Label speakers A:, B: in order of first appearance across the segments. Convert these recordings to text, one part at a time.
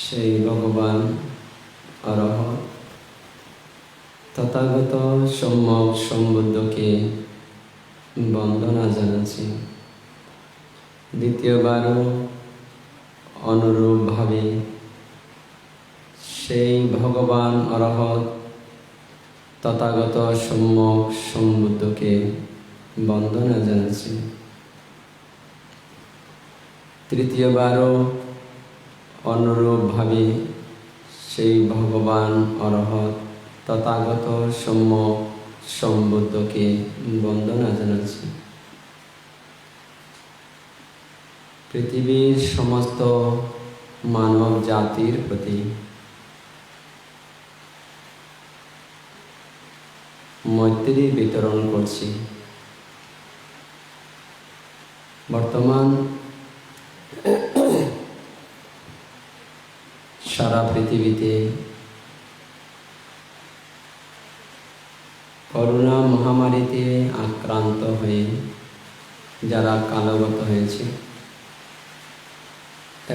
A: সেই ভগবান অরহৎ তথাগত সম্যক সম্বুদ্ধকে বন্দনা জানাচ্ছি। দ্বিতীয়বারও অনুরূপভাবে সেই ভগবান অরহৎ তথাগত সম্যক সম্বুদ্ধকে বন্দনা জানাচ্ছি। তৃতীয়বারও অনুরূপভাবে সেই ভগবান অরহৎ তথাগত সম্যক সম্বুদ্ধকে বন্দনা জানাচ্ছি। পৃথিবীর সমস্ত মানব জাতির প্রতি মৈত্রী বিতরণ করছি। বর্তমান সারা পৃথিবীতে করোনা মহামারীতে আক্রান্ত হয়ে যারা কালগত হয়েছে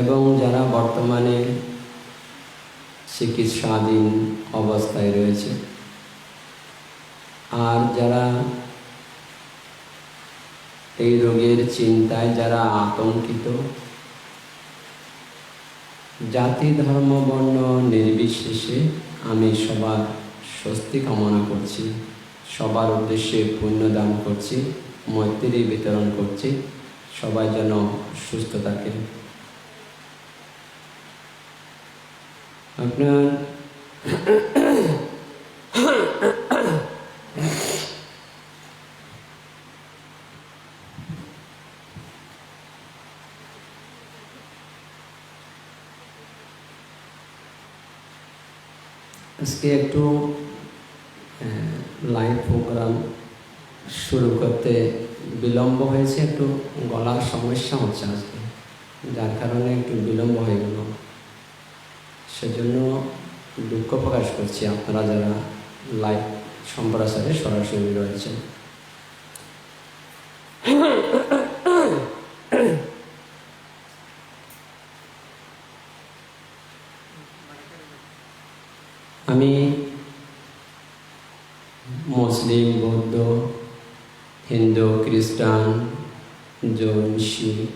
A: এবং যারা বর্তমানে চিকিৎসাধীন অবস্থায় রয়েছে, আর যারা এই রোগের চিন্তায় যারা আতঙ্কিত, জাতি ধর্ম বর্ণ নির্বিশেষে আমি সবার স্বস্তি কামনা করছি, সবার উদ্দেশ্যে পুণ্যদান করছি, মৈত্রী বিতরণ করছি, সবাই যেন সুস্থ থাকে। আপনার আজকে একটু লাইভ প্রোগ্রাম শুরু করতে বিলম্ব হয়েছে, একটু গলার সমস্যা হচ্ছে আজকে, যার কারণে একটু বিলম্ব হয়ে গেল। সেজন্য দুঃখ প্রকাশ করছি আপনারা যারা লাইভ সম্প্রচারে সরাসরি রয়েছেন। আমি মুসলিম, বৌদ্ধ, হিন্দু, খ্রিস্টান, জৈন, শিখ,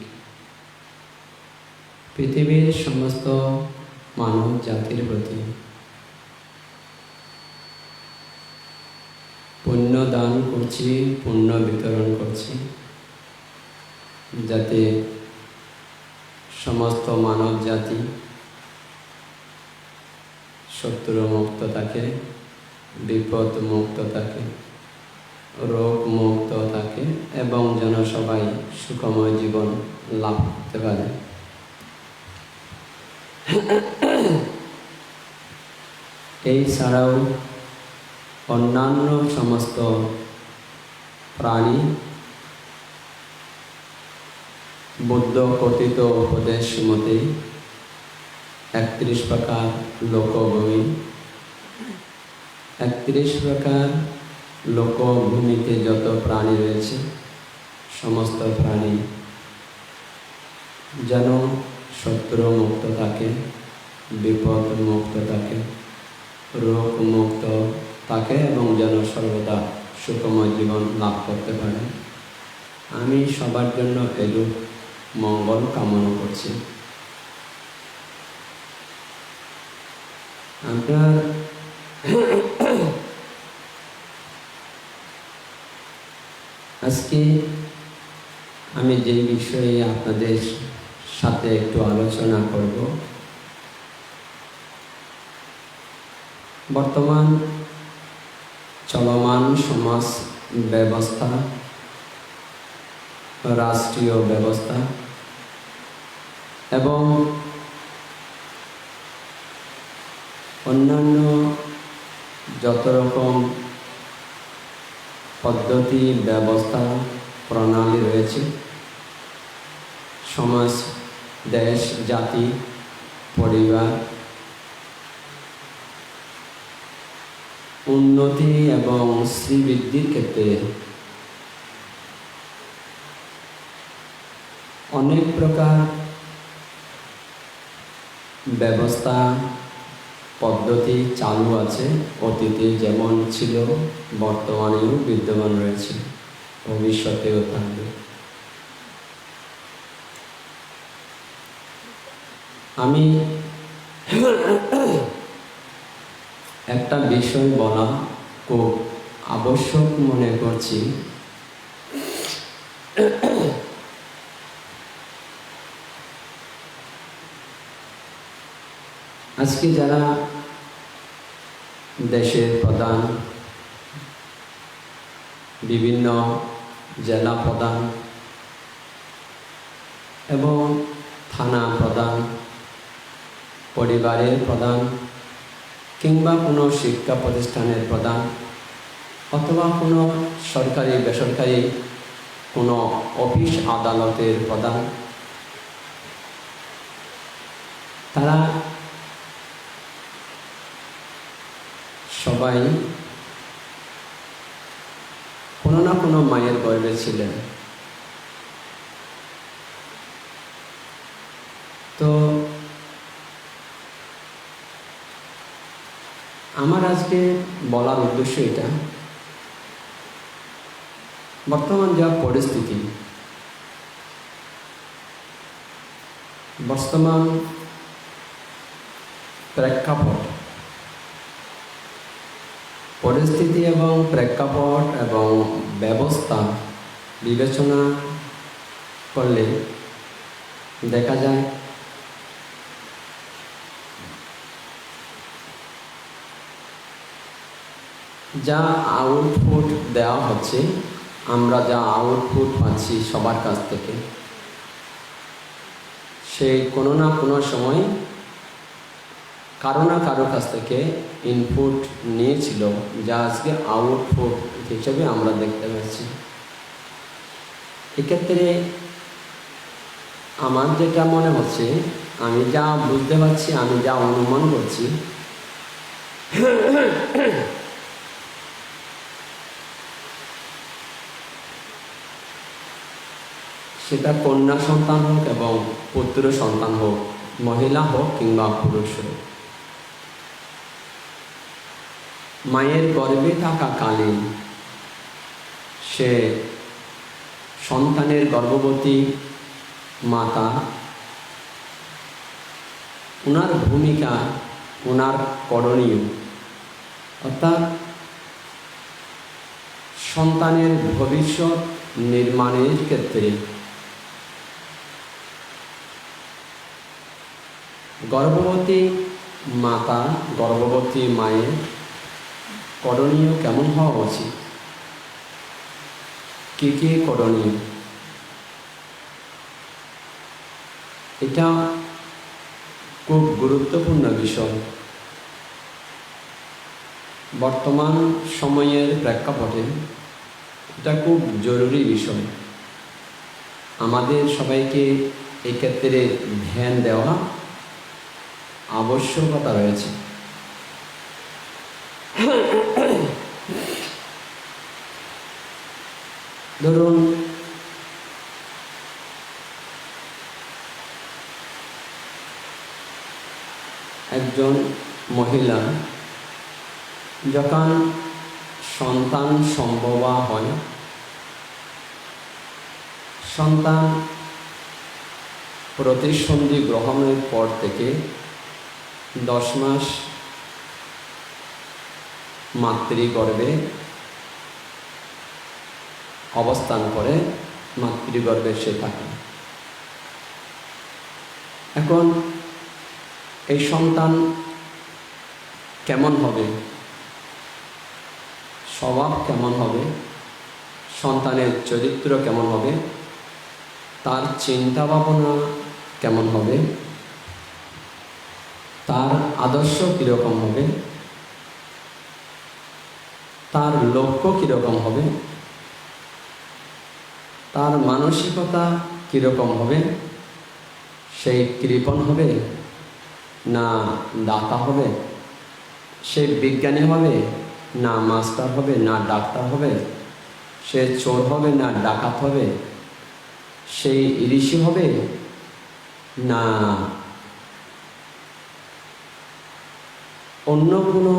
A: পৃথিবীর সমস্ত মানব জাতির প্রতি পুণ্য দান করছি, পুণ্য বিতরণ করছি, যাতে সমস্ত মানব জাতি শত্রু মুক্ত থাকে, বিপদ মুক্ত থাকে, রোগ মুক্ত থাকে এবং যেন সবাই সুখময় জীবন লাভ করতে পারে। এই ছাড়াও অন্যান্য সমস্ত প্রাণী বুদ্ধ কথিত উপদেশ মতে 31 প্রকার লোকভূমি, 31 প্রকার লোকভূমিতে যত প্রাণী রয়েছে সমস্ত প্রাণী যেন শত্রু মুক্ত থাকে, বিপদ মুক্ত থাকে, রোগ মুক্ত থাকে এবং যেন সর্বদা সুখময় জীবন লাভ করতে পারে। আমি সবার জন্য এরূপ মঙ্গল কামনা করছি। আপনার আজকে আমি যে বিষয়ে আপনাদের সাথে একটু আলোচনা করব, বর্তমান চলমান সমাজ ব্যবস্থা রাষ্ট্রীয় ব্যবস্থা এবং অন্যান্য যত রকম পদ্ধতি, ব্যবস্থা, প্রণালী রয়েছে, সমাজ, দেশ, জাতি, পরিবার উন্নতি এবং শ্রীবৃদ্ধির ক্ষেত্রে অনেক প্রকার ব্যবস্থা, পদ্ধতি চালু আছে। অতীতে যেমন ছিল, বর্তমানেও বিদ্যমান রয়েছে, ভবিষ্যতেও থাকবে। আমি একটা বিষয় বলা খুব আবশ্যক মনে করছি। আজকে যারা দেশের প্রধান, বিভিন্ন জেলা প্রধান এবং থানা প্রধান, পরিবারের প্রধান কিংবা কোনো শিক্ষা প্রতিষ্ঠানের প্রধান অথবা কোনো সরকারি বেসরকারি কোনো অফিস আদালতের প্রধান, তারা সবাই কোনো না কোনো মায়ের গর্ভে ছিলেন। তো আমার আজকে বলার উদ্দেশ্য এটা, বর্তমান যা পরিস্থিতি, বর্তমান প্রেক্ষাপট, পরিস্থিতি এবং প্রেক্ষাপট এবং ব্যবস্থা বিবেচনা করলে দেখা যায় যা আউটপুট দেওয়া হচ্ছে, আমরা যা আউটপুট পাচ্ছি সবার কাছ থেকে, সেই কোনো না কোনো সময় কারো না কারো কাছ থেকে ইনপুট নিয়েছিল, যা আজকে আউটপুট হিসেবে আমরা দেখতে পাচ্ছি। এক্ষেত্রে আমার যেটা মনে হচ্ছে, আমি যা বুঝতে পারছি, আমি যা অনুমান করছি, সেটা কন্যা সন্তান হোক এবং পুত্র সন্তান হোক, মহিলা হোক কিংবা পুরুষ হোক, মায়ের গর্ভে থাকাকালীন সে সন্তানের গর্ভবতী মাতা, ওনার ভূমিকা, ওনার করণীয়, অর্থাৎ সন্তানের ভবিষ্যৎ নির্মাণের ক্ষেত্রে গর্ভবতী মাতা, গর্ভবতী মায়ের করণীয় কেমন হওয়া উচিত, কী কী করণীয়, এটা খুব গুরুত্বপূর্ণ বিষয়। বর্তমান সময়ের প্রেক্ষাপটে এটা খুব জরুরি বিষয়। আমাদের সবাইকে এক্ষেত্রে ধ্যান দেওয়া আবশ্যকতা রয়েছে। ধরুন, একজন মহিলা যখন সন্তান সম্ভবা হয়, সন্তান প্রতিসন্ধি গ্রহণের পর থেকে 10 মাস মাতৃগর্ভে অবস্থান করে, মাতৃগর্ভে সে থাকে। এখন এই সন্তান কেমন হবে, স্বভাব কেমন হবে, সন্তানের চরিত্র কেমন হবে, তার চিন্তা ভাবনা কেমন হবে, তার আদর্শ কীরকম হবে, তার লক্ষ্য কীরকম হবে, তার মানসিকতা কীরকম হবে, সেই কৃপণ হবে না দাতা হবে, সে বিজ্ঞানী হবে না মাস্টার হবে না ডাক্তার হবে, সে চোর হবে না ডাকাত হবে, সেই ঋষি হবে না অন্য কোনো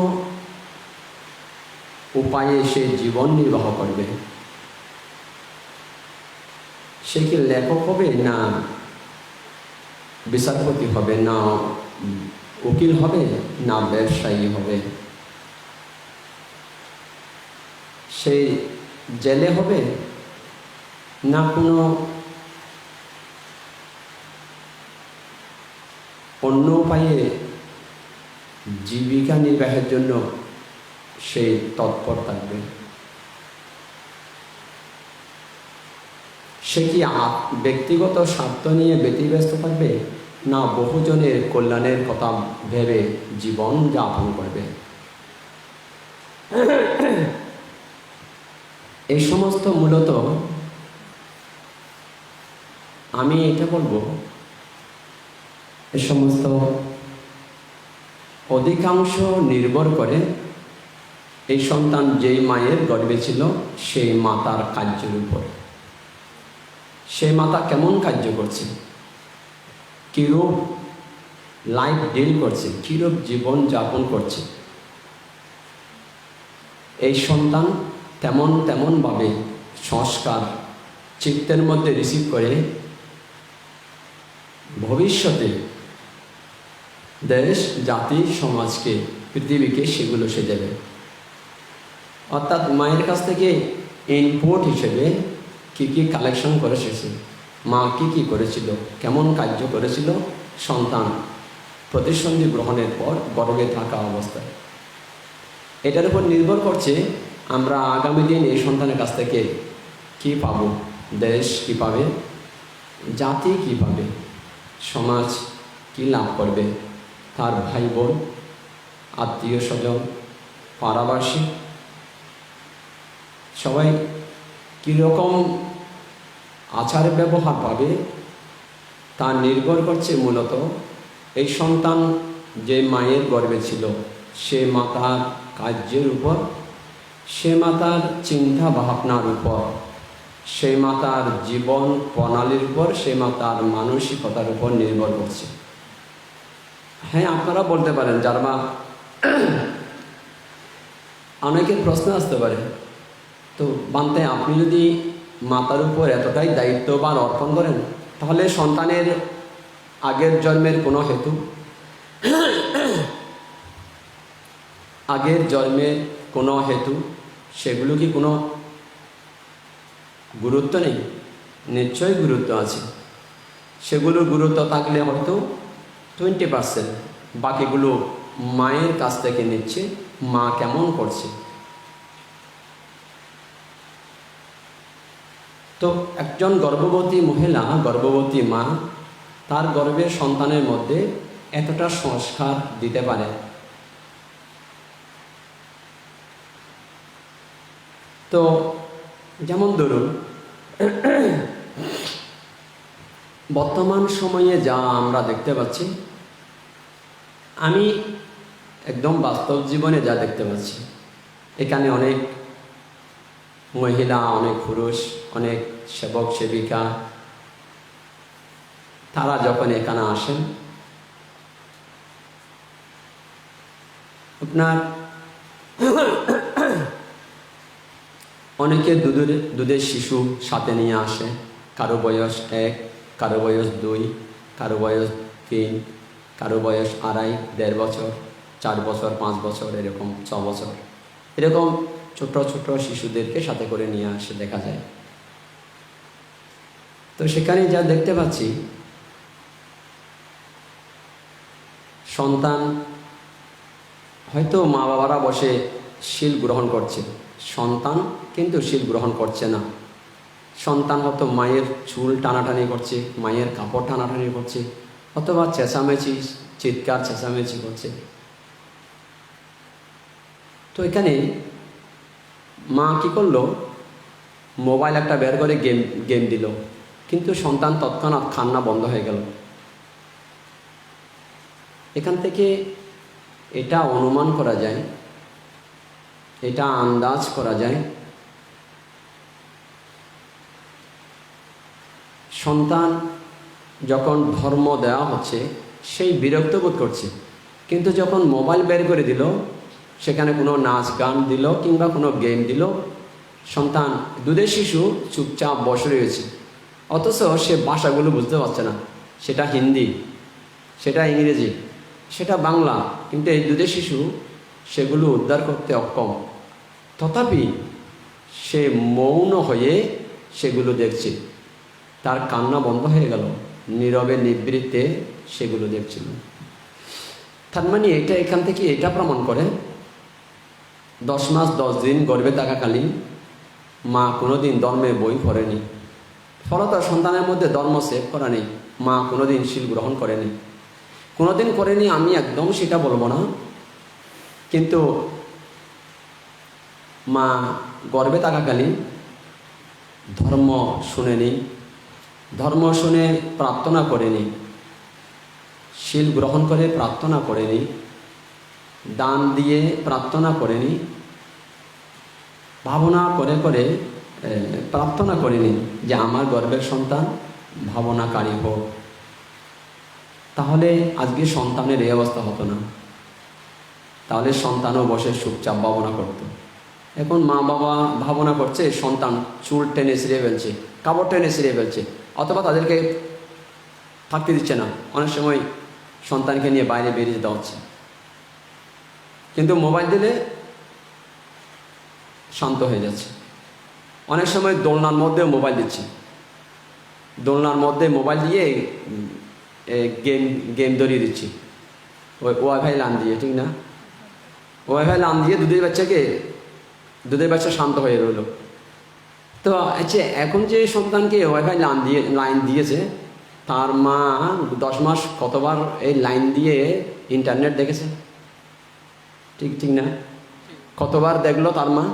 A: উপায়ে সে জীবন নির্বাহ করবে, সে কি লেখক হবে না বিচারপতি হবে না উকিল হবে না ব্যবসায়ী হবে, সে জেলে হবে না কোনো অন্য উপায়ে জীবিকা নির্বাহের জন্য সে তৎপর থাকবে। সে কি ব্যক্তিগত স্বার্থ নিয়ে ব্যতিব্যস্ত থাকবে না বহুজনের কল্যাণের কথা ভেবে জীবন যাপন করবে। এই সমস্ত মূলত আমি এটা বলবো, এই সমস্ত অধিকাংশ নির্ভর করে এই সন্তান যেই মায়ের গর্ভে ছিল সেই মাতার কার্যের উপর। সেই মাতা কেমন কার্য করছে, কিরূপ লাইফ ডিল করছে, কিরূপ জীবন যাপন করছে, এই সন্তান তেমনভাবে সংস্কার চিত্তের মধ্যে রিসিভ করে ভবিষ্যতে দেশ জাতি সমাজকে পৃথিবীকে সেগুলো সে দেবে। অর্থাৎ মায়ের কাছ থেকে ইনপুট হিসেবে কী কী কালেকশন করে এসেছে, মা কী করেছিল, কেমন কার্য করেছিল সন্তান প্রতিসন্ধি গ্রহণের পর গর্ভে থাকা অবস্থায়, এটার উপর নির্ভর করছে আমরা আগামী দিন এই সন্তানের কাছ থেকে কী পাব, দেশ কী পাবে, জাতি কী পাবে, সমাজ কী লাভ করবে, তার ভাই বোন আত্মীয় স্বজন পাড়াবাসী সবাই কীরকম আচার ব্যবহার পাবে তা নির্ভর করছে মূলত এই সন্তান যে মায়ের গর্ভে ছিল সে মাতার কার্যের উপর, সে মাতার চিন্তা ভাবনার উপর, সে মাতার জীবন প্রণালীর উপর, সে মাতার মানসিকতার উপর নির্ভর করছে। হ্যাঁ, আপনারা বলতে পারেন যার মা, অনেকের প্রশ্ন আসতে পারে, তো বানতে আপনি যদি মাতার উপর এতটাই দায়িত্ববান অর্পণ করেন তাহলে সন্তানের আগের জন্মের কোনো হেতু, আগের জন্মের কোনো হেতু, সেগুলো কি কোনো গুরুত্ব নেই? নিশ্চয়ই গুরুত্ব আছে। সেগুলোর গুরুত্ব থাকলে হয়তো 20%, বাকিগুলো মায়ের কাছ থেকে নিচ্ছে, মা কেমন করছে। তো একজন গর্ভবতী মহিলা, গর্ভবতী মা তার গর্ভের সন্তানের মধ্যে এতটা সংস্কার দিতে পারে। তো যেমন ধরুন বর্তমান সময়ে যা আমরা দেখতে পাচ্ছি, আমি একদম বাস্তব জীবনে যা দেখতে পাচ্ছি, এখানে অনেক মহিলা, অনেক পুরুষ, অনেক সেবক সেবিকা, তারা যখন এখানে আসেন আপনার অনেকে দুধের শিশু সাথে নিয়ে আসে, কারো বয়স 1, কারো বয়স 2, কারো বয়স 3, কারো বয়স 2.5, 1.5 বছর, 4 বছর, 5 বছর, এরকম 6 বছর, এরকম ছোট ছোট শিশুদেরকে সাথে করে নিয়ে আসে দেখা যায়। তো সেখানে যা দেখতে পাচ্ছি, সন্তান হয়তো মা বাবারা বসে শীল গ্রহণ করছে, সন্তান কিন্তু শীল গ্রহণ করছে না। সন্তান হয়তো মায়ের চুল টানাটানি করছে, মায়ের কাপড় টানাটানি করছে, অথবা চেঁচামেচি, চিৎকার চেঁচামেচি করছে। তো এখানে মা কি করলো, মোবাইল একটা বের করে গেম দিল, কিন্তু সন্তান তৎক্ষণাৎ কান্না বন্ধ হয়ে গেল। এখান থেকে এটা অনুমান করা যায়, এটা আন্দাজ করা যায়, সন্তান যখন ধর্ম দেওয়া হচ্ছে সেই বিরক্ত বোধ করছে, কিন্তু যখন মোবাইল বের করে দিল, সেখানে কোনো নাচ গান দিল কিংবা কোনো গেম দিল, সন্তান, দুধের শিশু চুপচাপ বসে রয়েছে, অথচ সে ভাষাগুলো বুঝতে পারছে না। সেটা হিন্দি, সেটা ইংরেজি, সেটা বাংলা, কিন্তু এই দুধের শিশু সেগুলো উদ্ধার করতে অক্ষম। তথাপি সে মৌন হয়ে সেগুলো দেখছে, তার কান্না বন্ধ হয়ে গেল, নীরবে নিবৃত্তে সেগুলো দেখছিল। তার মানে এটা এখান থেকে এটা প্রমাণ করে 10 মাস 10 দিন গর্ভে থাকাকালীন মা কোনোদিন ধর্মের বই পড়েনি, ফলত সন্তানের মধ্যে ধর্ম সেভ করা নেই। মা কোনোদিন শিল গ্রহণ করেনি, কোনোদিন করেনি, আমি একদম সেটা বলবো না, কিন্তু মা গর্ভে থাকাকালীন ধর্ম শুনেনি, ধর্ম শুনে প্রার্থনা করেনি, শিল গ্রহণ করে প্রার্থনা করেনি, দান দিয়ে প্রার্থনা করেনি, ভাবনা করে করে প্রার্থনা করেনি যে আমার গর্ভের সন্তান ভাবনাকারী হোক। তাহলে আজকে সন্তানের এই অবস্থা হতো না, তাহলে সন্তানও বসে চুপচাপ ভাবনা করত। এখন মা বাবা ভাবনা করছে, সন্তান চুল টেনে ছিঁড়ে ফেলছে, কাপড় টেনে ছিঁড়ে ফেলছে, অথবা তাদেরকে থাকতে দিচ্ছে না, অনেক সময় সন্তানকে নিয়ে বাইরে বেরিয়ে যেতে হচ্ছে, কিন্তু মোবাইল দিলে শান্ত হয়ে যাচ্ছে। অনেক সময় দোলনার মধ্যেও মোবাইল দিচ্ছে, দোলনার মধ্যে মোবাইল দিয়ে গেম ধরিয়ে দিচ্ছি, ওই ওয়াইফাই লাইন দিয়ে, ঠিক না? ওয়াইফাই লাইন দিয়ে দুধের বাচ্চা শান্ত হয়ে রইল। তো আচ্ছা, এখন যে সন্তানকে ওয়াইফাই লাইন দিয়েছে, তার মা 10 মাস কতবার এই লাইন দিয়ে ইন্টারনেট দেখেছে, ঠিক ঠিক না? কতবার দেখলো তার মা?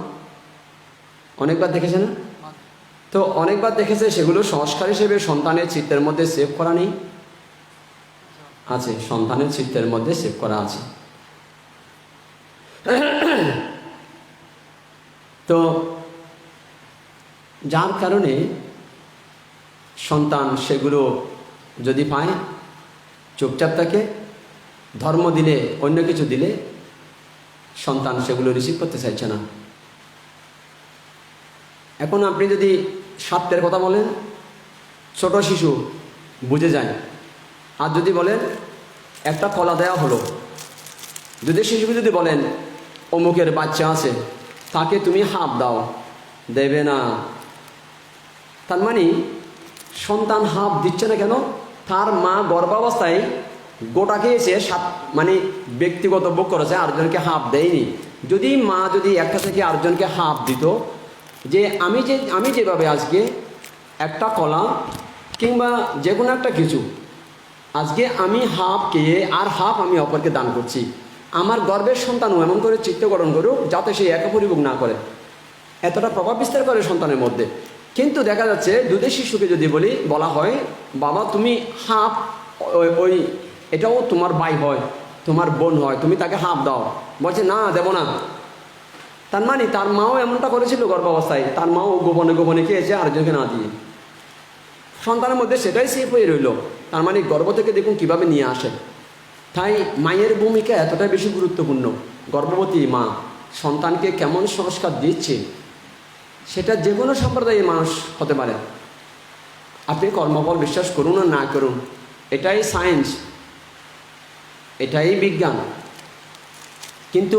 A: অনেকবার দেখেছে না? তো অনেকবার দেখেছে, সেগুলো সংস্কার হিসেবে সন্তানের চিত্তের মধ্যে সেভ করা নেই? আছে, সন্তানের চিত্তের মধ্যে সেভ করা আছে। তো যার কারণে সন্তান সেগুলো যদি পায়, চুপচাপ থাকে, ধর্ম দিলে, অন্য কিছু দিলে সন্তান সেগুলো রিসিভ করতে চাইছে না। এখন আপনি যদি স্বার্থের কথা বলেন, ছোট শিশু বুঝে যায়। আর যদি বলেন একটা কলা দেওয়া হলো, যদি শিশুকে যদি বলেন অমুকের বাচ্চা আছে, তাকে তুমি হাফ দাও, দেবে না। তার মানে সন্তান হাফ দিচ্ছে না কেন? তার মা গর্ভাবস্থায় গোটা খেয়েছে, মানে ব্যক্তিগত ভোগ করেছে, আরেকজনকে হাফ দেয়নি। যদি মা যদি একটা থেকে আরেকজনকে হাফ দিত, যে আমি যেভাবে আজকে একটা কলা কিংবা যে কোনো একটা কিছু আজকে আমি হাফ খেয়ে আর হাফ আমি অপরকে দান করছি, আমার গর্ভের সন্তানও এমন করে চিত্তকরণ করুক যাতে সে একা পরিভোগ না করে, এতটা প্রভাব বিস্তার করে সন্তানের মধ্যে। কিন্তু দেখা যাচ্ছে দুধের শিশুকে যদি বলা হয়, বাবা তুমি হাফ, ওই এটাও তোমার ভাই হয়, তোমার বোন হয়, তুমি তাকে হাফ দাও, বলছে না দেব না। তার মানে তার মাও এমনটা করেছিল গর্ভাবস্থায়, তার মাও গোপনে গোপনে খেয়েছে আরেকজনকে না দিয়ে, সন্তানের মধ্যে সেটাই সেফ হয়ে রইল। তার মানে গর্ভ থেকে দেখুন কিভাবে নিয়ে আসে। তাই মায়ের ভূমিকা এতটাই বেশি গুরুত্বপূর্ণ। গর্ভবতী মা সন্তানকে কেমন সংস্কার দিচ্ছে, সেটা যে কোনো সম্প্রদায়ের মানুষ হতে পারে। আপনি কর্মফল বিশ্বাস করুন আর না করুন, এটাই সায়েন্স, এটাই বিজ্ঞান। কিন্তু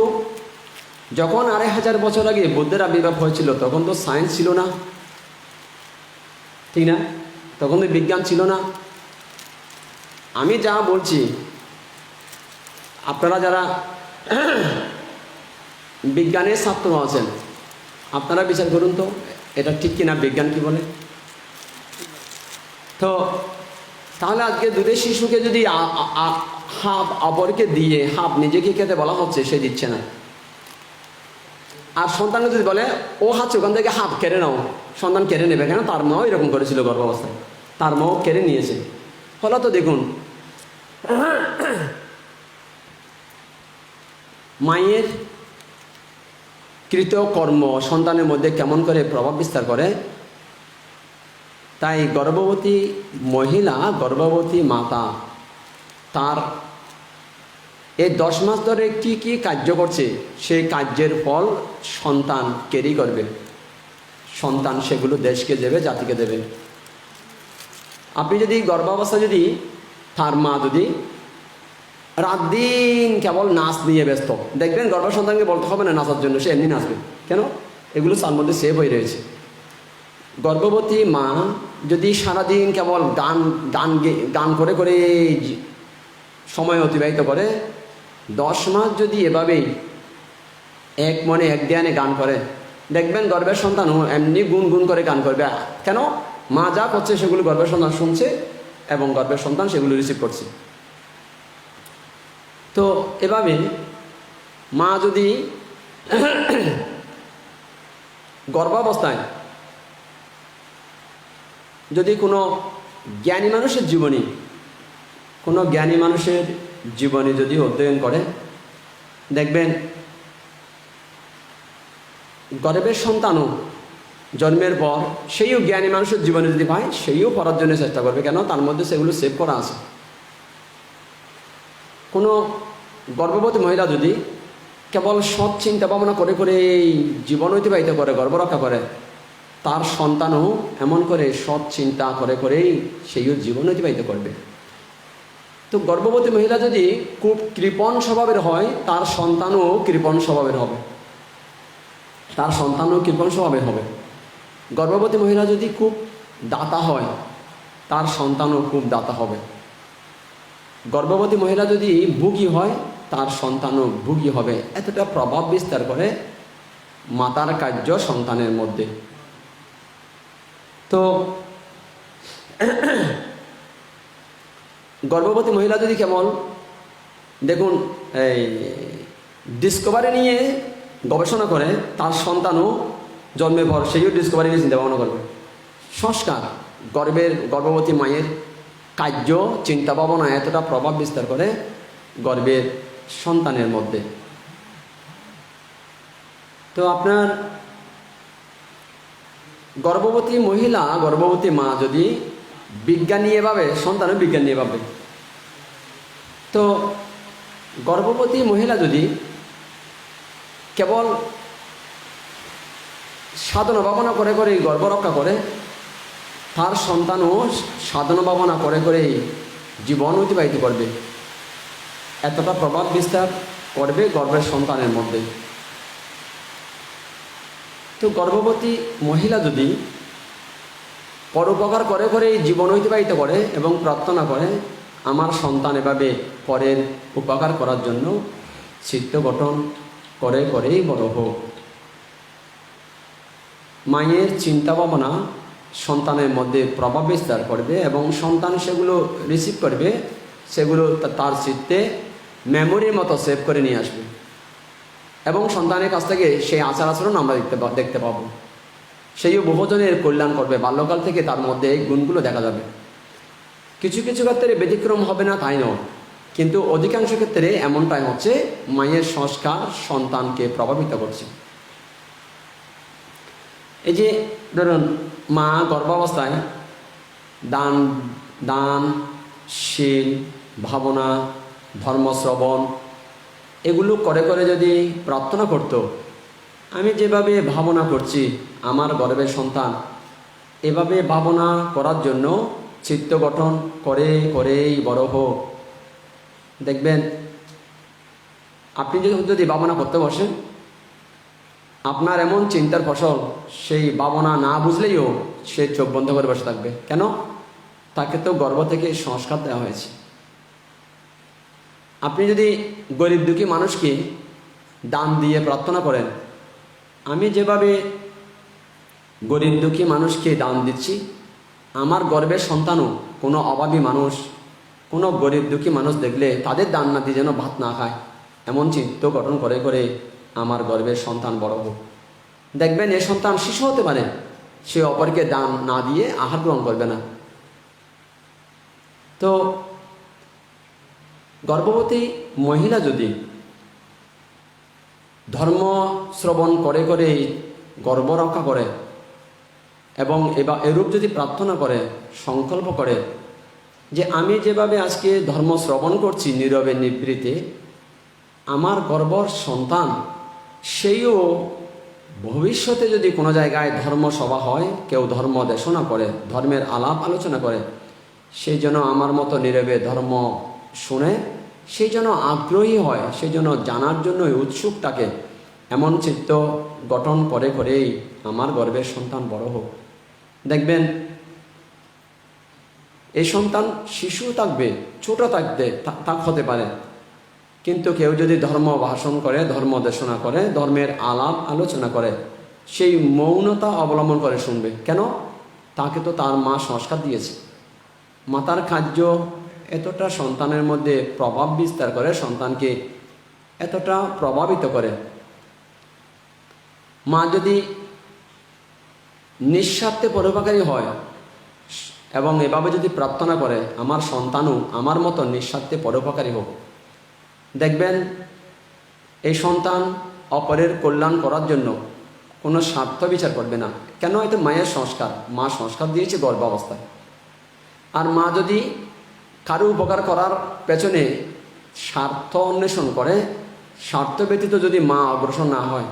A: যখন 2500 বছর আগে বুদ্ধের আবির্ভাব হয়েছিল, তখন তো সায়েন্স ছিল না, ঠিক না? তখন তো বিজ্ঞান ছিল না। আমি যা বলছি, আপনারা যারা বিজ্ঞানের ছাত্র আছেন, আপনারা বিচার করুন তো এটা ঠিক কিনা, বিজ্ঞান কি বলে। তো তাহলে আজকে দুধের শিশুকে যদি হাফ অপরকে দিয়ে হাফ নিজেকে খেতে বলা হচ্ছে, সে দিচ্ছে না। আর সন্তানকে যদি বলে ও খাচ্ছে, ওখান থেকে হাফ কেড়ে নাও, সন্তান কেড়ে নেবে। কেন? তার মাও এরকম করেছিল গর্ভাবস্থায়, তার মাও কেড়ে নিয়েছে। ফলে তো দেখুন মায়ের কৃত কর্ম সন্তানের মধ্যে কেমন করে প্রভাব বিস্তার করে। তাই গর্ভবতী মহিলা, গর্ভবতী মাতা তার এই 10 মাস ধরে কি কি কার্য করছে, সেই কার্যের ফল সন্তান ক্যারি করবে। সন্তান সেগুলো দেশকে দেবে, জাতিকে দেবে। আপনি যদি গর্ভাবস্থা যদি তার মা যদি রাত দিন কেবল নাচ নিয়ে ব্যস্ত, দেখবেন গর্ভ সন্তানকে বলতে হবে না নাচার জন্য, সে এমনি নাচবে। কেন? এগুলো তার মধ্যে সেভ হয়ে রয়েছে। গর্ভবতী মা যদি সারাদিন কেবল গান করে করে সময় অতিবাহিত করে, 10 মাস যদি এভাবেই এক মনে এক ধ্যানে গান করে, দেখবেন গর্ভের সন্তানও এমনি গুনগুন করে গান করবে। কেন? মা যা করছে সেগুলো গর্ভের সন্তান শুনছে এবং গর্ভের সন্তান সেগুলো রিসিভ করছে। তো এভাবে মা যদি গর্ভাবস্থায় যদি কোনো জ্ঞানী মানুষের জীবনী যদি অধ্যয়ন করে, দেখবেন গর্ভের সন্তানও জন্মের পর সেইও জ্ঞানী মানুষের জীবনে যদি পায়, সেইও পড়ার জন্য চেষ্টা করবে। কেন? তার মধ্যে সেগুলো সেভ করা আছে। কোনো গর্ভবতী মহিলা যদি কেবল সৎ চিন্তা ভাবনা করে করে জীবন অতিবাহিত করে, গর্ভ রক্ষা করে, তার সন্তানও এমন করে সৎ চিন্তা করে করেই সেইও জীবন অতিবাহিত করবে। তো গর্ভবতী মহিলা যদি খুব কৃপণ স্বভাবের হয়, তার সন্তানও কৃপণ স্বভাবের হবে। গর্ভবতী মহিলা যদি খুব দাতা হয়, তার সন্তানও খুব দাতা হবে। গর্ভবতী মহিলা যদি ভোগী হয়, তার সন্তানও ভোগী হবে। এতটা প্রভাব বিস্তার করে মাতার কার্য সন্তানের মধ্যে। তো গর্ভবতী মহিলা যদি কেমন দেখুন এই ডিসকভারি নিয়ে গবেষণা করে, তার সন্তানও জন্মের পর সেইও ডিসকভারি নিয়ে চিন্তা ভাবনা করবে। সংস্কার গর্ভবতী মায়ের কার্য চিন্তা ভাবনা এতটা প্রভাব বিস্তার করে গর্ভের সন্তানের মধ্যে। তো আপনার গর্ভবতী মহিলা, গর্ভবতী মা যদি বিজ্ঞান নিয়ে ভাবে, সন্তানও বিজ্ঞান নিয়ে ভাবে। তো গর্ভবতী মহিলা যদি কেবল সাধনা ভাবনা করে করে গর্ভ রক্ষা করে, তার সন্তানও সাধনা ভাবনা করে করে জীবন অতিবাহিত করবে। এতটা প্রভাব বিস্তার করবে গর্ভের সন্তানের মধ্যে। তো গর্ভবতী মহিলা যদি পরোপকার করে করে জীবন অতিবাহিত করে এবং প্রার্থনা করে, আমার সন্তান এভাবে পরের উপকার করার জন্য চিত্ত গঠন করে করেই বড় হোক। মায়ের চিন্তা ভাবনা সন্তানের মধ্যে প্রভাব বিস্তার করবে এবং সন্তান সেগুলো রিসিভ করবে, সেগুলো তার চিত্তে মেমোরির মতো সেভ করে নিয়ে আসবে এবং সন্তানের কাছ থেকে সেই আচার আচরণ আমরা দেখতে পাবো। সেইও বহুজনের কল্যাণ করবে। বাল্যকাল থেকে তার মধ্যে এই গুণগুলো দেখা যাবে। কিছু কিছু ক্ষেত্রে ব্যতিক্রম হবে না তাই নয়, কিন্তু অধিকাংশ ক্ষেত্রে এমনটাই হচ্ছে, মায়ের সংস্কার সন্তানকে প্রভাবিত করছে। এই যে ধরুন মা গর্ভাবস্থায় দানশীল ভাবনা, ধর্মশ্রবণ এগুলো করে করে যদি প্রার্থনা করত, আমি যেভাবে ভাবনা করছি আমার গর্ভের সন্তান এভাবে ভাবনা করার জন্য চিত্ত গঠন করে করেই বড় হোক, দেখবেন আপনি যদি ভাবনা করতে বসেন, আপনার এমন চিন্তার ফসল সেই ভাবনা না বুঝলেইও সে চোখ বন্ধ করে বসে থাকবে। কেন? তাকে তো গর্ভ থেকে সংস্কার দেওয়া হয়েছে। আপনি যদি গরিব দুঃখী মানুষকে দান দিয়ে প্রার্থনা করেন, আমি যেভাবে গরিব দুঃখী মানুষকে দান দিচ্ছি আমার গর্ভের সন্তানও কোনো অভাবী মানুষ, কোনো গরিব দুঃখী মানুষ দেখলে তাদের দান না দিয়ে যেন ভাত না খায়, এমন চিত্ত গঠন করে করে আমার গর্ভের সন্তান বড় হোক। দেখবেন এ সন্তান শিশু হতে পারে, সে অপরকে দান না দিয়ে আহার গ্রহণ করবে না। তো গর্ভবতী মহিলা যদি ধর্ম শ্রবণ করে করে গর্ভ রক্ষা করে এবং এরূপ যদি প্রার্থনা করে, সংকল্প করে যে আমি যেভাবে আজকে ধর্ম শ্রবণ করছি নীরবে নিবৃতে, আমার গর্ভর সন্তান সেইও ভবিষ্যতে যদি কোনো জায়গায় ধর্মসভা হয়, কেউ ধর্ম দেশনা করে, ধর্মের আলাপ আলোচনা করে, সেই যেন আমার মতো নীরবে ধর্ম শুনে সেই জন্য আগ্রহী হয়, সেই জন্য জানার জন্য উৎসুক থাকে। এমন চিত্ত গঠন করে করেই আমার গর্ভের সন্তান বড় হোক। দেখবেন এই সন্তান শিশু থাকবে, ছোট থাকবে, হতে পারে, কিন্তু কেউ যদি ধর্ম ভাষণ করে, ধর্ম দেশনা করে, ধর্মের আলাপ আলোচনা করে, সেই মৌনতা অবলম্বন করে শুনবে। কেন? তাকে তো তার মা সংস্কার দিয়েছে। মাতার খাদ্য এতটা সন্তানের মধ্যে প্রভাব বিস্তার করে, সন্তানকে এতটা প্রভাবিত করে। মা যদি নিঃস্বার্থে পরোপকারী হয় এবং এভাবে যদি প্রার্থনা করে আমার সন্তানও আমার মতো নিঃস্বার্থে পরোপকারী হোক, দেখবেন এই সন্তান অপরের কল্যাণ করার জন্য কোনো স্বার্থ বিচার করবে না। কেন? এটা মায়ের সংস্কার, মা সংস্কার দিয়েছে গর্ভাবস্থায়। আর মা যদি কারো উপকার করার পেছনে স্বার্থ অন্বেষণ করে, স্বার্থ ব্যতীত যদি মা অগ্রসর না হয়,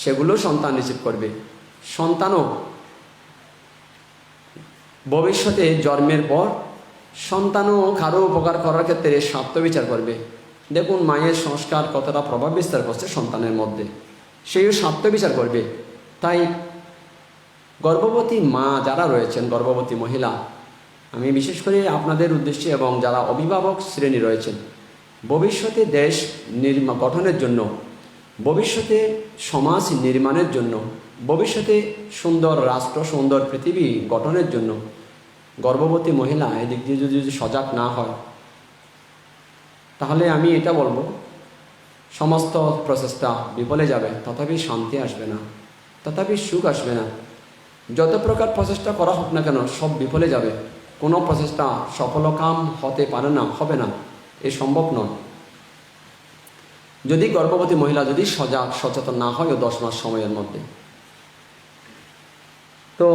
A: সেগুলো সন্তান রিসিভ করবে। সন্তানও ভবিষ্যতে জন্মের পর সন্তানও কারো উপকার করার ক্ষেত্রে স্বার্থ বিচার করবে। দেখুন মায়ের সংস্কার কতটা প্রভাব বিস্তার করছে সন্তানের মধ্যে, সেইও স্বার্থ বিচার করবে। তাই গর্ভবতী মা যারা রয়েছেন, গর্ভবতী মহিলা, আমি বিশেষ করে আপনাদের উদ্দেশ্যে এবং যারা অভিভাবক শ্রেণী রয়েছেন, ভবিষ্যতে দেশ গঠনের জন্য, ভবিষ্যতে সমাজ নির্মাণের জন্য, ভবিষ্যতে সুন্দর রাষ্ট্র, সুন্দর পৃথিবী গঠনের জন্য গর্ভবতী মহিলা এদিক দিয়ে যদি সজাগ না হয়, তাহলে আমি এটা বলবো সমস্ত প্রচেষ্টা বিফলে যাবে, তথাপি শান্তি আসবে না, তথাপি সুখ আসবে না। যত প্রকার প্রচেষ্টা করা হোক না কেন সব বিফলে যাবে। কোনো প্রচেষ্টা সফলকাম হতে পারে না, হবে না, এ সম্ভব নয়। যদি গর্ভবতী মহিলা যদি সজাগ সচেতন না হয় 10 মাস সময়ের মধ্যে, তো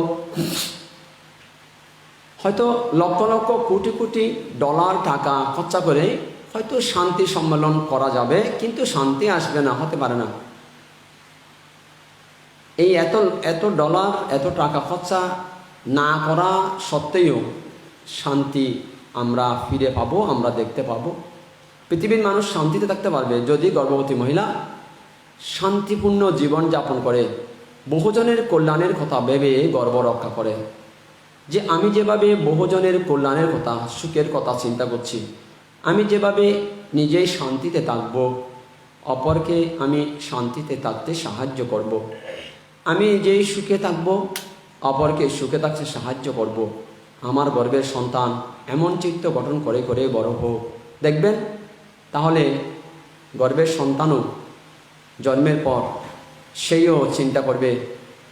A: হয়তো লক্ষ লক্ষ কোটি কোটি ডলার টাকা খরচা করে হয়তো শান্তি সম্মেলন করা যাবে, কিন্তু শান্তি আসবে না, হতে পারে না। এই এত ডলার এত টাকা খরচা না করা সত্ত্বেও শান্তি আমরা ফিরে পাবো, আমরা দেখতে পাবো। পৃথিবীর মানুষ শান্তিতে থাকতে পারবে যদি গর্ভবতী মহিলা শান্তিপূর্ণ জীবন যাপন করে, বহুজনের কল্যাণের কথা ভেবে গর্ভ রক্ষা করে। যে আমি যেভাবে বহুজনের কল্যাণের কথা, সুখের কথা চিন্তা করছি, আমি যেভাবে নিজেই শান্তিতে থাকবো, অপরকে আমি শান্তিতে থাকতে সাহায্য করব। আমি নিজেই সুখে থাকবো, অপরকে সুখে থাকতে সাহায্য করব। আমার গর্ভের সন্তান এমন চিত্ত গঠন করে করে বড় হোক। দেখবেন তাহলে গর্ভের সন্তানও জন্মের পর সেইও চিন্তা করবে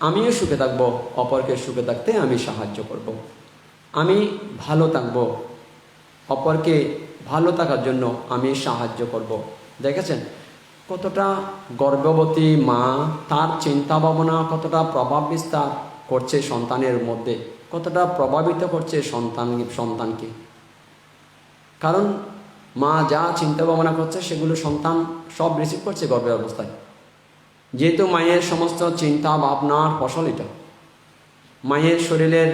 A: আমিও সুখে থাকব, অপরকে সুখে থাকতে আমি সাহায্য করব। আমি ভালো থাকব, অপরকে ভালো থাকার জন্য আমি সাহায্য করব। দেখেছেন কতটা গর্ভবতী মা, তার চিন্তা ভাবনা কতটা প্রভাব বিস্তার করছে সন্তানের মধ্যে, কতটা প্রভাবিত করছে সন্তানকে। কারণ মা যা চিন্তা ভাবনা করছে সেগুলো সন্তান সব রিসিভ করছে গর্ভের অবস্থায়। যেহেতু মায়ের সমস্ত চিন্তা ভাবনার ফসল এটা, মায়ের শরীরের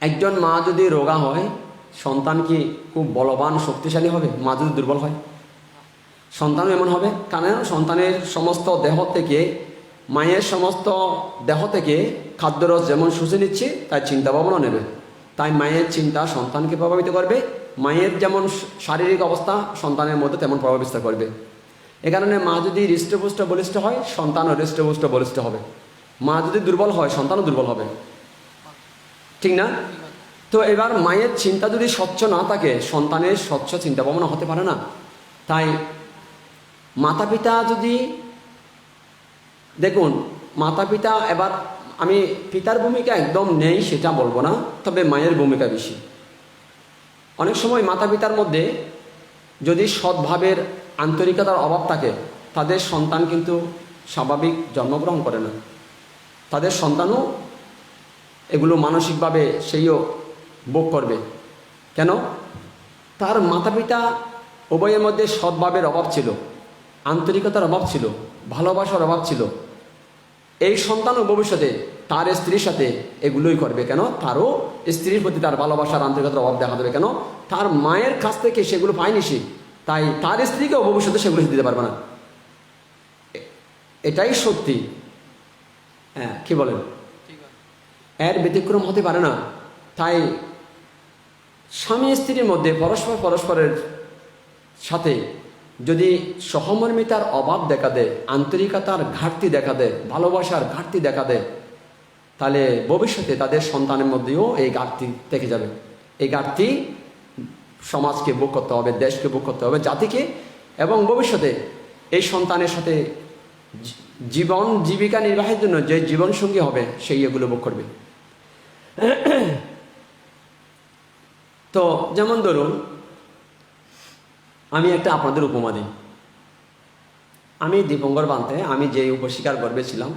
A: একজন মা যদি রোগা হয়, সন্তান কি খুব বলবান শক্তিশালী হবে? মা যদি দুর্বল হয়, সন্তানও এমন হবে। কারণ সন্তানের সমস্ত দেহ থেকে, মায়ের সমস্ত দেহ থেকে খাদ্যরস যেমন শুষে নিচ্ছে, তাই চিন্তা ভাবনা নেবে। তাই মায়ের চিন্তা সন্তানকে প্রভাবিত করবে। মায়ের যেমন শারীরিক অবস্থা সন্তানের মধ্যে তেমন প্রভাব বিস্তার করবে। এ কারণে মা যদি হৃষ্টপুষ্ট বলিষ্ঠ হয়, সন্তানও হৃষ্টপুষ্ট বলিষ্ঠ হবে। মা যদি দুর্বল হয় সন্তানও দুর্বল হবে, ঠিক না? তো এবার মায়ের চিন্তা যদি স্বচ্ছ না থাকে, সন্তানের স্বচ্ছ চিন্তা ভাবনা হতে পারে না। তাই মাতা পিতা যদি, দেখুন মাতা পিতা, এবার আমি পিতার ভূমিকা একদম নেই সেটা বলবো না, তবে মায়ের ভূমিকা বেশি। অনেক সময় মাতা পিতার মধ্যে যদি সদ্ভাবের আন্তরিকতার অভাব থাকে, তাদের সন্তান কিন্তু স্বাভাবিক জন্মগ্রহণ করে না। তাদের সন্তানও এগুলো মানসিকভাবে সেইও ভোগ করবে। কেন? তার মাতা পিতা উভয়ের মধ্যে সদ্ভাবের অভাব ছিল, আন্তরিকতার অভাব ছিল, ভালোবাসার অভাব ছিল। এই সন্তানও ভবিষ্যতে তার স্ত্রীর সাথে এগুলোই করবে। কেন? তারও স্ত্রীর প্রতি তার ভালোবাসার আন্তরিকতার অভাব দেখা দেবে। কেন? তার মায়ের কাছ থেকে সেগুলো পায়নি সে, তাই তার স্ত্রীকেও ভবিষ্যতে সেগুলো দিতে পারবে না। এটাই সত্যি। হ্যাঁ, কি বলেন? এর ব্যতিক্রম হতে পারে না। তাই স্বামী স্ত্রীর মধ্যে পরস্পরের সাথে যদি সহমর্মিতার অভাব দেখা দেয়, আন্তরিকতার ঘাটতি দেখা দেয়, ভালোবাসার ঘাটতি দেখা দেয়, তাহলে ভবিষ্যতে তাদের সন্তানের মধ্যেও এই ঘাটতি থেকে যাবে। এই ঘাটতি সমাজকে ভোগ করতে হবে, দেশকে ভোগ করতে হবে, জাতিকে, এবং ভবিষ্যতে এই সন্তানের সাথে জীবন জীবিকা নির্বাহের জন্য যে জীবনসঙ্গী হবে সেই এগুলো ভোগ করবে। তো যেমন ধরুন, আমি একটা আপনাদের উপমা দিই। আমি দীপঙ্কর বান্তে, আমি যে উপশিকার গর্ভে ছিলাম,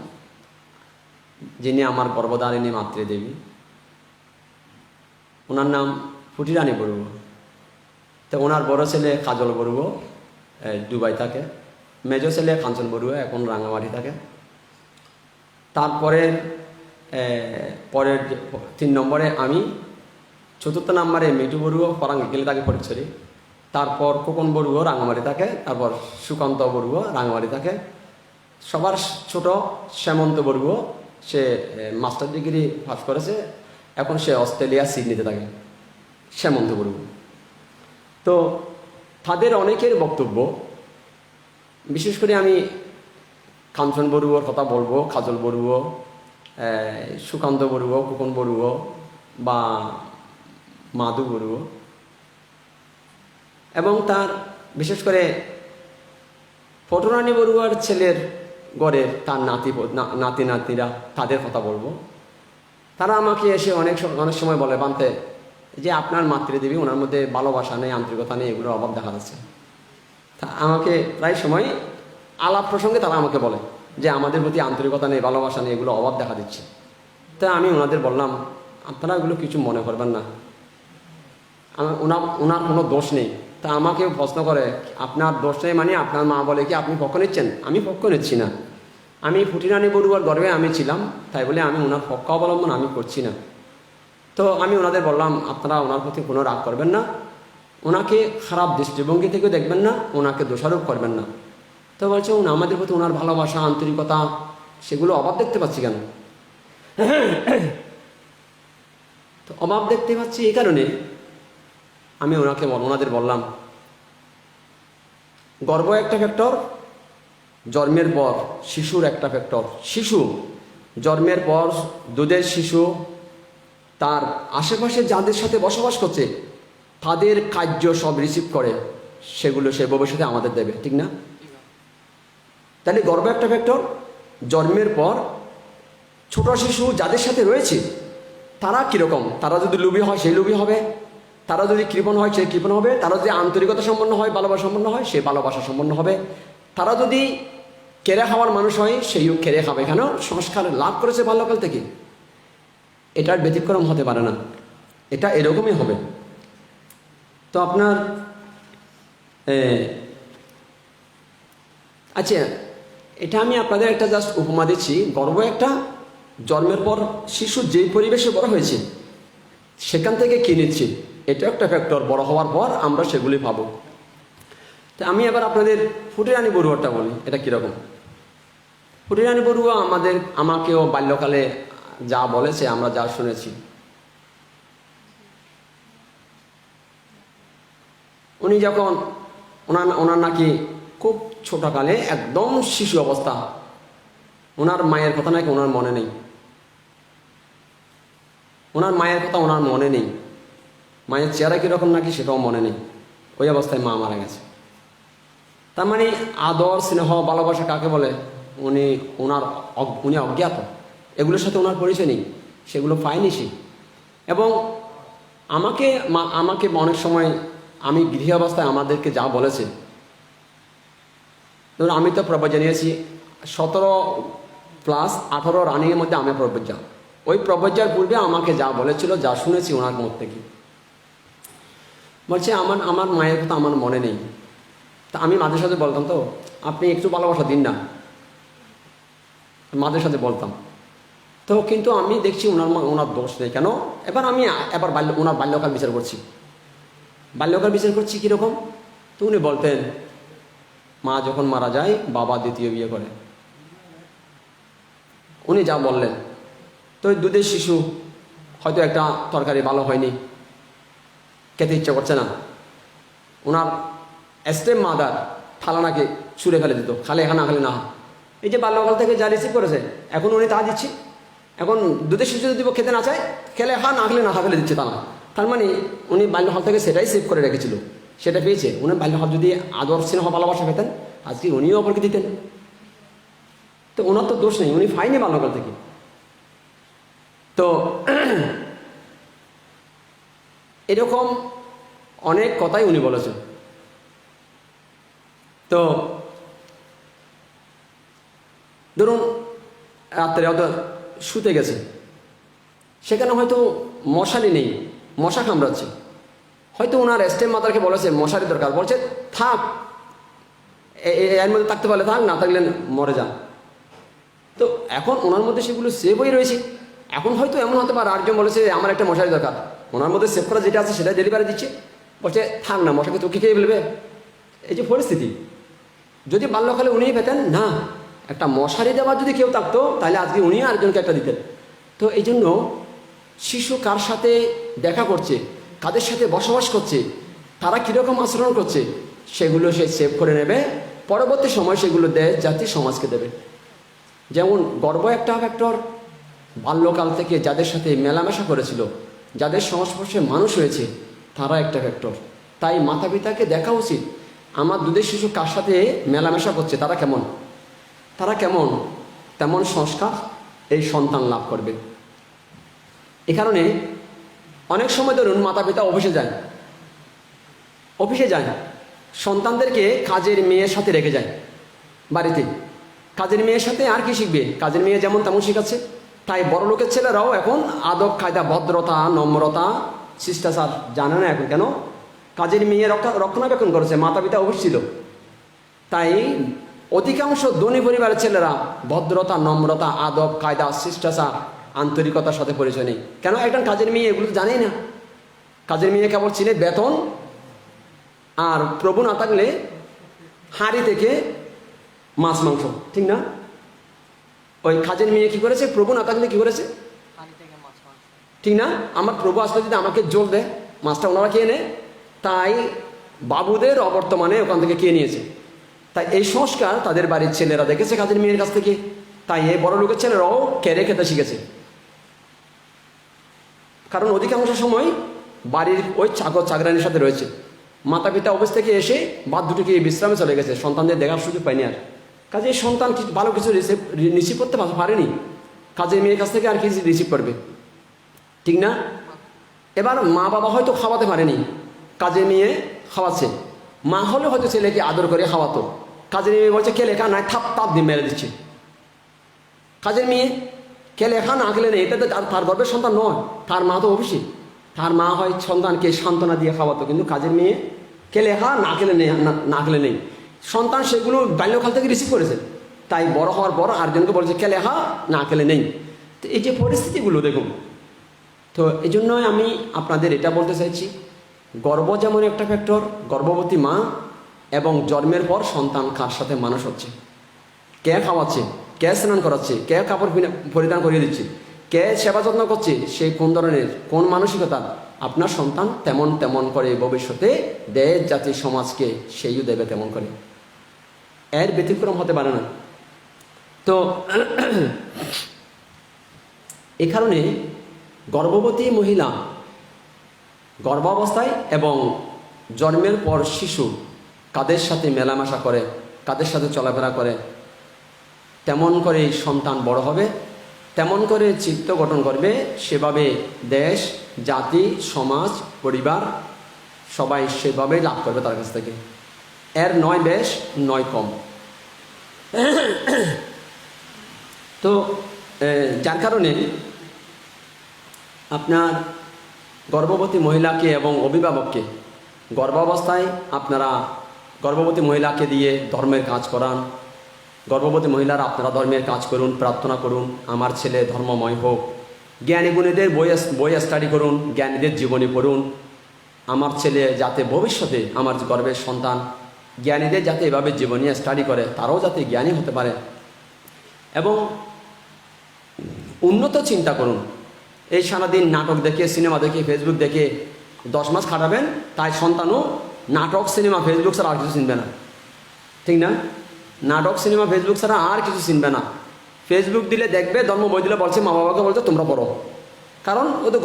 A: যিনি আমার গর্ভধারিণী মাতৃদেবী, ওনার নাম ফুটিরানী বড়ুয়া। তো ওনার বড় ছেলে কাজল বড়ুয়া দুবাই থাকে, মেজো ছেলে কাঞ্চন বড়ুয়া এখন রাঙামাটি থাকে। তারপরের 3 নম্বরে আমি, 4র্থ নম্বরে মিঠু বড়ুয়া ফরাঙ্গিকেলে থাকে ফটিকছড়ি, তারপর খোকন বড়ুয়া রাঙামাটি থাকে, তারপর সুকান্ত বড়ুয়া রাঙামাটি থাকে। সবার ছোট শ্যামন্ত বড়ুয়া, সে মাস্টার ডিগ্রি পাস করেছে, এখন সে অস্ট্রেলিয়া সিডনিতে থাকে, শ্যামন্ত বড়ুয়া। তো তাদের অনেকের বক্তব্য, বিশেষ করে আমি কাঞ্চন বড়ুয়ার কথা বলবো, কাজল বড়ুয়া, সুকান্ত বড়ুয়া, খোকন বড়ুয়া বা মাধু বড়ুয়া, এবং তার বিশেষ করে ফটরানী বড়ুয়ার ছেলের গড়ের তার নাতি নাতিরা, তাদের কথা বলবো। তারা আমাকে এসে অনেক সময় বলে, বান্তে যে আপনার মাতৃদেবী, ওনার মধ্যে ভালোবাসা নেই, আন্তরিকতা নেই, এগুলোর অভাব দেখা যাচ্ছে। তা আমাকে প্রায় সময় আলাপ প্রসঙ্গে তারা আমাকে বলে যে আমাদের প্রতি আন্তরিকতা নেই, ভালোবাসা নেই, এগুলো অভাব দেখা দিচ্ছে। তা আমি ওনাদের বললাম, আপনারা এগুলো কিছু মনে করবেন না, ওনার কোনো দোষ নেই। তা আমাকেও প্রশ্ন করে, আপনার দোষ নেই মানে আপনার মা বলে কি আপনি পক্ষ নিচ্ছেন? আমি পক্ষ নিচ্ছি না। আমি ফুটিরানী বড়ুয়ার গর্ভে আমি ছিলাম, তাই বলে আমি ওনার পক্ষ অবলম্বন আমি করছি না। তো আমি ওনাদের বললাম, আপনারা ওনার প্রতি কোনো রাগ করবেন না, ওনাকে খারাপ দৃষ্টিভঙ্গি থেকেও দেখবেন না, ওনাকে দোষারোপ করবেন না। তো বলছে, আমাদের প্রতি ওনার ভালোবাসা, আন্তরিকতা, সেগুলো অভাব দেখতে পাচ্ছি কেন? তো অভাব দেখতে পাচ্ছি এই কারণে আমি ওনাদের বললাম, গর্ভ একটা ফ্যাক্টর, জন্মের পর শিশুর একটা ফ্যাক্টর। শিশু জন্মের পর দুধের শিশু তার আশেপাশে যাদের সাথে বসবাস করছে তাদের কার্য সব রিসিভ করে, সেগুলো সে ভবিষ্যতে আমাদের দেবে, ঠিক না? তাহলে গর্ভ একটা ফ্যাক্টর। জন্মের পর ছোট শিশু যাদের সাথে রয়েছে তারা কীরকম, তারা যদি লোভী হয় সেই লোভী হবে, তারা যদি কৃপণ হয় সেই কৃপণ হবে, তারা যদি আন্তরিকতা সম্পন্ন হয়, ভালোবাসা সম্পন্ন হয়, সে ভালোবাসা সম্পন্ন হবে, তারা যদি কেড়ে খাওয়ার মানুষ হয় সেইও কেড়ে খাবে। কেন? সংস্কার লাভ করেছে বাল্যকাল থেকে। এটার ব্যতিক্রম হতে পারে না, এটা এরকমই হবে। তো আপনার আচ্ছা, এটা আমি আপনাদের একটা জাস্ট উপমা দিচ্ছি। গর্ভ একটা, জন্মের পর শিশু যেই পরিবেশে বড় হয়েছে সেখান থেকে কি নিচ্ছি, এটা একটা ফ্যাক্টর। বড় হওয়ার পর আমরা সেগুলি পাবো। তো আমি এবার আপনাদের ফুটিরানী বড়ুয়ারটা বলি, এটা কীরকম। ফুটিরানী বড়ুয়া আমাকেও বাল্যকালে যা বলেছে, আমরা যা শুনেছি, উনি যখন ওনার নাকি খুব ছোটকালে একদম শিশু অবস্থা, ওনার মায়ের কথা নাকি ওনার মনে নেই, ওনার মায়ের কথা ওনার মনে নেই, মায়ের চেহারা কীরকম নাকি সেটাও মনে নেই, ওই অবস্থায় মা মারা গেছে। তার মানে আদর স্নেহ ভালোবাসা কাকে বলে উনি অজ্ঞাত, এগুলোর সাথে ওনার পরিচয় নেই, সেগুলো পায়নি সে। এবং আমাকে অনেক সময় আমি গৃহ অবস্থায় আমাদেরকে যা বলেছে, ধরুন আমি তো প্রব্রজা নিয়েছি 17+18 রানিংয়ের মধ্যে আমি প্রব্রজা, ওই প্রব্রজার পূর্বে আমাকে যা বলেছিল, যা শুনেছি ওনার মত থেকে, বলছে আমার মায়ের কথা আমার মনে নেই। তা আমি মাঝে সাথে বলতাম, তো আপনি একটু ভালোবাসা দিন না, মাঝে সাথে বলতাম। তো কিন্তু আমি দেখছি ওনার দোষ নেই কেন। আমি ওনার বাল্যকাল বিচার করছি। বাল্যকাল বিচার করছি কীরকম, তো উনি বলতেন মা যখন মারা যায় বাবা দ্বিতীয় বিয়ে করে, উনি যা বললেন। তো ওই দুধের শিশু হয়তো একটা তরকারি ভালো হয়নি, খেতে ইচ্ছা করছে না, ওনার স্টেপ মাদার থালা নাকি ছুঁড়ে ফেলে দিত, খালে না খালে না। এই যে বাল্যকাল থেকে যা রিসিভ করেছে এখন উনি তা দিচ্ছে। এখন দুধের শিশু যদি খেতে না চায়, খেলে না খেলে না ফেলে দিচ্ছে তা না। তার মানে উনি বাল্যকাল থেকে সেটাই সেভ করে রেখেছিল, সেটা পেয়েছে। উনি বাল্যকাল যদি আদর স্নেহ ভালোবাসা পেতেন আজকে উনিও অপরকে দিতেন। তো ওনার তো দোষ নেই, উনি পায়নি বাল্যকাল থেকে। তো এরকম অনেক কথাই উনি বলেছেন। তো ধরুন রাত্রে হয়তো শুতে গেছে, সেখানে হয়তো মশারি নেই, মশা কামড়াচ্ছে, হয়তো ওনার স্টেপ মাদারকে বলেছে মশারি দরকার, বলছে থাক এর মধ্যে থাকতে পারলে থাক, না থাকলে মরে যান। তো এখন ওনার মধ্যে সেগুলো সেভ হয়ে রয়েছে। এখন হয়তো এমন হতে পারে আরেকজন বলেছে আমার একটা মশারি দরকার, ওনার মধ্যে সেভ করা যেটা আছে সেটা ডেলিভারি দিচ্ছে, বলছে থাক না, মশাকে তো কি খেয়ে ফেলবে। এই যে পরিস্থিতি, যদি বাল্যকালে উনিই পেতেন না, একটা মশারি দেওয়ার যদি কেউ থাকতো তাহলে আজকে উনি আরেকজনকে একটা দিতেন। তো এই জন্য শিশু কার সাথে দেখা করছে, কাদের সাথে বসবাস করছে, তারা কীরকম আচরণ করছে, সেগুলো সে সেভ করে নেবে, পরবর্তী সময় সেগুলো দেয় জাতি সমাজকে দেবে। যেমন গর্ব একটা ফ্যাক্টর, বাল্যকাল থেকে যাদের সাথে মেলামেশা করেছিল, যাদের সংস্পর্শে মানুষ হয়েছে, তারা একটা ফ্যাক্টর। তাই মাতা পিতাকে দেখা উচিত আমার দুধের শিশু কার সাথে মেলামেশা করছে, তারা কেমন, তেমন সংস্কার এই সন্তান লাভ করবে। এ কারণে অনেক সময় ধরুন মাতা পিতা অফিসে যায়, সন্তানদেরকে কাজের মেয়ের সাথে রেখে যায় বাড়িতে। কাজের মেয়ের সাথে আর কি শিখবে, কাজের মেয়ে যেমন তেমন শিখাচ্ছে। তাই বড় লোকের ছেলেরাও এখন আদব কায়দা, ভদ্রতা, নম্রতা, শিষ্টাচার জানে না এখন। কেন? কাজের মেয়ে রক্ষণাবেক্ষণ করেছে, মাতা পিতা অফিস ছিল। তাই অধিকাংশ ধনী পরিবারের ছেলেরা ভদ্রতা, নম্রতা, আদব কায়দা, শিষ্টাচার, আন্তরিকতার সাথে পরিচয় নেই। কেন? একজন কাজের মেয়ে এগুলো তো জানেই না। কাজের মেয়ে কেবল চিনে বেতন, আর প্রভু না থাকলে হাঁড়ি থেকে মাছ মাংস, ঠিক না? ওই কাজের মেয়ে কি করেছে? প্রভু না থাকলে কি করেছে? ঠিক না? আমার প্রভু আসলে যদি আমাকে জোর দেয়, মাছটা ওনারা খেয়ে নেয়। তাই বাবুদের অবর্তমানে ওখান থেকে খেয়ে নিয়েছে। তাই এই সংস্কার তাদের বাড়ির ছেলেরা দেখেছে কাজের মেয়ের কাছ থেকে। তাই এই বড় লোকের ছেলেরাও কেড়ে খেতে শিখেছে। কারণ অধিকাংশ সময় বাড়ির ওই চাকরানির সাথে রয়েছে। মাতা পিতা অফিস থেকে এসে বাদ দুটোকে বিশ্রামে চলে গেছে, সন্তানদের দেখার সুযোগ পায়নি আর। কাজে সন্তান ভালো কিছু রিসিভ করতে পারেনি, কাজের মেয়ের কাছ থেকে আর কি রিসিভ করবে, ঠিক না? এবার মা বাবা হয়তো খাওয়াতে পারেনি, কাজের মেয়ে খাওয়াচ্ছে। মা হলে হয়তো ছেলেকে আদর করে খাওয়াতো, কাজের মেয়ে বলছে কে লেখা নাই, থাপ দিয়ে মেরে দিচ্ছে। কাজের মেয়ে কে লেখা না খেলে নেই, এটা তো তার গর্বের সন্তান নয়, তার মা তো অবশ্যই। তার মা হয় সন্তানকে সান্ত্বনা দিয়ে খাওয়াতো, কিন্তু কাজের মেয়ে কে লেখা না খেলে নেই। সন্তান সেগুলো বাল্যকাল থেকে রিসিভ করেছে। তাই বড় হওয়ার পর আরেকজনকে বলেছে কে লেখা না খেলে নেই। তো এই যে পরিস্থিতিগুলো দেখুন। তো এই জন্যই আমি আপনাদের এটা বলতে চাইছি, গর্ভ যেমন একটা ফ্যাক্টর, গর্ভবতী মা এবং জন্মের পর সন্তান কার সাথে মানুষ হচ্ছে, কে খাওয়াচ্ছে, কে স্নান করাচ্ছে, কে কাপড় পরিধান করিয়ে দিচ্ছে, কে সেবা যত্ন করছে, সেই কোন ধরনের কোন মানসিকতা, আপনার সন্তান তেমন করে ভবিষ্যতে দেশ জাতি সমাজকে সেইও দেবে তেমন করে। এর ব্যতিক্রম হতে পারে না। তো এ কারণে গর্ভবতী মহিলা গর্ভাবস্থায় এবং জন্মের পর শিশু কাদের সাথে মেলামেশা করে, কাদের সাথে চলাফেরা করে, তেমন করে সন্তান বড় হবে, তেমন করে চিত্ত গঠন করবে, সেভাবে দেশ, জাতি, সমাজ, পরিবার সবাই সেভাবেই লাভ করবে তার কাছ থেকে। এর নয় বেশ নয় কম। তো যার কারণে আপনার গর্ভবতী মহিলাকে এবং অভিভাবককে গর্ভাবস্থায় আপনারা গর্ভবতী মহিলাকে দিয়ে ধর্মের কাজ করান। গর্ভবতী মহিলারা আপনারা ধর্মের কাজ করুন, প্রার্থনা করুন আমার ছেলে ধর্মময় হোক। জ্ঞানী গুণীদের বই স্টাডি করুন, জ্ঞানীদের জীবনী পড়ুন। আমার ছেলে যাতে ভবিষ্যতে আমার গর্ভের সন্তান জ্ঞানীদের যাতে এভাবে জীবনী স্টাডি করে, তারাও যাতে জ্ঞানী হতে পারে এবং উন্নত চিন্তা করুন। এই সারাদিন নাটক দেখে, সিনেমা দেখে, ফেসবুক দেখে 10 মাস খাটাবেন, তাই সন্তানও নাটক, সিনেমা, ফেসবুক ছাড়া আর কিছু চিনবে না, ঠিক না? নাটক, সিনেমা, ফেসবুক ছাড়া আর কিছু চিনবে না। ফেসবুক দিলে দেখবে, ধর্ম বই দিলে বলছে, মা বাবাকে বলছে তোমরা পড়ো, কারণ ও তো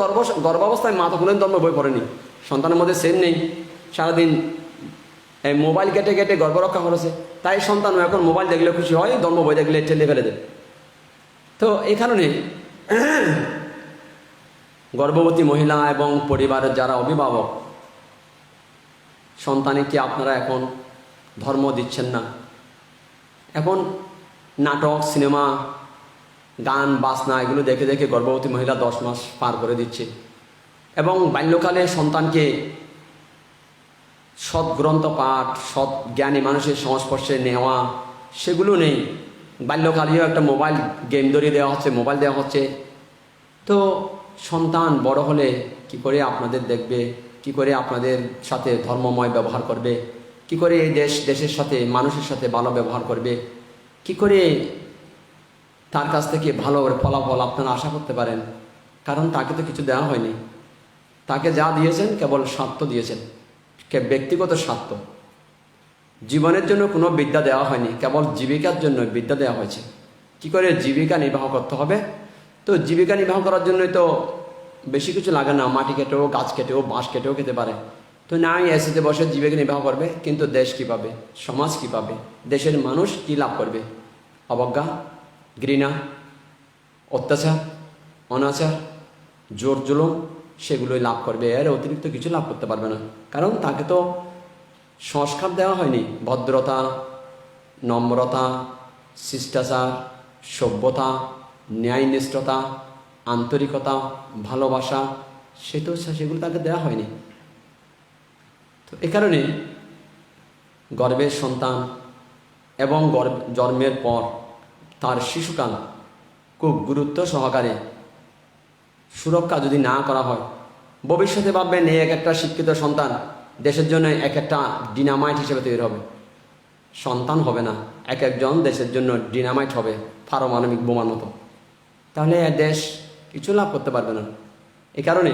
A: গর্ভাবস্থায় মা তো কোনো ধর্ম বই পড়েনি, সন্তানের মধ্যে সেন নেই, সারাদিন এই মোবাইল কেটে কেটে গর্ভ রক্ষা করেছে, তাই সন্তানও এখন মোবাইল দেখলে খুশি হয়, ধর্ম বই দেখলে ঠেলে ফেলে দেয়। তো এই কারণে গর্ভবতী মহিলা এবং পরিবারের যারা অভিভাবক, সন্তানকে আপনারা এখন ধর্ম দিচ্ছেন না। এখন নাটক, সিনেমা, গান, বাজনা এগুলো দেখে দেখে গর্ভবতী মহিলা 10 মাস পার করে দিচ্ছে এবং বাল্যকালে সন্তানকে সৎ গ্রন্থ পাঠ, সৎ জ্ঞানী মানুষের সংস্পর্শে নেওয়া সেগুলো নেই। বাল্যকালেও একটা মোবাইল গেম ধরিয়ে দেওয়া হচ্ছে, মোবাইল দেওয়া হচ্ছে। তো সন্তান বড় হলে কি করে আপনাদের দেখবে, কি করে আপনাদের সাথে ধর্মময় ব্যবহার করবে, কি করে এই দেশের সাথে, মানুষের সাথে ভালো ব্যবহার করবে, কি করে তার কাছ থেকে ভালো ফলাফল আপনারা আশা করতে পারেন? কারণ তাকে তো কিছু দেওয়া হয়নি। তাকে যা দিয়েছেন কেবল স্বার্থ দিয়েছেন, ব্যক্তিগত স্বার্থ। জীবনের জন্য কোনো বিদ্যা দেওয়া হয়নি, কেবল জীবিকার জন্য বিদ্যা দেওয়া হয়েছে। কি করে জীবিকা নির্বাহ করতে হবে। তো জীবিকা নির্বাহ করার জন্যই তো বেশি কিছু লাগে না, মাটি কেটেও, গাছ কেটেও, বাঁশ কেটেও খেতে পারে। তো না এসিতে বসে জীবিকা নির্বাহ করবে, কিন্তু দেশ কী পাবে, সমাজ কী পাবে, দেশের মানুষ কী লাভ করবে? অবজ্ঞা, ঘৃণা, অত্যাচার, অনাচার, জোর জুলুম সেগুলোই লাভ করবে, এর অতিরিক্ত কিছু লাভ করতে পারবে না। কারণ তাকে তো সংস্কার দেওয়া হয়নি, ভদ্রতা, নম্রতা, শিষ্টাচার, সভ্যতা, ন্যায়নিষ্ঠতা, আন্তরিকতা, ভালোবাসা সেগুলো তাকে দেওয়া হয়নি। তো এ কারণে গর্ভের সন্তান এবং জন্মের পর তার শিশুকাল খুব গুরুত্ব সহকারে সুরক্ষা যদি না করা হয়, ভবিষ্যতে ভাববেন এই এক একটা শিক্ষিত সন্তান দেশের জন্য এক একটা ডিনামাইট হিসেবে তৈরি হবে। সন্তান হবে না, এক একজন দেশের জন্য ডিনামাইট হবে, পারমাণবিক বোমার মতো। তাহলে দেশ কিছু লাভ করতে পারবে না। এই কারণে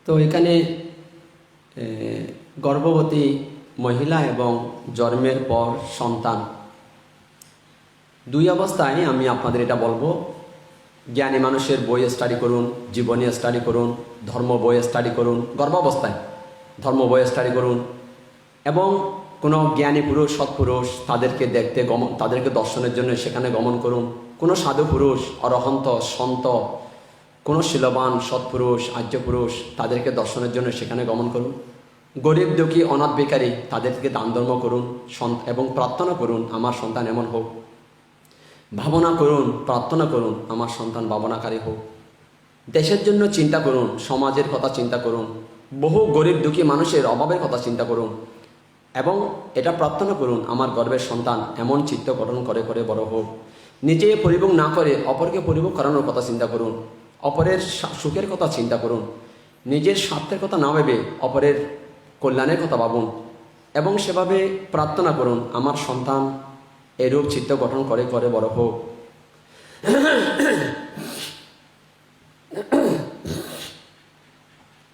A: তো এখানে গর্ভবতী মহিলা এবং জন্মের পর সন্তান দুই অবস্থায় আমি আপনাদের এটা বলবো, জ্ঞানী মানুষের বই স্টাডি করুন, জীবনী স্টাডি করুন, ধর্ম বই স্টাডি করুন, গর্ভাবস্থায় ধর্ম বই স্টাডি করুন এবং কোনো জ্ঞানী পুরুষ, সৎপুরুষ তাদেরকে দেখতে তাদেরকে দর্শনের জন্য সেখানে গমন করুন। কোনো সাধু পুরুষ, অরহন্ত, সন্ত, কোনো শিলবান সৎপুরুষ, আর্য পুরুষ তাদেরকে দর্শনের জন্য সেখানে গমন করুন। গরিব দুঃখী, অনাথ বেকারী তাদেরকে দান ধর্ম করুন এবং প্রার্থনা করুন আমার সন্তান এমন হোক। ভাবনা করুন, প্রার্থনা করুন আমার সন্তান ভাবনাকারী হোক। দেশের জন্য চিন্তা করুন, সমাজের কথা চিন্তা করুন, বহু গরিব দুঃখী মানুষের অভাবের কথা চিন্তা করুন এবং এটা প্রার্থনা করুন আমার গর্বের সন্তান এমন চিত্ত গঠন করে করে বড় হোক। নিজে পরিভোগ না করে অপরকে পরিভোগ করানোর কথা চিন্তা করুন, অপরের সুখের কথা চিন্তা করুন। নিজের স্বার্থের কথা না ভেবে অপরের কল্যাণের কথা ভাবুন এবং সেভাবে প্রার্থনা করুন, আমার সন্তান এরূপ চিত্ত গঠন করে করে বড় হোক।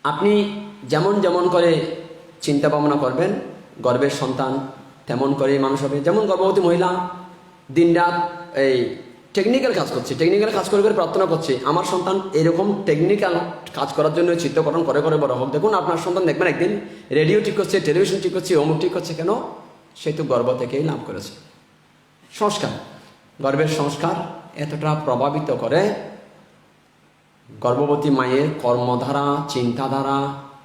A: আপনি যেমন যেমন করে চিন্তা ভাবনা করবেন, গর্ভের সন্তান তেমন করেই মানুষ হবে। যেমন গর্ভবতী মহিলা দিনরাত এই টেকনিক্যাল কাজ করছে, টেকনিক্যাল কাজ করে করে প্রার্থনা করছে, আমার সন্তান এরকম টেকনিক্যাল কাজ করার জন্য চিত্ত গঠন করে করে বড় হোক। দেখুন আপনার সন্তান দেখবেন একদিন রেডিও ঠিক করছে, টেলিভিশন ঠিক করছে, অমুক ঠিক করছে। কেন? সে তো গর্ভ থেকেই লাভ করেছে। সংস্কার, গর্ভের সংস্কার এতটা প্রভাবিত করে, গর্ভবতী মায়ের কর্মধারা, চিন্তাধারা,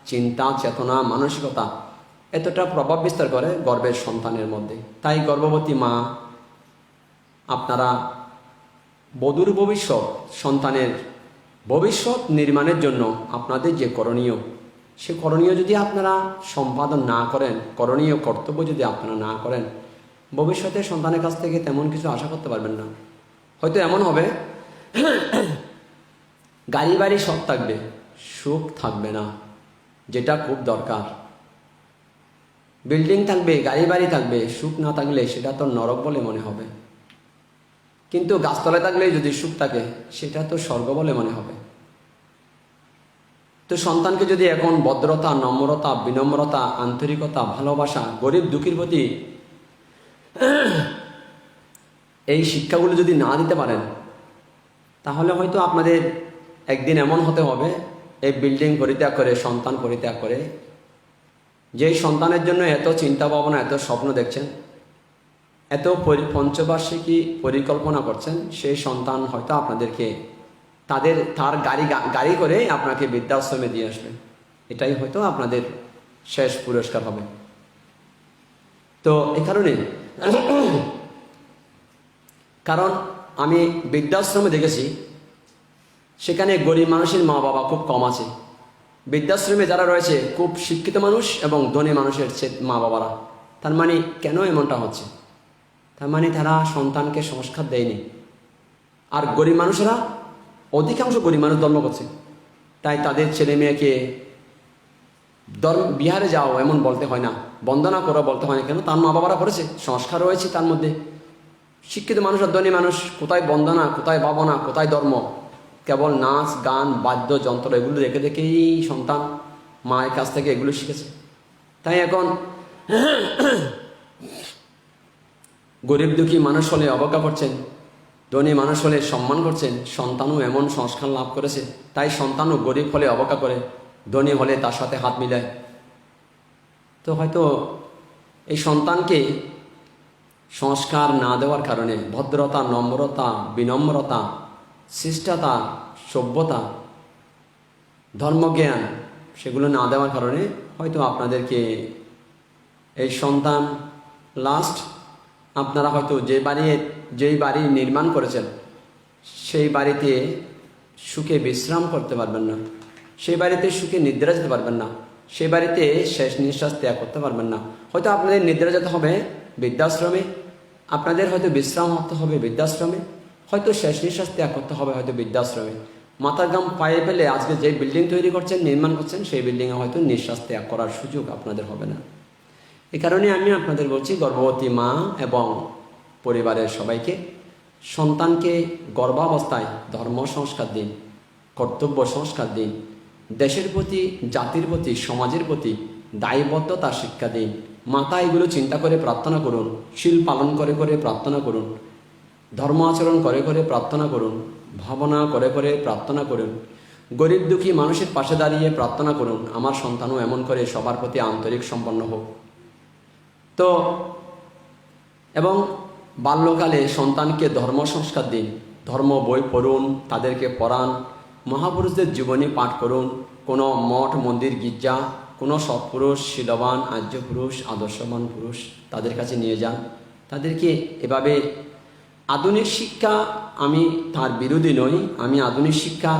A: চিন্তা চেতনা, মানসিকতা এতটা প্রভাব বিস্তার করে গর্ভের সন্তানের মধ্যে। তাই গর্ভবতী মা, আপনারা বধূর ভবিষ্যৎ, সন্তানের ভবিষ্যৎ নির্মাণের জন্য আপনাদের যে করণীয়, সে করণীয় যদি আপনারা সম্পাদন না করেন, করণীয় কর্তব্য যদি আপনারা না করেন, ভবিষ্যতে সন্তানের কাছ থেকে তেমন কিছু আশা করতে পারবেন না। হয়তো এমন হবে গাড়ি বাড়ি সব থাকবে, সুখ থাকবে না, যেটা খুব দরকার। বিল্ডিং থাকবে, গাড়ি বাড়ি থাকবে, সুখ না থাকলে সেটা তো নরক বলে মনে হবে। কিন্তু গাছতলায় থাকলে যদি সুখ থাকে, সেটা তো স্বর্গ বলে মনে হবে। তো সন্তানকে যদি এখন ভদ্রতা, নম্রতা, বিনম্রতা, আন্তরিকতা, ভালোবাসা, গরিব দুঃখীর প্রতি এই শিক্ষাগুলো যদি না দিতে পারেন, তাহলে হয়তো আপনাদের একদিন এমন হতে হবে, এই বিল্ডিং পরিত্যাগ করে, সন্তান পরিত্যাগ করে, যেই সন্তানের জন্য এত চিন্তা ভাবনা, এত স্বপ্ন দেখছেন, এত পঞ্চবার্ষিকী পরিকল্পনা করছেন, সেই সন্তান হয়তো আপনাদেরকে তার গাড়ি করে আপনাকে বৃদ্ধাশ্রমে দিয়ে আসবে। এটাই হয়তো আপনাদের শেষ পুরস্কার হবে। তো এই কারণে, কারণ আমি বৃদ্ধাশ্রমে দেখেছি, সেখানে গরিব মানুষের মা বাবা খুব কম আছে। বৃদ্ধাশ্রমে যারা রয়েছে খুব শিক্ষিত মানুষ এবং ধনী মানুষের মা বাবারা। তার মানে কেন এমনটা হচ্ছে? তার মানে তারা সন্তানকে সংস্কার দেয়নি। আর গরিব মানুষেরা, অধিকাংশ গরিব মানুষ জন্ম করছে, তাই তাদের ছেলে মেয়েকে বিহারে যাও এমন বলতে হয় না, বন্দনা করো বলতে হয় না। কেন? তার মা বাবারা করেছে, সংস্কার রয়েছে তার মধ্যে। শিক্ষিত মানুষ আর ধনী মানুষ, কোথায় বন্দনা, কোথায় ভাবনা, কোথায় ধর্ম? কেবল নাচ, গান, বাদ্যযন্ত্র এগুলো দেখে দেখেই সন্তান মায়ের কাছ থেকে এগুলো শিখেছে। তাই এখন গরিব দুঃখী মানুষ হলে অবজ্ঞা করছেন, ধনী মানুষ হলে সম্মান করছেন। সন্তানও এমন সংস্কার লাভ করেছে, তাই সন্তানও গরিব হলে অবজ্ঞা করে, ধনী হলে তার সাথে হাত মিলায়। তো হয়তো এই সন্তানকে সংস্কার না দেওয়ার কারণে, ভদ্রতা, নম্রতা, বিনম্রতা, শিষ্টতা, সভ্যতা, ধর্মজ্ঞান সেগুলো না দেওয়ার কারণে হয়তো আপনাদেরকে এই সন্তান লাস্ট, আপনারা হয়তো যেই বাড়ি নির্মাণ করেছেন, সেই বাড়িতে সুখে বিশ্রাম করতে পারবেন না, সেই বাড়িতে সুখে নিদ্রা যেতে পারবেন না, সেই বাড়িতে শেষ নিঃশ্বাস ত্যাগ করতে পারবেন না। হয়তো আপনাদের নিদ্রা যেতে হবে বৃদ্ধাশ্রমে, আপনাদের হয়তো বিশ্রাম হতে হবে বৃদ্ধাশ্রমে, হয়তো শেষ নিঃশ্বাস ত্যাগ করতে হবে হয়তো বৃদ্ধাশ্রমে। মাথার গাম পায়ে ফেলে আজকে যে বিল্ডিং তৈরি করছেন, নির্মাণ করছেন, সেই বিল্ডিংয়ে হয়তো নিঃশ্বাস ত্যাগ করার সুযোগ আপনাদের হবে না। এ কারণে আমি আপনাদের বলছি, গর্ভবতী মা এবং পরিবারের সবাইকে সন্তানকে গর্ভাবস্থায় ধর্ম সংস্কার দিন, কর্তব্য সংস্কার দিন, দেশের প্রতি, জাতির প্রতি, সমাজের প্রতি দায়বদ্ধতা শিক্ষা দিন। মাতা এগুলো চিন্তা করে প্রার্থনা করুন, শীল পালন করে করে প্রার্থনা করুন, ধর্ম আচরণ করে করে প্রার্থনা করুন, ভাবনা করে করে প্রার্থনা করুন, গরিব দুঃখী মানুষের পাশে দাঁড়িয়ে প্রার্থনা করুন, আমার সন্তানও এমন করে সবার প্রতি আন্তরিক সম্পন্ন হোক। তো এবং বাল্যকালে সন্তানকে ধর্ম সংস্কার দিন, ধর্ম বই পড়ুন, তাদেরকে পড়ান, মহাপুরুষদের জীবনী পাঠ করুন, কোনো মঠ মন্দির গির্জা, কোনো সৎপুরুষ, শীলবান, আর্য পুরুষ, আদর্শবান পুরুষ তাদের কাছে নিয়ে যান। তাদেরকে এভাবে আধুনিক শিক্ষা, আমি তার বিরোধী নই, আমি আধুনিক শিক্ষা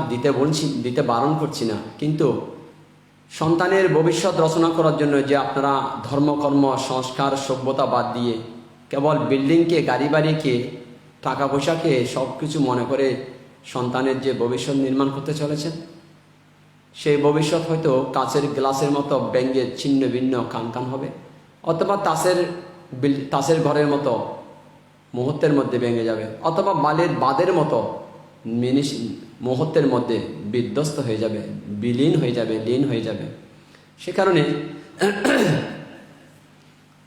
A: দিতে বারণ করছি না, কিন্তু সন্তানের ভবিষ্যৎ রচনা করার জন্য যে আপনারা ধর্মকর্ম, সংস্কার, সভ্যতা বাদ দিয়ে কেবল বিল্ডিংকে, গাড়ি বাড়িকে, টাকা পয়সাকে সব কিছু মনে করে সন্তানের যে ভবিষ্যৎ নির্মাণ করতে চলেছেন, সেই ভবিষ্যৎ হয়তো কাচের গ্লাসের মতো ব্যঙ্গে ছিন্ন ভিন্ন কান কান হবে, অথবা তাসের ঘরের মতো মুহূর্তের মধ্যে ভেঙে যাবে, অথবা বালির বাঁধের মতো মুহূর্তের মধ্যে বিধ্বস্ত হয়ে যাবে, বিলীন হয়ে যাবে, লীন হয়ে যাবে। সে কারণে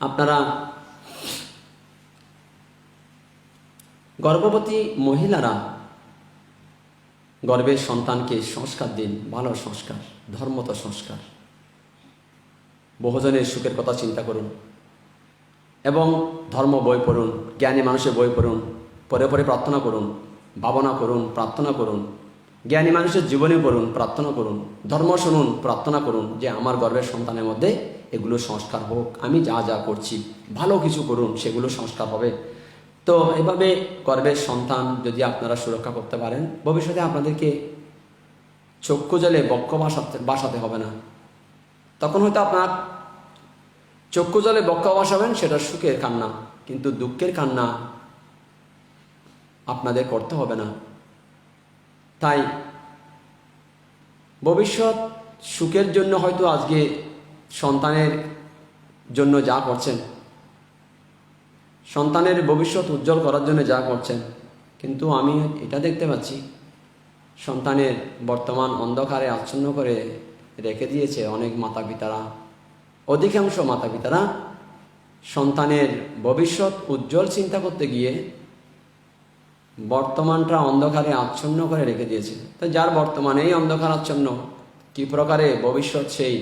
A: আপনারা গর্ভবতী মহিলারা গর্ভের সন্তানকে সংস্কার দিন, ভালো সংস্কার, ধর্মত সংস্কার। বহুজনের সুখের কথা চিন্তা করুন এবং ধর্ম বই পড়ুন, জ্ঞানী মানুষের বই পড়ুন, পরে পরে প্রার্থনা করুন, ভাবনা করুন, প্রার্থনা করুন, জ্ঞানী মানুষের জীবনী পড়ুন, প্রার্থনা করুন, ধর্ম শুনুন, প্রার্থনা করুন যে আমার গর্ভের সন্তানের মধ্যে এগুলো সংস্কার হোক, আমি যা যা করছি ভালো কিছু করুন, সেগুলো সংস্কার হবে। তো এভাবে গর্ভের সন্তান যদি আপনারা সুরক্ষা করতে পারেন, ভবিষ্যতে আপনাদেরকে চক্ষু জলে বক্ষ বাসাতে হবে না। তখন হয়তো আপনার চক্ষু জলে বক্ষ বাসাবেন, সেটা সুখের কান্না, কিন্তু দুঃখের কান্না আপনাদের করতে হবে না। তাই ভবিষ্যৎ সুখের জন্য হয়তো আজকে সন্তানের জন্য যা করছেন, সন্তানের ভবিষ্যৎ উজ্জ্বল করার জন্য যা করছেন, কিন্তু আমি এটা দেখতে পাচ্ছি সন্তানের বর্তমান অন্ধকারে আচ্ছন্ন করে রেখে দিয়েছে অনেক মাতা পিতারা। অধিকাংশ মাতা পিতারা সন্তানের ভবিষ্যৎ উজ্জ্বল চিন্তা করতে গিয়ে বর্তমানটা অন্ধকারে আচ্ছন্ন করে রেখে দিয়েছে। তো যার বর্তমানে এই অন্ধকার আচ্ছন্ন, কি প্রকারে ভবিষ্যৎ সেই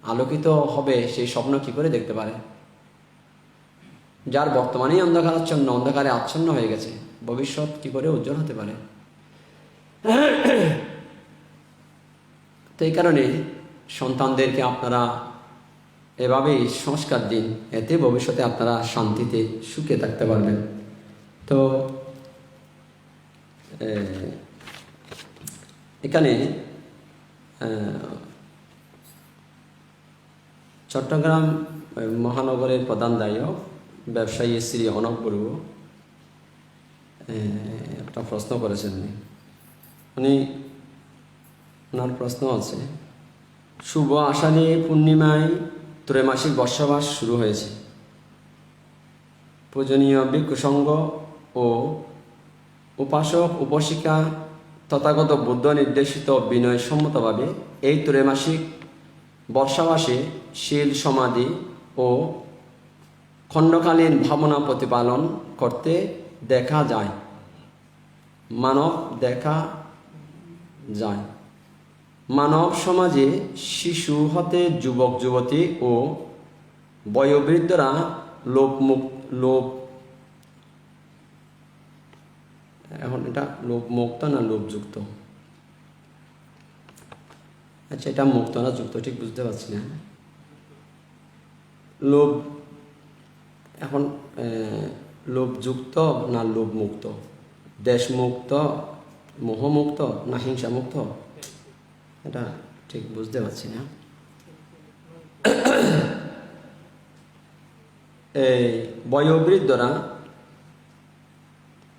A: আলোকিত হবে সেই স্বপ্ন কি করে দেখতে পারে? যার বর্তমানেই অন্ধকারে আচ্ছন্ন হয়ে গেছে, ভবিষ্যৎ কি করে উজ্জ্বল হতে পারে? তো এই কারণে সন্তানদেরকে আপনারা এভাবেই সংস্কার দিন, এতে ভবিষ্যতে আপনারা শান্তিতে সুখে থাকতে পারবেন। তো এখানে চট্টগ্রাম মহানগরের প্রধান দায়ক ব্যবসায়ী শ্রী অনব বড়ুয়া একটা প্রশ্ন করেছেন। ওনার প্রশ্ন আছে, শুভ আষাঢ়ী পূর্ণিমায় ত্রৈমাসিক বর্ষাবাস শুরু হয়েছে। পূজনীয় ভিক্ষুসংঘ ও উপাসক উপাসিকা তথাগত বুদ্ধ নির্দেশিত বিনয়সম্মতভাবে এই ত্রৈমাসিক বর্ষাবাসে শীল সমাধি ও খণ্ডকালীন ভাবনা প্রতিপালন করতে দেখা যায়, মানব সমাজে শিশু হতে যুবক যুবতী ও বয়োবৃদ্ধরা এখন এটা লোভমুক্ত না লোভযুক্ত? আচ্ছা, এটা মুক্ত না যুক্ত ঠিক বুঝতে পারছি না। লোভ এখন লোভযুক্ত না লোভমুক্ত? দেশমুক্ত, মোহমুক্ত না হিংসামুক্ত? এটা ঠিক বুঝতে পারছি না। এই বয়োবৃদ্ধরা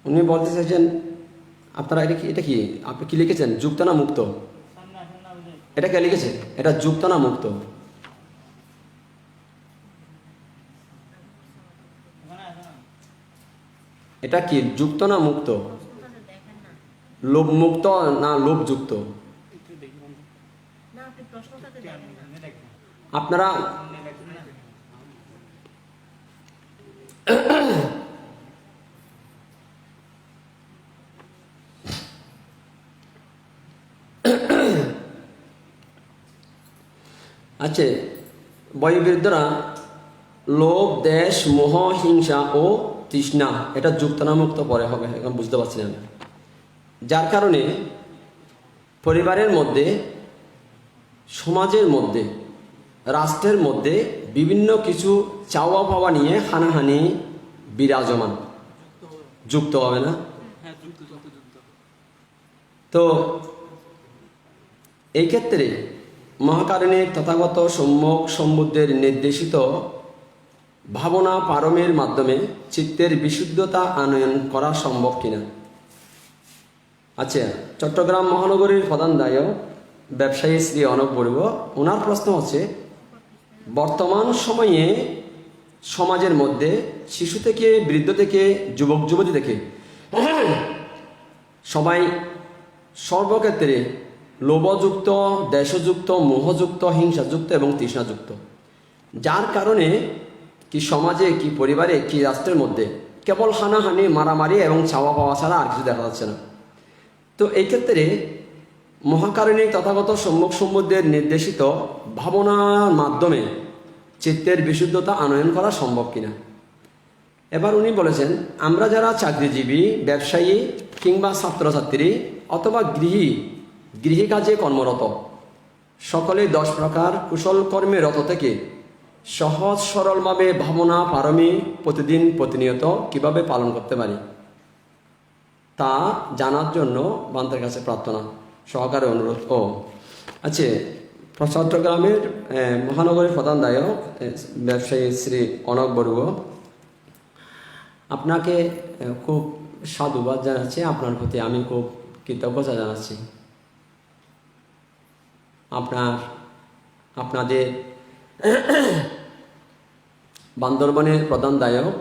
A: উনি বলতে চাইছেন, আপনারা এটা কি আপনি কি লিখেছেন, যুক্ত না মুক্ত? এটা কে লিখেছে? এটা যুক্ত না মুক্ত? এটা কি যুক্ত না মুক্ত? লোভ মুক্ত না লোভ যুক্ত? আপনারা আচ্ছা, বয়োবৃদ্ধরা লোভ, দেশ, মোহ, হিংসা ও তৃষ্ণা, এটা যুক্ত না মুক্ত পরে হবে, এখন বুঝতে পারছি না। যার কারণে পরিবারের মধ্যে, সমাজের মধ্যে, রাষ্ট্রের মধ্যে বিভিন্ন কিছু চাওয়া পাওয়া নিয়ে হানাহানি বিরাজমান। যুক্ত হবে না? তো এই ক্ষেত্রে মহাকারণিক তথাগত সম্যক সম্বুদ্ধের নির্দেশিত ভাবনা পারমের মাধ্যমে চিত্তের বিশুদ্ধতা আনয়ন করা সম্ভব কিনা? আচ্ছা, চট্টগ্রাম মহানগরীর প্রধান দায়ক ব্যবসায়ী শ্রী অনক বড়ুয়া, ওনার প্রশ্ন হচ্ছে বর্তমান সময়ে সমাজের মধ্যে শিশু থেকে বৃদ্ধ থেকে যুবক যুবতী থেকে সবাই সর্বক্ষেত্রে লোভযুক্ত, দেশযুক্ত, মোহযুক্ত, হিংসাযুক্ত এবং তৃষ্ণাযুক্ত, যার কারণে কি সমাজে, কি পরিবারে, কি রাষ্ট্রের মধ্যে কেবল হানাহানি, মারামারি এবং চাওয়া পাওয়া ছাড়া আর কিছু দেখা যাচ্ছে না। তো এই ক্ষেত্রে মহাকারণিক তথাগত সম্মুখ সম্বুদ্ধের নির্দেশিত ভাবনার মাধ্যমে চিত্তের বিশুদ্ধতা আনয়ন করা সম্ভব কিনা। এবার উনি বলেছেন, আমরা যারা চাকরিজীবী, ব্যবসায়ী কিংবা ছাত্রছাত্রী অথবা গৃহী কাজে কর্মরত, সকলেই 10 প্রকার কুশল কর্মে রত থেকে সহজ সরলভাবে ভাবনা পারমি প্রতিদিন প্রতিনিয়ত কিভাবে পালন করতে পারি তা জানার জন্য বান্তের কাছে প্রার্থনা সহকারে অনুরোধ। আচ্ছা, চট্টগ্রামের মহানগরীর প্রধান দায়ক ব্যবসায়ী শ্রী অনক বড়ুয়া, আপনাকে খুব সাধুবাদ জানাচ্ছি, আপনার প্রতি আমি খুব কৃতজ্ঞতা জানাচ্ছি। আপনাদের বান্দরবানের প্রধান দায়ক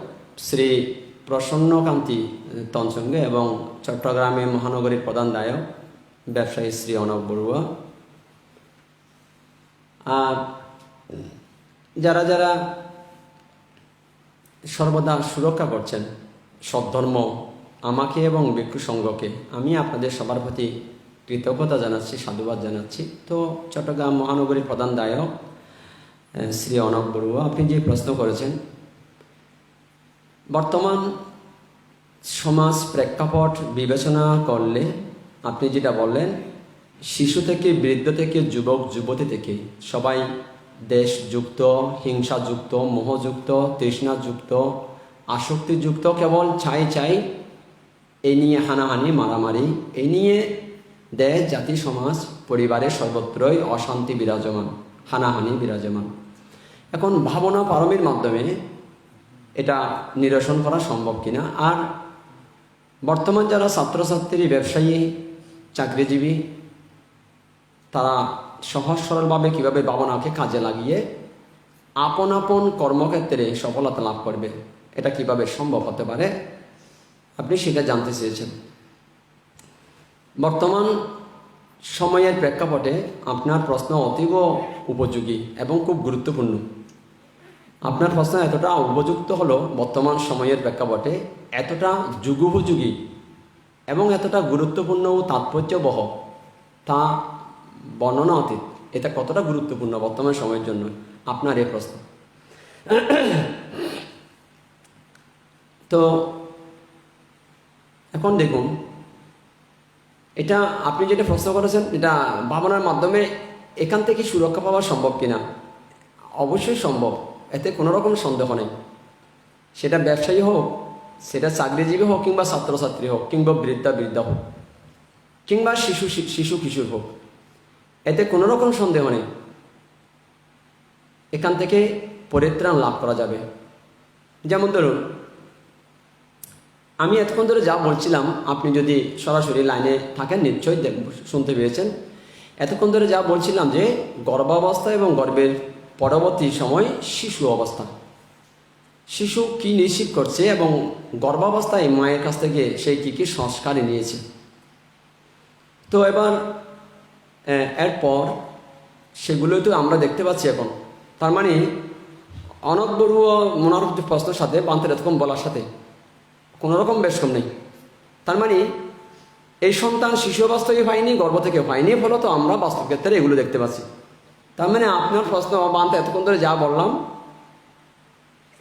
A: শ্রী প্রসন্নকান্তি তঞ্চঙ্গে এবং চট্টগ্রামে মহানগরীর প্রধান দায়ক ব্যবসায়ী শ্রী অনক বড়ুয়া, আর যারা যারা সর্বদা সুরক্ষা করছেন সদ্ধর্ম আমাকে এবং ভিক্ষু সংঘকে, আমি আপনাদের সবার প্রতি কৃতজ্ঞতা জানাচ্ছি, সাধুবাদ জানাচ্ছি। তো চট্টগ্রাম মহানগরীর প্রধান দায়ক শ্রী অনক বড়ুয়া, আপনি যে প্রশ্ন করেছেন, বর্তমান সমাজ প্রেক্ষাপট বিবেচনা করলে আপনি যেটা বললেন, শিশু থেকে বৃদ্ধ থেকে যুবক যুবতী থেকে সবাই দেশযুক্ত, হিংসাযুক্ত, মোহযুক্ত, তৃষ্ণাযুক্ত, আসক্তিযুক্ত, কেবল চাই এই নিয়ে হানাহানি, মারামারি, এই নিয়ে দেশ, জাতি, সমাজ, পরিবারের সর্বত্রই অশান্তি বিরাজমান, হানাহানি বিরাজমান। এখন ভাবনা পারমির মাধ্যমে এটা নিরসন করা সম্ভব কিনা, আর বর্তমান যারা ছাত্রছাত্রী, ব্যবসায়ী, চাকরিজীবী, তারা সহজ সরলভাবে কীভাবে ভাবনাকে কাজে লাগিয়ে আপন আপন কর্মক্ষেত্রে সফলতা লাভ করবে, এটা কিভাবে সম্ভব হতে পারে, আপনি সেটা জানতে চেয়েছেন। বর্তমান সময়ের প্রেক্ষাপটে আপনার প্রশ্ন অতীব উপযোগী এবং খুব গুরুত্বপূর্ণ। আপনার প্রশ্ন এতটা উপযুক্ত হলো বর্তমান সময়ের প্রেক্ষাপটে, এতটা যুগোপযোগী এবং এতটা গুরুত্বপূর্ণ ও তাৎপর্যবহ, তা বর্ণনা অতীত। এটা কতটা গুরুত্বপূর্ণ বর্তমান সময়ের জন্য আপনার এই প্রশ্ন। তো এখন দেখুন, এটা আপনি যেটা প্রশ্ন করেছেন, এটা ভাবনার মাধ্যমে এখান থেকে সুরক্ষা পাওয়া সম্ভব কিনা, অবশ্যই সম্ভব, এতে কোনো রকম সন্দেহ নেই। সেটা ব্যবসায়ী হোক, সেটা চাকরিজীবী হোক, কিংবা ছাত্রছাত্রী হোক, কিংবা বৃদ্ধা হোক, কিংবা শিশু কিশোর হোক, এতে কোনো রকম সন্দেহ নেই, এখান থেকে পরিত্রাণ লাভ করা যাবে। যেমন ধরুন, আমি এতক্ষণ ধরে যা বলছিলাম, আপনি যদি সরাসরি লাইনে থাকেন নিশ্চয়ই শুনতে পেয়েছেন। এতক্ষণ ধরে যা বলছিলাম যে গর্ভাবস্থা এবং গর্ভের পরবর্তী সময় শিশু অবস্থা, শিশু কি নিশ্চিত করছে এবং গর্ভাবস্থায় মায়ের কাছ থেকে সেই কী কী সংস্কারে নিয়েছে। তো এবার এরপর সেগুলোই তো আমরা দেখতে পাচ্ছি এখন। তার মানে অনক বড়ুয়া মনোর প্রশ্নের সাথে বান্তের এতক্ষণ বলার সাথে কোনো রকম বেশ কম নেই। তার মানে এই সন্তান শিশু অবস্থায় পায়নি, গর্ভ থেকে পায়নি, ফলত আমরা বাস্তব ক্ষেত্রে এগুলো দেখতে পাচ্ছি। তার মানে আপনার প্রশ্ন বান্তে এতক্ষণ ধরে যা বললাম,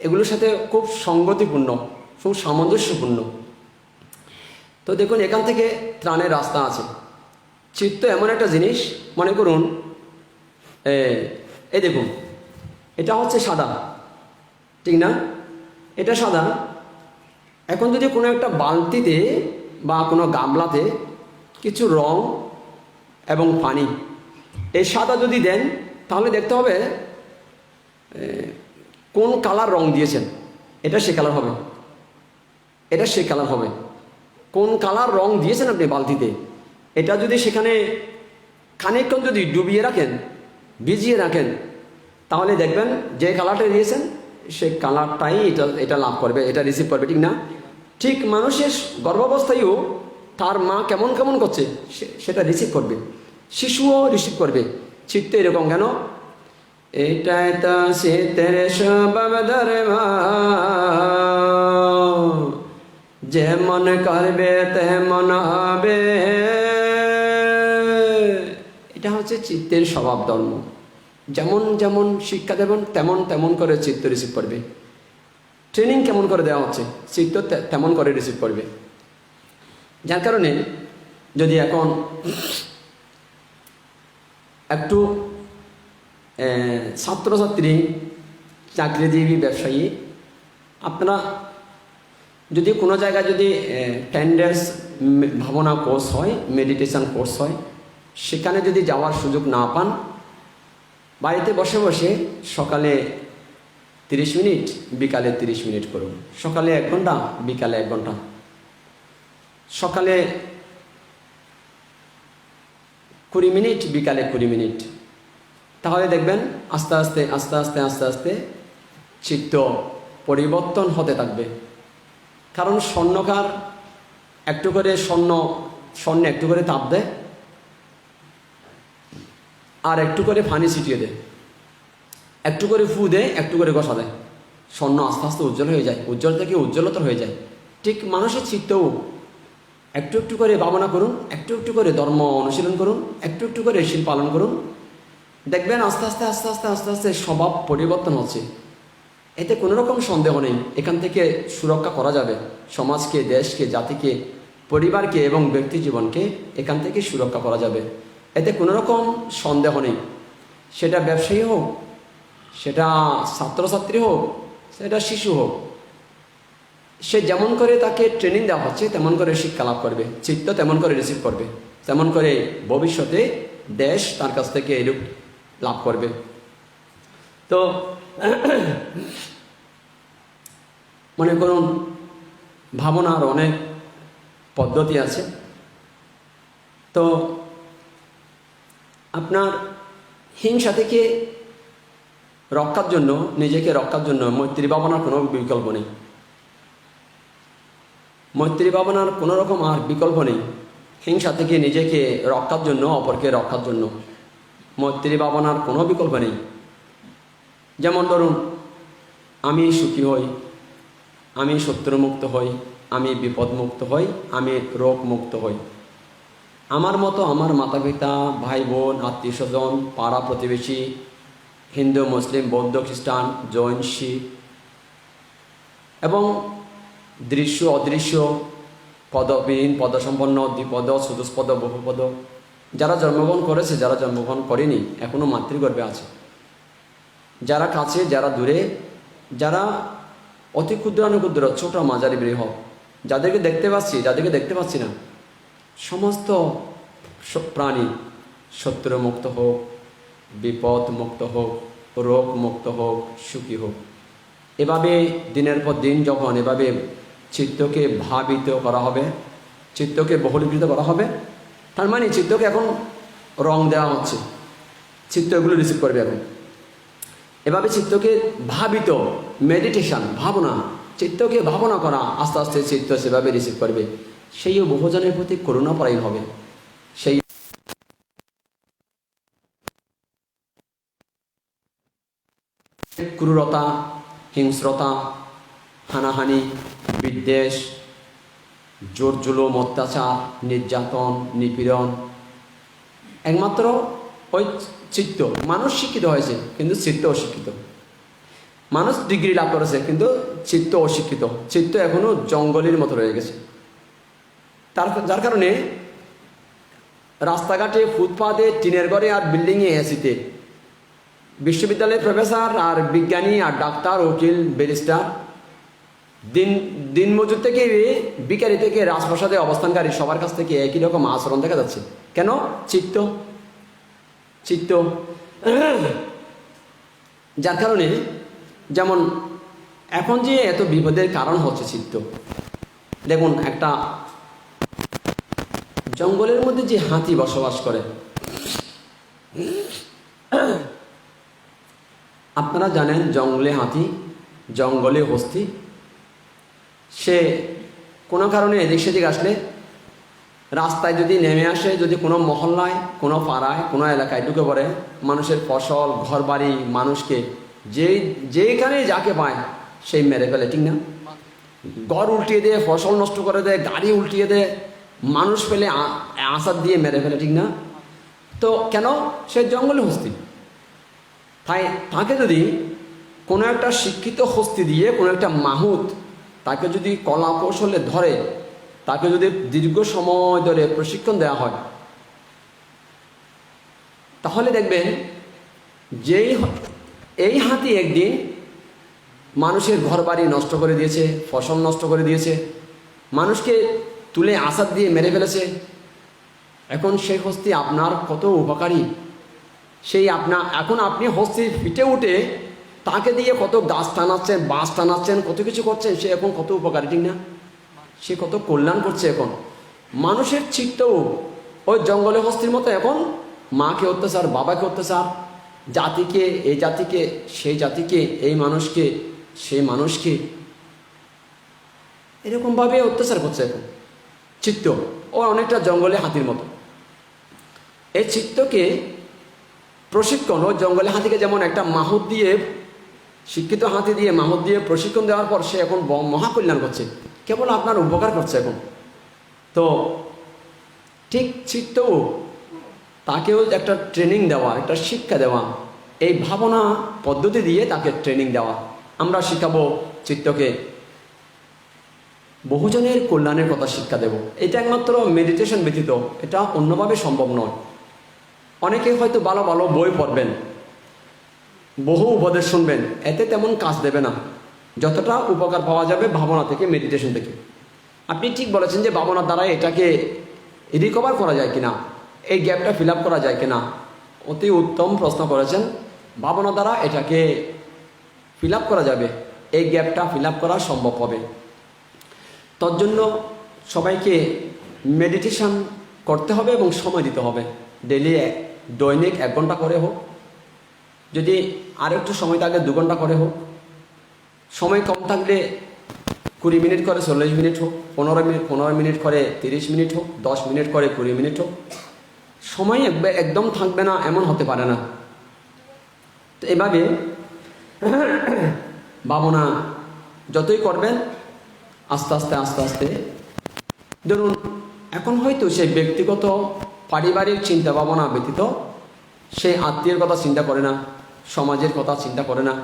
A: এগুলোর সাথে খুব সঙ্গতিপূর্ণ, খুব সামঞ্জস্যপূর্ণ। তো দেখুন, এখান থেকে ত্রাণের রাস্তা আছে। চিত্ত এমন একটা জিনিস, মনে করুন এই দেখুন, এটা হচ্ছে সাদা, ঠিক না? এটা সাদা। এখন যদি কোনো একটা বালতিতে বা কোনো গামলাতে কিছু রং এবং পানি, এই সাদা যদি দেন, তাহলে দেখতে হবে কোন কালার রং দিয়েছেন, এটা সে কালার হবে, এটা সে কালার হবে। কোন কালার রং দিয়েছেন আপনি বালতিতে, এটা যদি সেখানে খানিকক্ষণ যদি ডুবিয়ে রাখেন, ভিজিয়ে রাখেন, তাহলে দেখবেন যে কালারটা দিয়েছেন সে কালারটাই এটা লাভ করবে, এটা রিসিভ করবে, ঠিক না? ঠিক মানুষের গর্ভাবস্থায়ও তার মা কেমন কেমন করছে সেটা রিসিভ করবে, শিশুও রিসিভ করবে। চিত্ত এরকম কেন? এটাই তো শীতের স্বভাব ধরে মা, যেমন করবে তেমন হবে। এটা হচ্ছে চিত্তের স্বভাব ধর্ম। যেমন যেমন শিক্ষা দেবেন তেমন তেমন করে চিত্ত রিসিভ করবে। ট্রেনিং কেমন করে দেওয়া হচ্ছে, চিত্ত তেমন করে রিসিভ করবে। যার কারণে যদি এখন একটু ছাত্রছাত্রী, চাকরিজীবী, ব্যবসায়ী, আপনারা যদি কোনো জায়গায় যদি 10 days ভাবনা কোর্স হয়, মেডিটেশন কোর্স হয়, সেখানে যদি যাওয়ার সুযোগ না পান, বাড়িতে বসে বসে সকালে 30 মিনিট, বিকালে 30 মিনিট করুন। সকালে 1 ঘন্টা, বিকালে 1 ঘন্টা। সকালে 20 মিনিট, বিকালে 20 মিনিট। তাহলে দেখবেন আস্তে আস্তে আস্তে আস্তে আস্তে আস্তে চিত্ত পরিবর্তন হতে থাকবে। কারণ স্বর্ণকার একটু করে স্বর্ণে একটু করে তাপ দেয় আর একটু করে পানি ছিটিয়ে দেয়, একটু করে ফু দেয়, একটু করে ঘষা দেয়, স্বর্ণ আস্তে আস্তে উজ্জ্বল হয়ে যায়, উজ্জ্বল থেকে উজ্জ্বলতর হয়ে যায়। ঠিক মানুষের চিত্তও একটু একটু করে ভাবনা করুন, একটু একটু করে ধর্ম অনুশীলন করুন, একটু একটু করে শীল পালন করুন, দেখবেন আস্তে আস্তে আস্তে আস্তে আস্তে আস্তে স্বভাব পরিবর্তন হচ্ছে। এতে কোনো রকম সন্দেহ নেই, এখান থেকে সুরক্ষা করা যাবে। সমাজকে, দেশকে, জাতিকে, পরিবারকে এবং ব্যক্তি জীবনকে এখান থেকে সুরক্ষা করা যাবে, এতে কোনো রকম সন্দেহ নেই। সেটা ব্যবসায়ী হোক, সেটা ছাত্রছাত্রী হোক, সেটা শিশু হোক, সে যেমন করে তাকে ট্রেনিং দেওয়া হচ্ছে তেমন করে শিক্ষা লাভ করবে, চিত্ত তেমন করে রিসিভ করবে, তেমন করে ভবিষ্যতে দেশ তার কাছ থেকে এরূপ লাভ করবে। তো মনে করুন ভাবনার অনেক পদ্ধতি আছে। তো আপনার হিংসা থেকে রক্ষার জন্য, নিজেকে রক্ষার জন্য মৈত্রী ভাবনার কোনো বিকল্প নেই। মৈত্রী ভাবনার কোনো রকম আর বিকল্প নেই। হিংসা থেকে নিজেকে রক্ষার জন্য, অপরকে রক্ষার জন্য মৈত্রী ভাবনার কোনো বিকল্প নেই। যেমন ধরুন, আমি সুখী হই, আমি শত্রুমুক্ত হই, আমি বিপদমুক্ত হই, আমি রোগমুক্ত হই। আমার মতো আমার মাতা পিতা, ভাই বোন, আত্মীয় স্বজন, পাড়া প্রতিবেশী, হিন্দু, মুসলিম, বৌদ্ধ, খ্রিস্টান, জৈন, শিখ এবং দৃশ্য অদৃশ্য, পদবিহীন, পদসম্পন্ন, দ্বিপদ, চতুষ্পদ, বহুপদ, যারা জন্মগ্রহণ করেছে, যারা জন্মগ্রহণ করেনি, এখনও মাতৃগর্ভে আছে, যারা কাছে, যারা দূরে, যারা অতি ক্ষুদ্রানুক্ষুদ্র, ছোট, মাঝারি, বৃহৎ, যাদেরকে দেখতে পাচ্ছি, যাদেরকে দেখতে পাচ্ছি না, সমস্ত প্রাণী শত্রুমুক্ত হোক, বিপদ মুক্ত হোক, রোগ মুক্ত হোক, সুখী হোক। এভাবে দিনের পর দিন যখন এভাবে চিত্তকে ভাবিত করা হবে, চিত্তকে বহুলীকৃত করা হবে, তার মানে চিত্তকে এখন রং দেওয়া হচ্ছে, চিত্ত এগুলো রিসিভ করবে। এখন এভাবে চিত্তকে ভাবিত, মেডিটেশন, ভাবনা, চিত্তকে ভাবনা করা, আস্তে আস্তে চিত্ত সেভাবে রিসিভ করবে। সেইও বহুজনের প্রতি করুণাপরায়ণ হবে। সেই ক্রূরতা, হিংস্রতা, হানাহানি, বিদ্বেষ, জোর জুলুম, অত্যাচার, নির্যাতন, নিপীড়ন, একমাত্র ওই চিত্ত। মানুষ শিক্ষিত হয়েছে কিন্তু চিত্ত অশিক্ষিত। মানুষ ডিগ্রি লাভ করেছে কিন্তু চিত্ত অশিক্ষিত। চিত্ত এখনো জঙ্গলের মতো রয়ে গেছে। যার কারণে রাস্তাঘাটে, ফুটপাতে, টিনের ঘরে আর বিল্ডিংয়ে, এসিতে, বিশ্ববিদ্যালয়ের প্রফেসর আর বিজ্ঞানী আর ডাক্তার, উকিল, ব্যারিস্টার, দিন মজুর থেকে বিকারি থেকে রাজপ্রাসাদে অবস্থানকারী সবার কাছ থেকে একই রকম আচরণ দেখা যাচ্ছে। কেন? চিত্ত। চিত্ত। যার কারণে যেমন এখন যে এত বিপদের কারণ হচ্ছে চিত্ত। দেখুন, একটা জঙ্গলের মধ্যে যে হাতি বসবাস করে, আপনারা জানেন জঙ্গলে হাতি, জঙ্গলে হস্তি। সে কোনো কারণে এদিক সেদিক আসলে, রাস্তায় যদি নেমে আসে, যদি কোনো মহল্লায়, কোনো পাড়ায়, কোনো এলাকায় ঢুকে পড়ে, মানুষের ফসল, ঘরবাড়ি, মানুষকে যেখানে যাকে পায় সেই মেরে ফেলে, ঠিক না? ঘর উল্টিয়ে দেয়, ফসল নষ্ট করে দেয়, গাড়ি উল্টিয়ে দেয়, মানুষ ফেলে আসাদ দিয়ে মেরে ফেলে, ঠিক না? তো কেন? সে জঙ্গলে হস্তি। তাই তাকে যদি কোনো একটা শিক্ষিত হস্তি দিয়ে, কোনো একটা মাহুত তাকে যদি কলা কৌশলে ধরে, তাকে যদি দীর্ঘ সময় ধরে প্রশিক্ষণ দেওয়া হয়, তাহলে দেখবেন এই হাতি একদিন মানুষের ঘরবাড়ি নষ্ট করে দিয়েছে, ফসল নষ্ট করে দিয়েছে, মানুষকে তুলে আসাদ দিয়ে মেরে ফেলেছে। এখন সেই হস্তি আপনার কত উপকারী, এখন আপনি হস্তির পিঠে উঠে তাকে দিয়ে কত গাছ টানাচ্ছেন, বাঁশ টানাচ্ছেন, কত কিছু করছেন, সে এখন কত উপকারী, ঠিক না? সে কত কল্যাণ করছে। এখন মানুষের চিত্তও ওই জঙ্গলে হস্তির মতো, এখন মাকে অত্যাচার, বাবাকে অত্যাচার, জাতিকে, এই জাতিকে, সেই জাতিকে, এই মানুষকে, সেই মানুষকে, এরকমভাবে অত্যাচার করছে। এখন চিত্ত ও অনেকটা জঙ্গলে হাতির মতো। এই চিত্তকে প্রশিক্ষণ, ও জঙ্গলে হাতিকে যেমন একটা মাহুত দিয়ে, শিক্ষিত হাতি দিয়ে, মাহুত দিয়ে প্রশিক্ষণ দেওয়ার পর সে এখন মহাকল্যাণ করছে, কেবল আপনার উপকার করছে এখন। তো ঠিক চিত্তও, তাকেও একটা ট্রেনিং দেওয়া, একটা শিক্ষা দেওয়া, এই ভাবনা পদ্ধতি দিয়ে তাকে ট্রেনিং দেওয়া। আমরা শিখাবো চিত্তকে, বহুজনের কল্যাণের কথা শিক্ষা দেব। এটা একমাত্র মেডিটেশন ব্যতীত এটা অন্যভাবে সম্ভব নয়। অনেকে হয়তো ভালো ভালো বই পড়বেন, বহু উপদেশ শুনবেন, এতে তেমন কাজ দেবে না যতটা উপকার পাওয়া যাবে ভাবনা থেকে, মেডিটেশন থেকে। আপনি ঠিক বলেছেন যে ভাবনার দ্বারা এটাকে রিকভার করা যায় কিনা, এই গ্যাপটা ফিল আপ করা যায় কিনা, অতি উত্তম প্রশ্ন করেছেন। ভাবনা দ্বারা এটাকে ফিল আপ করা যাবে, এই গ্যাপটা ফিল আপ করা সম্ভব হবে। তোর জন্য সবাইকে মেডিটেশন করতে হবে এবং সময় দিতে হবে। ডেলি দৈনিক 1 ঘন্টা করে হোক, যদি আর একটু সময় থাকে 2 ঘন্টা করে হোক, সময় কম থাকলে 20 মিনিট করে 40 মিনিট হোক, 15 মিনিট করে 30 মিনিট হোক, 10 মিনিট করে 20 মিনিট হোক। সময় একদম থাকবে না এমন হতে পারে না। তো এভাবে ভাবনা যতই করবেন, আস্তে আস্তে আস্তে আস্তে, ধরুন এখন হয়তো সেই ব্যক্তিগত পারিবারিক চিন্তা ভাবনা ব্যতীত সেই আত্মীয়ের কথা চিন্তা করে না, সমাজের কথা চিন্তা করে না।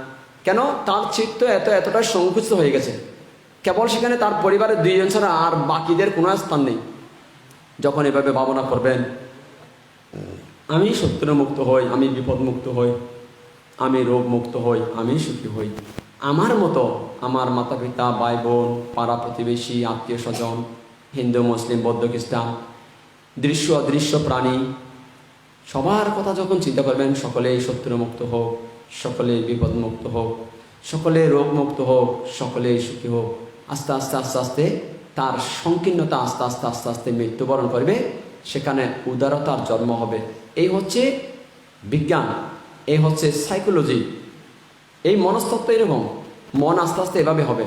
A: কেন? তার চিত্ত এতটা সংকুচিত হয়ে গেছে, কেবল সেখানে তার পরিবারের 2 জন ছাড়া আর বাকিদের কোনো স্থান নেই। যখন এভাবে ভাবনা করবেন, আমি শত্রুমুক্ত হই, আমি বিপদমুক্ত হই, আমি রোগমুক্ত হই, আমি সুখী হই, আমার মতো আমার মাতা পিতা, ভাই বোন, পাড়া প্রতিবেশী, আত্মীয় স্বজন, হিন্দু মুসলিম বৌদ্ধ খ্রিস্টান, দৃশ্য অদৃশ্য প্রাণী, সবার কথা যখন চিন্তা করবেন, সকলেই শত্রুমুক্ত হোক, সকলেই বিপদমুক্ত হোক, সকলে রোগমুক্ত হোক, সকলেই সুখী হোক। আস্তে আস্তে আস্তে আস্তে তার সংকীর্ণতা আস্তে আস্তে আস্তে আস্তে মৃত্যুবরণ করবে, সেখানে উদারতার জন্ম হবে। এই হচ্ছে বিজ্ঞান, এই হচ্ছে সাইকোলজি, এই মনস্তত্ত্ব এরকম। মন আস্তে আস্তে এভাবে হবে।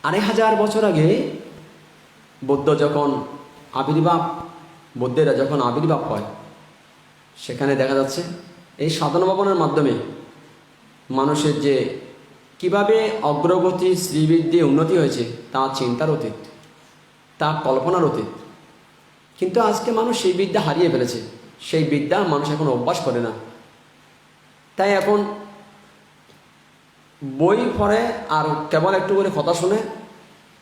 A: 2500 বছর আগে বুদ্ধেরা যখন আবির্ভাব হয়, সেখানে দেখা যাচ্ছে এই সাধন ভবনের মাধ্যমে মানুষের যে কিভাবে অগ্রগতি, শ্রীবৃদ্ধি, উন্নতি হয়েছে তা চিন্তার অতীত, তা কল্পনার অতীত। কিন্তু আজকে মানুষ সেই বিদ্যা হারিয়ে ফেলেছে, সেই বিদ্যা মানুষ এখন অভ্যাস করে না। তাই এখন বই পড়ে আর কেবল একটু করে কথা শুনে,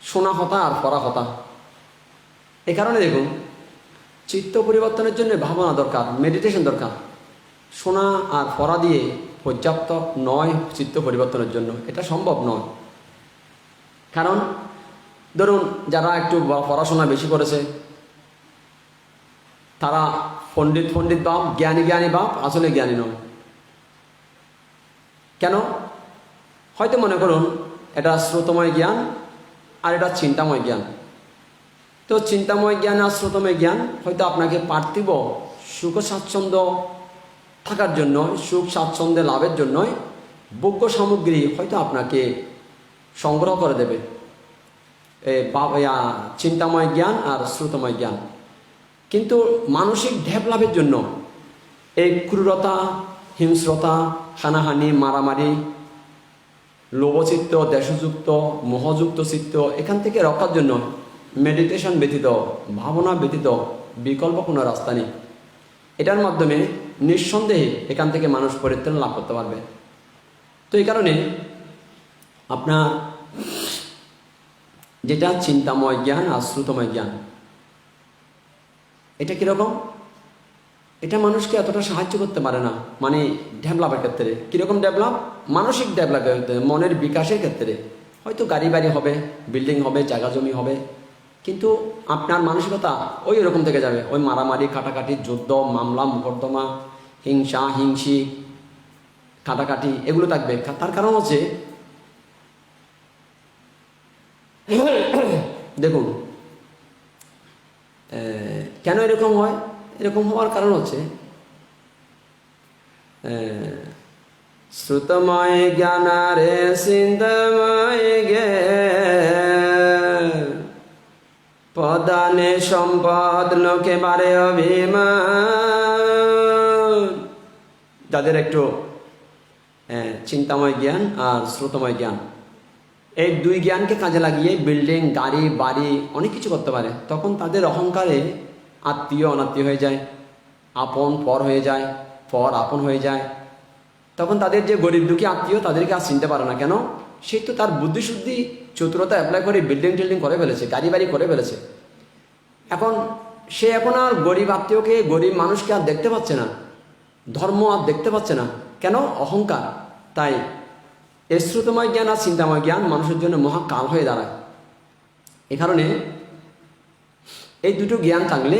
A: শোনা কথা আর পড়া কথা। এ কারণে দেখুন, চিত্ত পরিবর্তনের জন্য ভাবনা দরকার, মেডিটেশন দরকার। শোনা আর পড়া দিয়ে পর্যাপ্ত নয় চিত্ত পরিবর্তনের জন্য, এটা সম্ভব নয়। কারণ ধরুন যারা একটু পড়াশোনা বেশি করেছে, তারা পণ্ডিত ভাব, জ্ঞানী ভাব, আসলে জ্ঞানী নয়। কেন? হয়তো মনে করুন এটা শ্রুতময় জ্ঞান আর এটা চিন্তাময় জ্ঞান। তো চিন্তাময় জ্ঞান আর শ্রুতময় জ্ঞান হয়তো আপনাকে পার্থিব সুখ স্বাচ্ছন্দ্য থাকার জন্য, সুখ স্বাচ্ছন্দ্যে লাভের জন্যই ভোগ্য সামগ্রী হয়তো আপনাকে সংগ্রহ করে দেবে, চিন্তাময় জ্ঞান আর শ্রুতময় জ্ঞান। কিন্তু মানসিক ডেভেলপের জন্য এই ক্রূরতা, হিংস্রতা, হানাহানি, মারামারি, লোভচিত্ত, দেশযুক্ত, মোহযুক্ত চিত্ত, এখান থেকে রক্ষার জন্য মেডিটেশন ব্যতীত, ভাবনা ব্যতীত বিকল্প কোনো রাস্তা নেই। এটার মাধ্যমে নিঃসন্দেহে এখান থেকে মানুষ পরিত্রাণ লাভ করতে পারবে। তো এই কারণে আপনার যেটা চিন্তাময় জ্ঞান আর শ্রুতময় জ্ঞান, এটা কীরকম? এটা মানুষকে এতটা সাহায্য করতে পারে না, মানে ডেভেলপের ক্ষেত্রে। কীরকম ডেভেলপ? মানসিক ডেভেলপের ক্ষেত্রে, মনের বিকাশের ক্ষেত্রে। হয়তো গাড়ি বাড়ি হবে, বিল্ডিং হবে, জায়গা জমি হবে, কিন্তু আপনার মানসিকতা ওই রকম থেকে যাবে। ওই মারামারি, কাটাকাটি, যুদ্ধ, মামলা, মোকদ্দমা, হিংসা, হিংসি, কাটাকাটি, এগুলো থাকবে। তার কারণ হচ্ছে, দেখুন কেন এরকম হয়? এরকম হওয়ার কারণ হচ্ছে শ্রুতময় জ্ঞানারে চিন্তময় জ্ঞান, পদানে সম্পদ লোকে বারে অভিমান। যাদের একটু চিন্তাময় জ্ঞান আর শ্রুতময় জ্ঞান, এই দুই জ্ঞানকে কাজে লাগিয়ে বিল্ডিং, গাড়ি, বাড়ি, অনেক কিছু করতে পারে। তখন তাদের অহংকারে আত্মীয় অনাত্মীয় হয়ে যায়, আপন পর হয়ে যায়, পর আপন হয়ে যায়। তখন তাদের যে গরিব দুঃখী আত্মীয়, তাদেরকে আর চিনতে পারে না। কেন? সে তো তার বুদ্ধিশুদ্ধি, চতুরতা অ্যাপ্লাই করে বিল্ডিং টিল্ডিং করে ফেলেছে, গাড়ি বাড়ি করে ফেলেছে। সে এখন আর গরিব আত্মীয়কে, গরিব মানুষকে আর দেখতে পাচ্ছে না, ধর্ম আর দেখতে পাচ্ছে না। কেন? অহংকার। তাই শ্রুতময় জ্ঞান আর চিন্তাময় জ্ঞান মানুষের জন্য মহাকাল হয়ে দাঁড়ায়। এ কারণে এই দুটো জ্ঞান থাকলে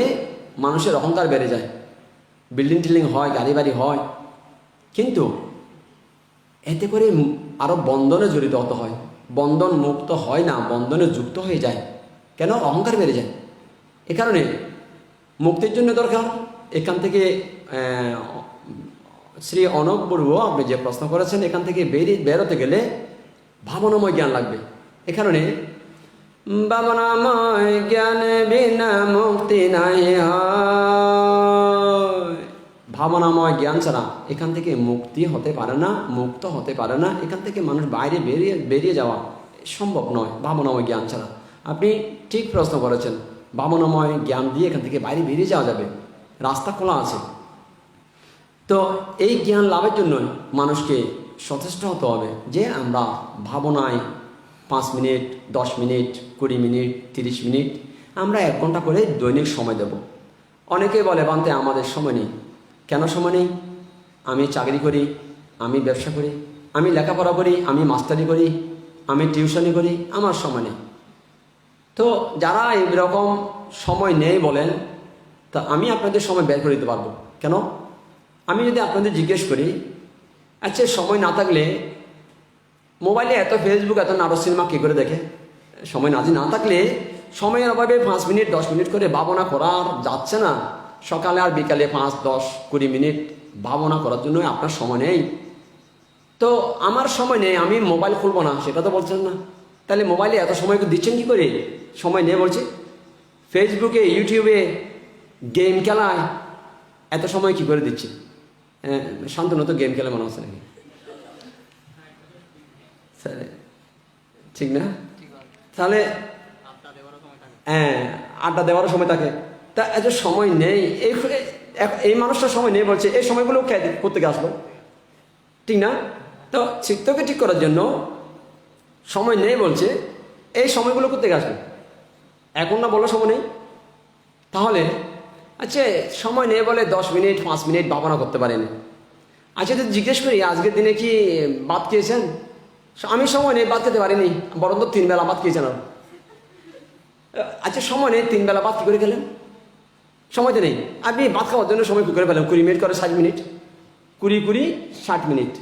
A: মানুষের অহংকার বেড়ে যায়, বিল্ডিং টিল্ডিং হয়, গাড়ি বাড়ি হয়, কিন্তু এতে করে আরো বন্ধনে জড়িত হতে হয়। বন্ধন মুক্ত হয় না, বন্ধনে যুক্ত হয়ে যায়। কেন? অহংকার বেড়ে যায়। এ কারণে মুক্তির জন্য দরকার এখান থেকে শ্রী অনব বড়ুয়া আপনি যে প্রশ্ন করেছেন, এখান থেকে বেরোতে গেলে ভাবনাময় জ্ঞান লাগবে। এ কারণে ভাবনাময় জ্ঞান বিনা মুক্তি নাই হয়। ভাবনাময় জ্ঞান ছাড়া এখান থেকে মুক্তি হতে পারে না, মুক্ত হতে পারে না। এখান থেকে মানুষ বাইরে বেরিয়ে যাওয়া সম্ভব নয় ভাবনাময় জ্ঞান ছাড়া। আপনি ঠিক প্রশ্ন করেছেন, ভাবনাময় জ্ঞান দিয়ে এখান থেকে বাইরে বেরিয়ে যাওয়া যাবে, রাস্তা খোলা আছে। তো এই জ্ঞান লাভের জন্যই মানুষকে সচেষ্ট হতে হবে যে আমরা ভাবনায় 5 মিনিট, 10 মিনিট, 20 মিনিট, 30 মিনিট, আমরা 1 ঘন্টা করে দৈনিক সময় দেব। অনেকেই বলে, বান্তে আমাদের সময় নেই। কেন সময় নেই? আমি চাকরি করি, আমি ব্যবসা করি, আমি লেখাপড়া করি, আমি মাস্টারি করি, আমি টিউশনি করি, আমার সময় নেই। তো যারা এইরকম সময় নেই বলেন, তা আমি আপনাদের সময় বের করে দিতে পারবো। কেন? আমি যদি আপনাদের জিজ্ঞেস করি, আচ্ছা সময় না থাকলে মোবাইলে এত ফেসবুক, এত নাটক, সিনেমা কী করে দেখে? সময় না থাকলে, সময়ের অভাবে 5 মিনিট, 10 মিনিট করে ভাবনা করার যাচ্ছে না। সকালে আর বিকালে 5, 10, 20 মিনিট ভাবনা করার জন্য আপনার সময় নেই। তো আমার সময় নেই, আমি মোবাইল খুলবো না, সেটা তো বলছেন না। তাহলে মোবাইলে এত সময় দিচ্ছেন কি করে? সময় নেই বলছে। ফেসবুকে, ইউটিউবে গেম খেলায় এত সময় কি করে দিচ্ছে? শান্তনু তো গেম খেলে মনে হচ্ছে নাকি? ঠিক না? তাহলে আড্ডা দেওয়ারও সময় থাকে। তা এত সময় নেই, এই মানুষটার সময় নেই বলছে, এই সময়গুলো কোত্থেকে আসলো? ঠিক না? তো চিত্তকে ঠিক করার জন্য সময় নেই বলছে, এই সময়গুলো কোত্থেকে আসবে? এখন না বলো সময় নেই। তাহলে আচ্ছা সময় নেই বলে 10 মিনিট, 5 মিনিট ভাবনা করতে পারেনি। আচ্ছা যদি জিজ্ঞেস করি, আজকের দিনে কি ভাত খেয়েছেন? আমি সময় নেই, ভাত খেতে পারিনি, বরং তো 3 বেলা ভাত খেয়েছেন। আচ্ছা সময় নেই, 3 বেলা ভাত কী করে খেলেন? সময় তো নেই। আপনি ভাত খাওয়ার জন্য সময় কী করে পেলেন? 20 মিনিট করে 60 মিনিট, 20 60 মিনিট,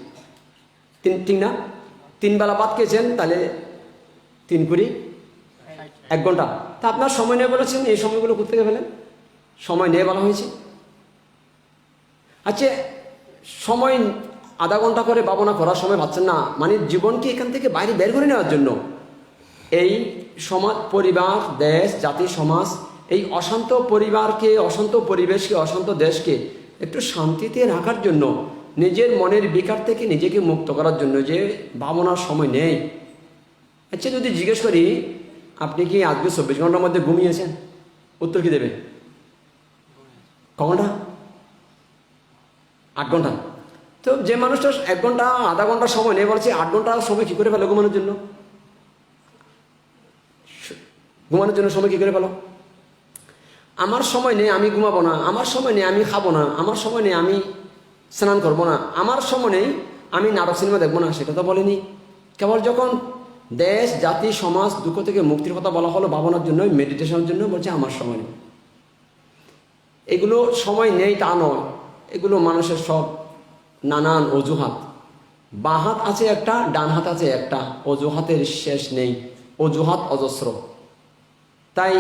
A: ঠিক না? 3 বেলা ভাত খেয়েছেন, তাহলে 3 20 1 ঘন্টা। তা আপনার সময় নেই বলেছেন, এই সময়গুলো কোথেকে পেলেন? সময় নেই বলা হয়েছে। আচ্ছা, সময় আধা ঘন্টা করে ভাবনা করার সময় পাচ্ছেন না, মানে জীবনকে এখান থেকে বাইরে বের করে নেওয়ার জন্য এই সমাজ, পরিবার, দেশ, জাতি, সমাজ, এই অশান্ত পরিবারকে, অশান্ত পরিবেশকে, অশান্ত দেশকে একটু শান্তিতে রাখার জন্য, নিজের মনের বিকার থেকে নিজেকে মুক্ত করার জন্য যে ভাবনার সময় নেই। আচ্ছা, যদি জিজ্ঞেস করি আপনি কি আজকে 24 ঘন্টার মধ্যে ঘুমিয়েছেন, উত্তর কি দেবে? ক ঘন্টা? 8 ঘন্টা। তো যে মানুষটা 1 ঘন্টা আধা ঘন্টা সময় নেই, বলছে 8 ঘন্টা সময় কী করে ফেলো ঘুমানোর জন্য? ঘুমানোর জন্য সময় কী করে পেল? আমার সময় নেই, আমি ঘুমাবো না, আমার সময় নেই, আমি খাবো না, আমার সময় নেই, আমি স্নান করবো না, আমার সময় নেই, আমি নাটক সিনেমা দেখবো না, সেটা তো বলেনি। কেবল যখন দেশ, জাতি, সমাজ, দুঃখ থেকে মুক্তির কথা বলা হলো ভাবনার জন্য, মেডিটেশনের জন্য, বলছে আমার সময় নেই। এগুলো সময় নেই তা নয়, এগুলো মানুষের সব নানান অজুহাত। বাঁ হাত আছে একটা, ডান হাত আছে একটা, অজুহাতের শেষ নেই, অজুহাত অজস্র। তাই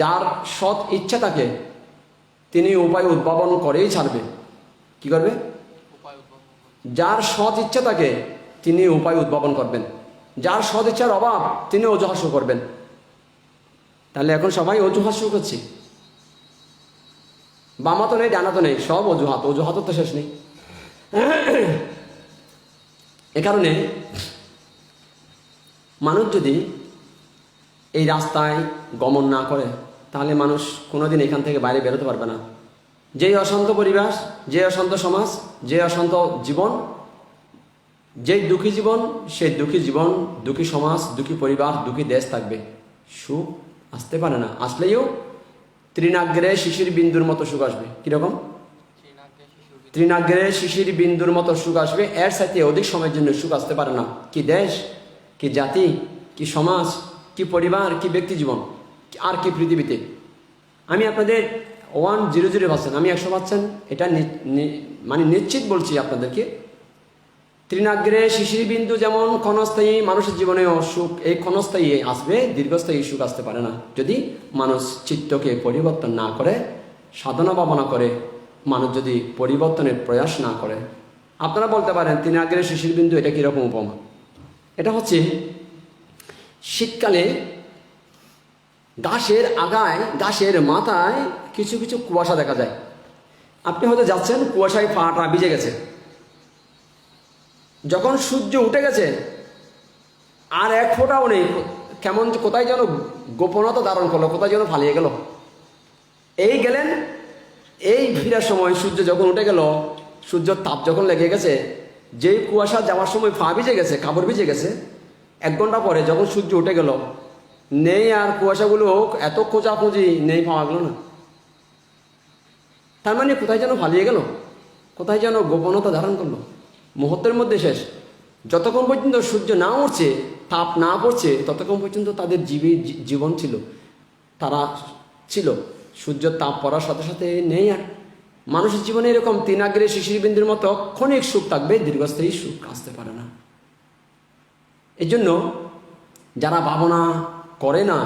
A: যার সৎ ইচ্ছা থাকে তিনি উপায় উদ্ভাবন করেই ছাড়বে। কি করবে? যার সৎ ইচ্ছা থাকে তিনি উপায় উদ্ভাবন করবেন, যার সৎ ইচ্ছার অভাব তিনি অজুহাত শুরু করবেন। তাহলে এখন সবাই অজুহাত শুরু করছি, বামা তো নেই, ডানা তো নেই, সব অজুহাত, অজুহাতও তো শেষ নেই। এ কারণে মানুষ যদি এই রাস্তায় গমন না করে তাহলে মানুষ কোনোদিন এখান থেকে বাইরে বেরোতে পারবে না। যেই অশান্ত পরিবেশ, যে অশান্ত সমাজ, যে অশান্ত জীবন, যেই দুঃখী জীবন, সেই দুঃখী জীবন, দুঃখী সমাজ, দুঃখী পরিবার, দুঃখী দেশ থাকবে, সুখ আসতে পারে না। আসলেও তৃণাগ্রে শিশির বিন্দুর মতো সুখ আসবে। কিরকম? তৃণাগ্রে শিশির বিন্দুর মতো সুখ আসবে, এর সাথে অধিক সময়ের জন্য সুখ আসতে পারে না। কি দেশ, কি জাতি, কি সমাজ, কি পরিবার, কি ব্যক্তি জীবন, আর কি পৃথিবীতে। আমি আপনাদের 100%, আমি 100% এটা মানে নিশ্চিত বলছি আপনাদেরকে, তৃণাগ্রে শিশির বিন্দু যেমন ক্ষণস্থায়ী, মানুষের জীবনেও সুখ এই ক্ষণস্থায়ী আসবে, দীর্ঘস্থায়ী সুখ আসতে পারে না যদি মানুষ চিত্তকে পরিবর্তন না করে, সাধনা ভাবনা করে, মানুষ যদি পরিবর্তনের প্রয়াস না করে। আপনারা বলতে পারেন তৃণাগ্রে শিশির বিন্দু এটা কীরকম উপমা? এটা হচ্ছে শীতকালে গাছের আগায়, গাছের মাথায় কিছু কিছু কুয়াশা দেখা যায়। আপনি হয়তো যাচ্ছেন, কুয়াশায় পাটা ভিজে গেছে, যখন সূর্য উঠে গেছে আর এক ফোঁটাও নেই, কেমন কোথায় যেন গোপনতা ধারণ করলো, কোথায় যেন পালিয়ে গেল। এই গেলেন, এই ফিরার সময় সূর্য যখন উঠে গেল, সূর্যের তাপ যখন লেগে গেছে, যেই কুয়াশা যাওয়ার সময় পা ভিজে গেছে, কাপড় ভিজে গেছে, 1 ঘন্টা পরে যখন সূর্য উঠে গেল, নেই আর কুয়াশাগুলো, এত খোঁজাখুঁজি নেই, পাওয়া গেল না। তার মানে কোথায় যেন পালিয়ে গেল, কোথায় যেন গোপনতা ধারণ করলো, মুহূর্তের মধ্যে শেষ। যতক্ষণ পর্যন্ত সূর্য না উঠছে, তাপ না পড়ছে, ততক্ষণ পর্যন্ত তাদের জীবন ছিল, তারা ছিল। সূর্যের তাপ পড়ার সাথে সাথে নেই আর। মানুষের জীবনে এরকম তৃণাগ্রে শিশির বিন্দুর মতো ক্ষণিক সুখ থাকবে, দীর্ঘস্থায়ী সুখ আসতে পারে না। এই জন্য যারা ভাবনা করে না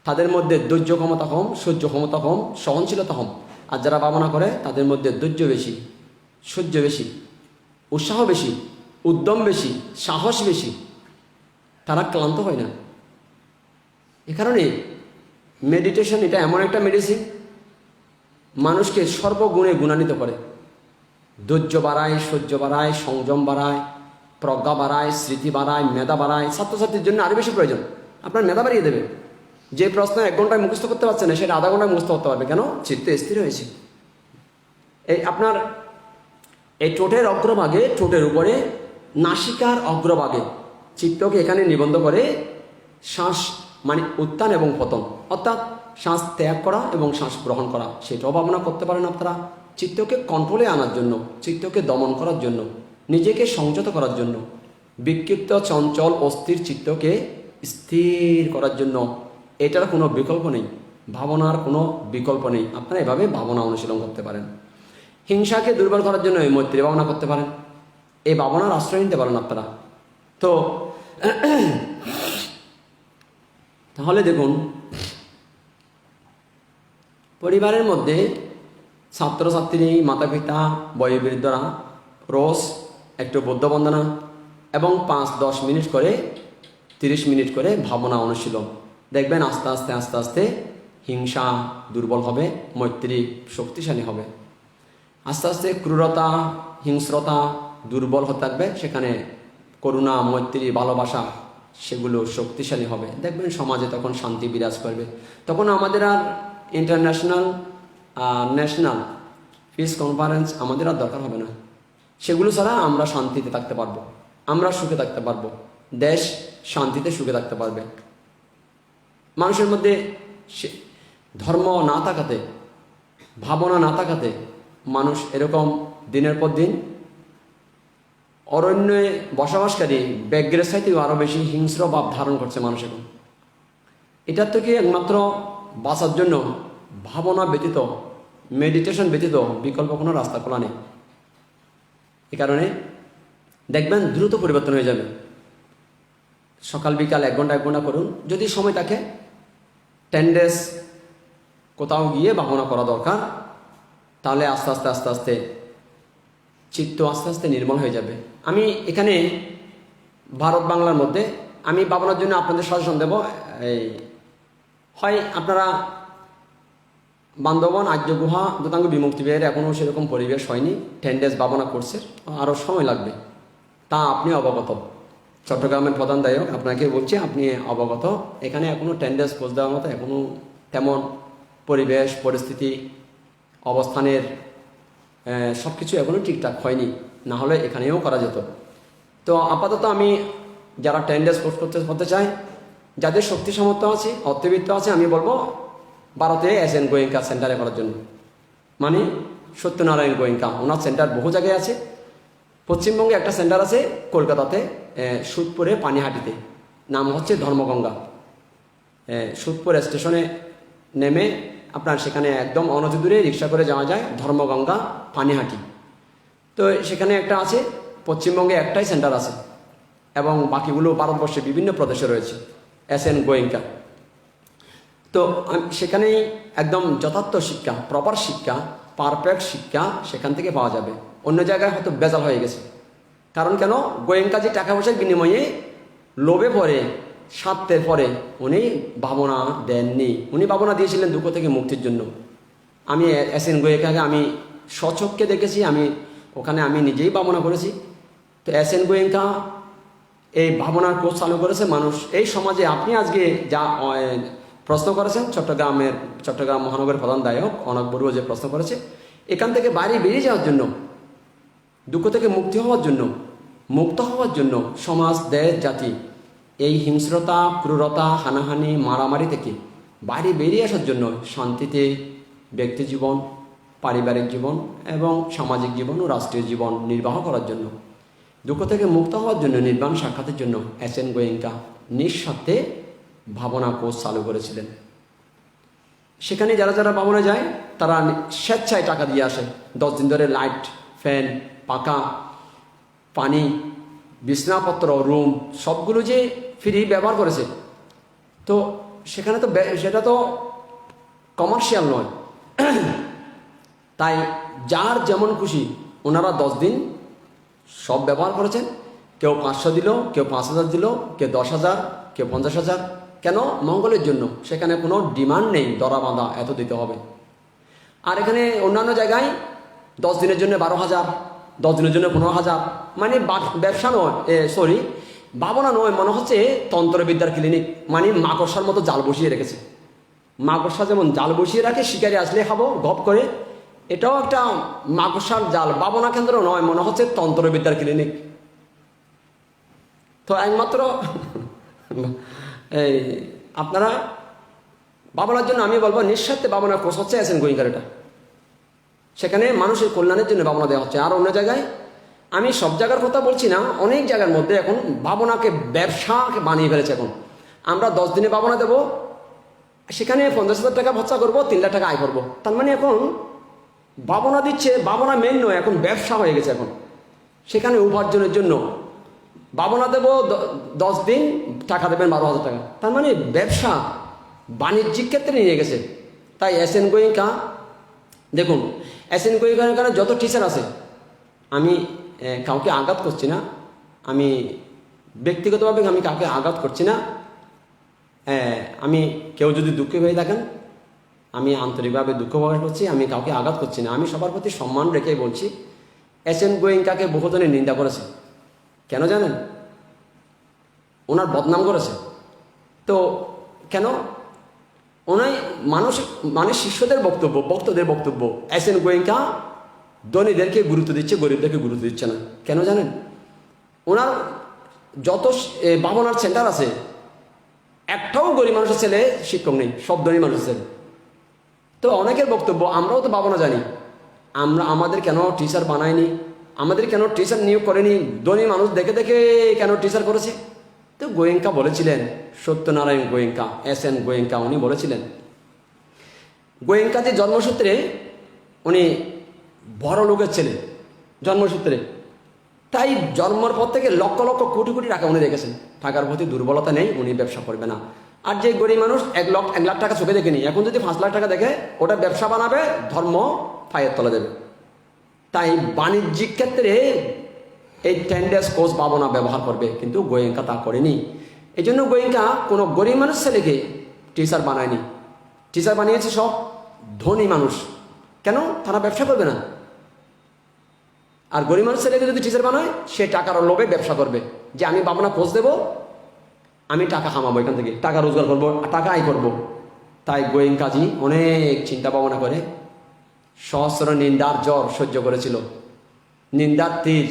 A: তাদের মধ্যে ধৈর্য ক্ষমতা কম, সহ্য ক্ষমতা কম, সহনশীলতা কম। আর যারা ভাবনা করে তাদের মধ্যে ধৈর্য বেশি, সহ্য বেশি, উৎসাহ বেশি, উদ্যম বেশি, সাহস বেশি, তারা ক্লান্ত হয় না। এ কারণে মেডিটেশন এটা এমন একটা মেডিসিন, মানুষকে সর্বগুণে গুণান্বিত করে। ধৈর্য বাড়ায়, সহ্য বাড়ায়, সংযম বাড়ায়, প্রজ্ঞা বাড়ায়, স্মৃতি বাড়ায়, মেধা বাড়ায়। ছাত্রছাত্রীর জন্য আরও বেশি প্রয়োজন, আপনার মেধা বাড়িয়ে দেবে। যে প্রশ্ন 1 ঘন্টায় মুখস্থ করতে পারছে না, সেটা আধা ঘন্টায় মুখস্থ করতে পারবে। কেন? চিত্তে স্থির হয়েছে। এই আপনার এই ঠোঁটের অগ্রভাগে, ঠোঁটের উপরে, নাসিকার অগ্রভাগে চিত্তকে এখানে নিবন্ধ করে শ্বাস, মানে উত্থান এবং পতন, অর্থাৎ শ্বাস ত্যাগ করা এবং শ্বাস গ্রহণ করা, সেটাও ভাবনা করতে পারেন আপনারা। চিত্তকে কন্ট্রোলে আনার জন্য, চিত্তকে দমন করার জন্য, নিজেকে সংযত করার জন্য, বিক্ষিপ্ত, চঞ্চল, অস্থির চিত্তকে স্থির করার জন্য। এটার কোনো বিকল্প নেই, ভাবনার কোনো বিকল্প নেই। আপনারা এভাবে ভাবনা অনুশীলন করতে পারেন। হিংসাকে দুর্বল করার জন্য এই মৈত্রী ভাবনা করতে পারেন, এই ভাবনার আশ্রয় নিতে পারেন আপনারা। তো তাহলে দেখুন, পরিবারের মধ্যে ছাত্রছাত্রী, মাতা পিতা, বয়োবৃদ্ধরা রোজ একটু বুদ্ধ বন্দনা এবং 5-10 মিনিট করে 30 মিনিট করে ভাবনা অনুশীলন, দেখবেন আস্তে আস্তে আস্তে আস্তে হিংসা দুর্বল হবে, মৈত্রী শক্তিশালী হবে। আস্তে আস্তে ক্রূরতা, হিংস্রতা দুর্বল হতে থাকবে, সেখানে করুণা, মৈত্রী, ভালোবাসা সেগুলো শক্তিশালী হবে। দেখবেন সমাজে তখন শান্তি বিরাজ করবে। তখন আমাদের আর ইন্টারন্যাশনাল ন্যাশনাল পিস কনফারেন্স আমাদের আর দরকার হবে না। সেগুলো ছাড়া আমরা শান্তিতে থাকতে পারবো, আমরা সুখে থাকতে পারবো, দেশ শান্তিতে সুখে থাকতে পারবে। মানুষের মধ্যে ধর্ম না থাকাতে, ভাবনা না থাকাতে মানুষ এরকম দিনের পর দিন অরণ্যে বসবাসকারী ব্যাঘ্রের চাইতেও আরও বেশি হিংস্র ভাব ধারণ করছে মানুষ এখন। এটার থেকে একমাত্র বাঁচার জন্য ভাবনা ব্যতীত, মেডিটেশন ব্যতীত বিকল্প কোনো রাস্তা খোলা নেই। এ কারণে দেখবেন দ্রুত পরিবর্তন হয়ে যাবে। সকাল বিকাল 1 ঘন্টা 1 ঘন্টা করুন, যদি সময় থাকে 10 days কোথাও গিয়ে ভাবনা করা দরকার। তাহলে আস্তে আস্তে আস্তে আস্তে চিত্ত আস্তে আস্তে নির্মল হয়ে যাবে। আমি এখানে ভারত বাংলার মধ্যে আমি ভাবনার জন্য আপনাদের সাজেশন দেব। এই হয় আপনারা বান্দরবান আর্য গুহা দূতাঙ্গ বিমুক্তি বিহারে এখনও সেরকম পরিবেশ হয়নি, 10 days ভাবনা করছে, আরও সময় লাগবে, তা আপনি অবগত। চট্টগ্রামের প্রধান দায়ক আপনাকে বলছি, আপনি অবগত। এখানে এখনও 10 days পোজ দেওয়ার মতো এখনও তেমন পরিবেশ পরিস্থিতি অবস্থানের সব কিছু এখনও ঠিকঠাক হয়নি, না হলে এখানেও করা যেত। তো আপাতত আমি যারা 10 days কোর্স করতে চাই, যাদের শক্তি সামর্থ্য আছে, অর্থবিত্ত আছে, আমি বলবো ভারতে SN গোয়েঙ্কা সেন্টারে করার জন্য। মানে সত্যনারায়ণ গোয়েঙ্কা, ওনার সেন্টার বহু জায়গায় আছে। পশ্চিমবঙ্গে একটা সেন্টার আছে কলকাতাতে, সুদপুরে পানিহাটিতে, নাম হচ্ছে ধর্মগঙ্গা। সুদপুর স্টেশনে নেমে আপনার সেখানে একদম অনতি দূরে রিক্সা করে যাওয়া যায়, ধর্মগঙ্গা পানিহাটি। তো সেখানে একটা আছে, পশ্চিমবঙ্গে একটাই সেন্টার আছে এবং বাকিগুলো ভারতবর্ষের বিভিন্ন প্রদেশে রয়েছে SN গোয়েঙ্কা। তো সেখানেই একদম যথার্থ শিক্ষা, প্রপার শিক্ষা, পারফেক্ট শিক্ষা সেখান থেকে পাওয়া যাবে। অন্য জায়গায় হয়তো বেজাল হয়ে গেছে। কারণ কেন, গোয়েঙ্কা যে টাকা পয়সার বিনিময়ে লোভে পড়ে, স্বার্থের পরে উনি ভাবনা দেননি। উনি ভাবনা দিয়েছিলেন দুঃখ থেকে মুক্তির জন্য। আমি SN গোয়েঙ্কাকে আমি স্বচক্ষে দেখেছি, আমি ওখানে আমি নিজেই ভাবনা করেছি। তো SN গোয়েঙ্কা এই ভাবনার কোর্স চালু করেছে। মানুষ এই সমাজে আপনি আজকে যা প্রশ্ন করেছেন, চট্টগ্রাম মহানগরের প্রধান দায়ক অনক বড়ুয়া যে প্রশ্ন করেছে, এখান থেকে বাইরে বেরিয়ে যাওয়ার জন্য, দুঃখ থেকে মুক্তি হওয়ার জন্য, মুক্ত হওয়ার জন্য সমাজ, দেশ, জাতি এই হিংস্রতা, ক্রূরতা, হানাহানি, মারামারি থেকে বাইরে বেরিয়ে আসার জন্য শান্তিতে ব্যক্তি জীবন, পারিবারিক জীবন এবং সামাজিক জীবন ও রাষ্ট্রীয় জীবন নির্বাহ করার জন্য, দুঃখ থেকে মুক্ত হওয়ার জন্য, নির্বাণ সাক্ষাতের জন্য SN গোয়েঙ্কা নিঃস্বার্থে ভাবনা কোর্স চালু করেছিলেন। সেখানে যারা যারা ভাবনা যায় তারা স্বেচ্ছায় টাকা দিয়ে আসে। 10 দিন ধরে লাইট, ফ্যান, পাখা, পানি, বিছনাপত্র, রুম সবগুলো যে ফ্রি ব্যবহার করেছে। তো সেখানে তো সেটা তো কমার্শিয়াল নয়। তাই যার যেমন খুশি ওনারা 10 দিন সব ব্যবহার করেছেন। কেউ 500 দিল, কেউ 5000 দিল, কেউ 10,000, কেউ 50,000। কেন? মঙ্গলের জন্য। সেখানে কোনো ডিমান্ড নেই দরা বাঁধা এত দিতে হবে। আর এখানে অন্যান্য জায়গায় 10 দিনের জন্য 12,000, 10 দিনের জন্য 15,000। মানে ব্যবসা নয়, ভাবনা নয়, মনে হচ্ছে তন্ত্রবিদ্যার ক্লিনিক। মানে মাকড়সার মতো জাল বসিয়ে রেখেছে। মাকড়সা যেমন জাল বসিয়ে রাখে, শিকারি আসলে খাবো গপ করে, এটাও একটা মাকড়সার জাল। ভাবনা কেন্দ্র নয়, মনে হচ্ছে তন্ত্রবিদ্যার ক্লিনিক। তো একমাত্র এই আপনারা ভাবনার জন্য আমি বলবো নিঃস্বার্থে ভাবনা কোর্স হচ্ছে SN গোয়েঙ্কার। এটা সেখানে মানুষের কল্যাণের জন্য ভাবনা দেওয়া হচ্ছে। আর অন্য জায়গায়, আমি সব জায়গার কথা বলছি না, অনেক জায়গার মধ্যে এখন ভাবনাকে ব্যবসাকে বানিয়ে ফেলেছে। এখন আমরা 10 দিনে ভাবনা দেবো, সেখানে 50,000 টাকা খরচা করবো, 3 লাখ টাকা আয় করবো। তার মানে এখন ভাবনা দিচ্ছে, ভাবনা মেন নয়, এখন ব্যবসা হয়ে গেছে। এখন সেখানে উপার্জনের জন্য ভাবনা দেবো 10 দিন, টাকা দেবেন 12,000 টাকা। তার মানে ব্যবসা বাণিজ্যিক ক্ষেত্রে নিয়ে গেছে। তাই SN গোয়েঙ্কা দেখুন, এসএন গোয়েঙ্কার যত টিচার আছে, আমি কাউকে আঘাত করছি না, আমি ব্যক্তিগতভাবে আমি কাউকে আঘাত করছি না। আমি কেউ যদি দুঃখী হয়ে থাকেন, আমি আন্তরিকভাবে দুঃখ প্রকাশ করছি, আমি কাউকে আঘাত করছি না। আমি সবার প্রতি সম্মান রেখে বলছি, এসএন গোয়েঙ্কাকে বহুজনে নিন্দা করেছে। কেন জানেন? ওনার বদনাম করেছে। তো কেন? ওনাই মানে শিষ্যদের বক্তব্য, ভক্তদের বক্তব্য, এসএন গোয়েঙ্কা ধনীদেরকে গুরুত্ব দিচ্ছে, গরিবদেরকে গুরুত্ব দিচ্ছে না। কেন জানেন? ওনার যত বামনার সেন্টার আছে, একটাও গরিব মানুষের ছেলে শিক্ষক নেই, সব ধনী মানুষের ছেলে। তো অনেকের বক্তব্য, আমরাও তো বাবনা জানি, আমাদের কেন টিচার বানায়নি, আমাদের কেন টিচার নিয়োগ করেনি, ধনী মানুষ দেখে দেখে কেন টিচার করেছে? তো গোয়েঙ্কা বলেছিলেন, সত্যনারায়ণ গোয়েঙ্কা, এসএন গোয়েঙ্কা, উনি বলেছিলেন, গোয়েঙ্কা যে জন্মসূত্রে উনি বড় লোকের ছেলে, জন্মসূত্রে, তাই জন্মের পর থেকে লক্ষ লক্ষ কোটি কোটি টাকা উনি রেখেছেন। টাকার প্রতি দুর্বলতা নেই, উনি ব্যবসা করবে না। আর যে গরিব মানুষ 1 লাখ টাকা চোখে দেখেনি, এখন যদি 5 লাখ টাকা দেখে, ওটা ব্যবসা বানাবে, ধর্ম পায়ের তলা দেবে। তাই বাণিজ্যিক ক্ষেত্রে এই 10 days কোর্স বাবনা ব্যবহার করবে, কিন্তু গোয়েঙ্কা তা করেনি। এই জন্য গোয়েঙ্কা কোনো গরিব মানুষ ছেলেকে টিচার বানায়নি, টিচার বানিয়েছে সব ধনী মানুষ। কেন? তারা ব্যবসা করবে না। আর গরিব মানুষ ছেলেকে যদি টিচার বানায়, সে টাকার লোভে ব্যবসা করবে, যে আমি বাবনা কোর্স দেবো, আমি টাকা কামাবো, এখান থেকে টাকা রোজগার করবো, টাকা আয় করবো। তাই গোয়েঙ্কাজি অনেক চিন্তা ভাবনা করে সহস্র নিন্দার জ্বর সহ্য করেছিল, নিন্দার তীর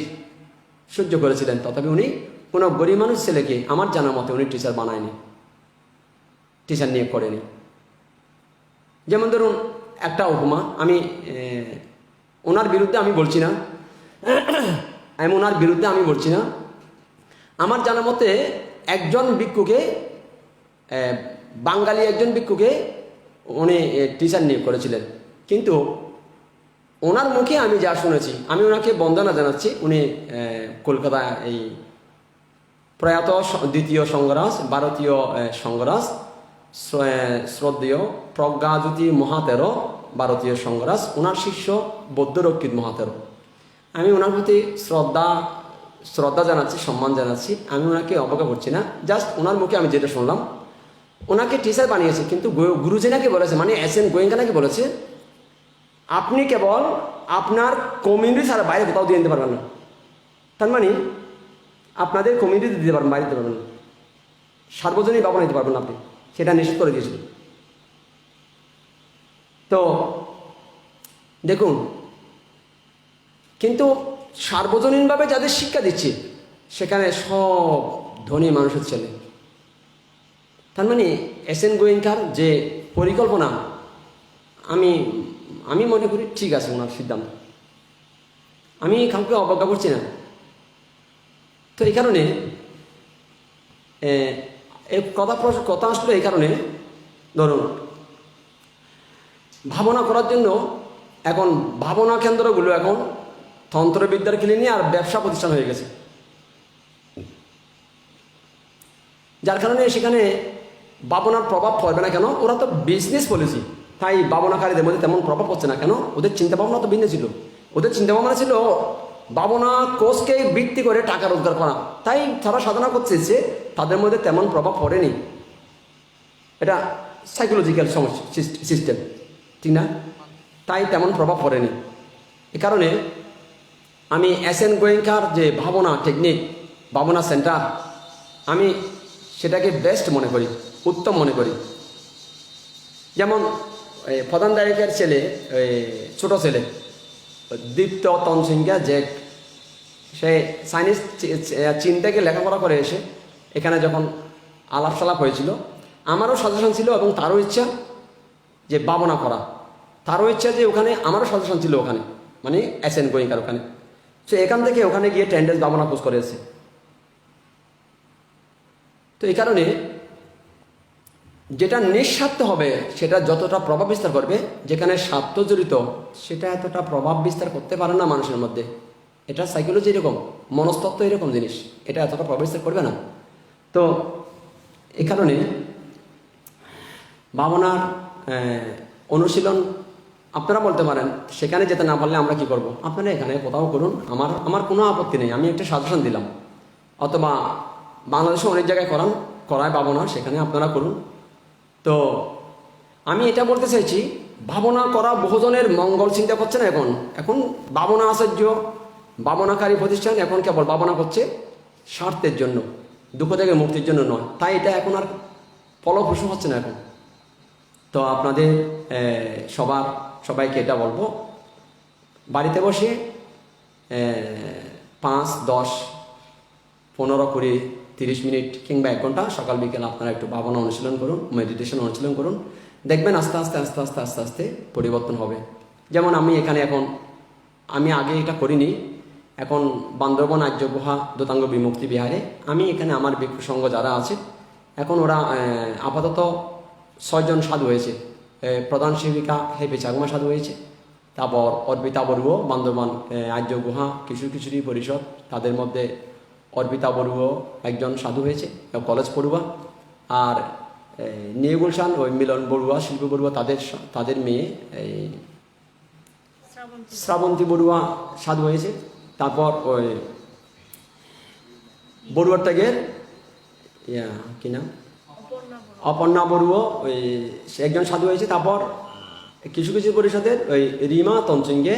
A: সহ্য করেছিলেন। তথাপি উনি কোনো গরিব মানুষ ছেলেকে আমার জানার মতে উনি টিচার বানায়নি, টিচার নিয়োগ করেনি। যেমন ধরুন একটা উপমা, আমি ওনার বিরুদ্ধে আমি বলছি না, ওনার বিরুদ্ধে আমি বলছি না, আমার জানার মতে একজন ভিক্ষুকে, বাঙালি একজন ভিক্ষুকে উনি টিচার নিয়োগ করেছিলেন। কিন্তু ওনার মুখে আমি যা শুনেছি, আমি ওনাকে বন্দনা জানাচ্ছি। উনি কলকাতা এই প্রয়াত দ্বিতীয় সংঘরাজ, ভারতীয় সংঘরাজ, শ্রদ্ধেয় প্রজ্ঞাজ্যোতি মহাতেরো ভারতীয় সংঘরাজ, ওনার শিষ্য বৌদ্ধরক্ষিত মহাতেরো। আমি ওনার প্রতি শ্রদ্ধা জানাচ্ছি, সম্মান জানাচ্ছি। আমি ওনাকে অবজ্ঞা করছি না, জাস্ট ওনার মুখে আমি যেটা শুনলাম, ওনাকে টিচার বানিয়েছে। কিন্তু গুরুজি নাকি বলেছে, মানে এসএন গোয়েঙ্কা নাকি বলেছে, আপনি কেবল আপনার কমিউনিটি ছাড়া বাইরে কোথাও দিয়ে দিতে পারবেন না। তার মানে আপনাদের কমিউনিটি দিতে পারবেন, বাইরে দিতে পারবেন না, সার্বজনীন বাবনা দিতে পারবেন না আপনি, সেটা নিশ্চিত করে দিয়েছিল। তো দেখুন, কিন্তু সার্বজনীনভাবে যাদের শিক্ষা দিচ্ছে, সেখানে সব ধনী মানুষের ছেলে। তার মানে এসএন গোয়েঙ্কার যে পরিকল্পনা, আমি মনে করি ঠিক আছে ওনার সিদ্ধান্ত, আমি কাউকে অবজ্ঞা করছি না। তো এই কারণে এই কথা আসলে এই কারণে, ধরুন ভাবনা করার জন্য এখন ভাবনা কেন্দ্রগুলো এখন তন্ত্রবিদ্যার ক্লিনিক আর ব্যবসা প্রতিষ্ঠান হয়ে গেছে, যার কারণে সেখানে ভাবনার প্রভাব পড়বে না। কেন? ওরা তো বিজনেস পলিসি, তাই ভাবনাকারীদের মধ্যে তেমন প্রভাব পড়ছে না। কেন? ওদের চিন্তাভাবনা তো ভিন্ন ছিল। ওদের চিন্তাভাবনা ছিল ভাবনা কোষকে ভিত্তি করে টাকা রোজগার করা, তাই তারা সাধনা করছে, যে তাদের মধ্যে তেমন প্রভাব পড়েনি। এটা সাইকোলজিক্যাল সিস্টেম, ঠিক না? তাই তেমন প্রভাব পড়েনি। এ কারণে আমি এসএন গোয়েঙ্কার যে ভাবনা টেকনিক, ভাবনা সেন্টার, আমি সেটাকে বেস্ট মনে করি, উত্তম মনে করি। যেমন প্রধান দায়িকের ছেলে, ছোট ছেলে দীপ্ত তনসিংহা জেক, সে চাইনিজ চীন থেকে লেখাপড়া করে এসে এখানে যখন আলাপ সালাপ হয়েছিল, আমারও সাজেশন ছিল এবং তারও ইচ্ছা যে ভাবনা করা, তারও ইচ্ছা যে ওখানে, আমারও সাজেশন ছিল ওখানে, মানে এসএন গোয়েঙ্কার ওখানে। সে এখান থেকে ওখানে গিয়ে 10 days ভাবনা কোর্স করে এসেছে। তো এই কারণে যেটা নিঃস্বার্থ হবে সেটা যতটা প্রভাব বিস্তার করবে, যেখানে স্বার্থ জড়িত সেটা এতটা প্রভাব বিস্তার করতে পারে না মানুষের মধ্যে। এটা সাইকোলজি এরকম, মনস্তত্ত্ব এরকম জিনিস, এটা এতটা প্রভাব বিস্তার করবে না। তো এই কারণে ভাবনার অনুশীলন আপনারা বলতে পারেন সেখানে যেতে না পারলে আমরা কি করব? আপনারা এখানে কোথাও করুন, আমার কোনো আপত্তি নেই, আমি একটা সাজেশন দিলাম। অথবা বাংলাদেশে অনেক জায়গায় করায় ভাবনা, সেখানে আপনারা করুন। তো আমি এটা বলতে চাইছি, ভাবনা করা বহুজনের মঙ্গল চিন্তা করছে না। এখন ভাবনা আচার্য, ভাবনাকারী প্রতিষ্ঠান এখন কেবল ভাবনা করছে স্বার্থের জন্য, দুঃখ থেকে মুক্তির জন্য নয়। তাই এটা এখন আর ফলপ্রসূ হচ্ছে না এখন। তো আপনাদের সবাইকে এটা বলবো, বাড়িতে বসে 5, 10, 15, 20, 30 মিনিট কিংবা 1 ঘন্টা সকাল বিকেল আপনারা একটু ভাবনা অনুশীলন করুন, মেডিটেশন অনুশীলন করুন। দেখবেন আস্তে আস্তে আস্তে আস্তে আস্তে আস্তে পরিবর্তন হবে। যেমন আমি এখানে আমি আগে এটা করিনি, এখন বান্দরবন আর্য গুহা দূতাঙ্গ বিমুক্তি বিহারে আমি এখানে আমার ভিক্ষু সংঘ যারা আছে, এখন ওরা আপাতত 6 জন সাধু হয়েছে। প্রধান সেবিকা হেপি চাকমা সাধু হয়েছে, তারপর অর্পিতা বড়ুয়া বান্দরবান আর্য গুহা কিশোরী পরিষদ, তাদের মধ্যে অর্পিতা বড়ুয়া একজন সাধু হয়েছে, কলেজ পড়ুয়া। আর নিউ গুলশান ওই মিলন বড়ুয়া, শিল্পী বড়ুয়া, তাদের মেয়ে শ্রাবন্তী বড়ুয়া সাধু হয়েছে। তারপর ওই বড়ুয়ার ত্যাগের কি নাম, অপর্ণা বড়ুয়া, ওই একজন সাধু হয়েছে। তারপর কিছু পরিষদের ওই রিমা তনসিংহে,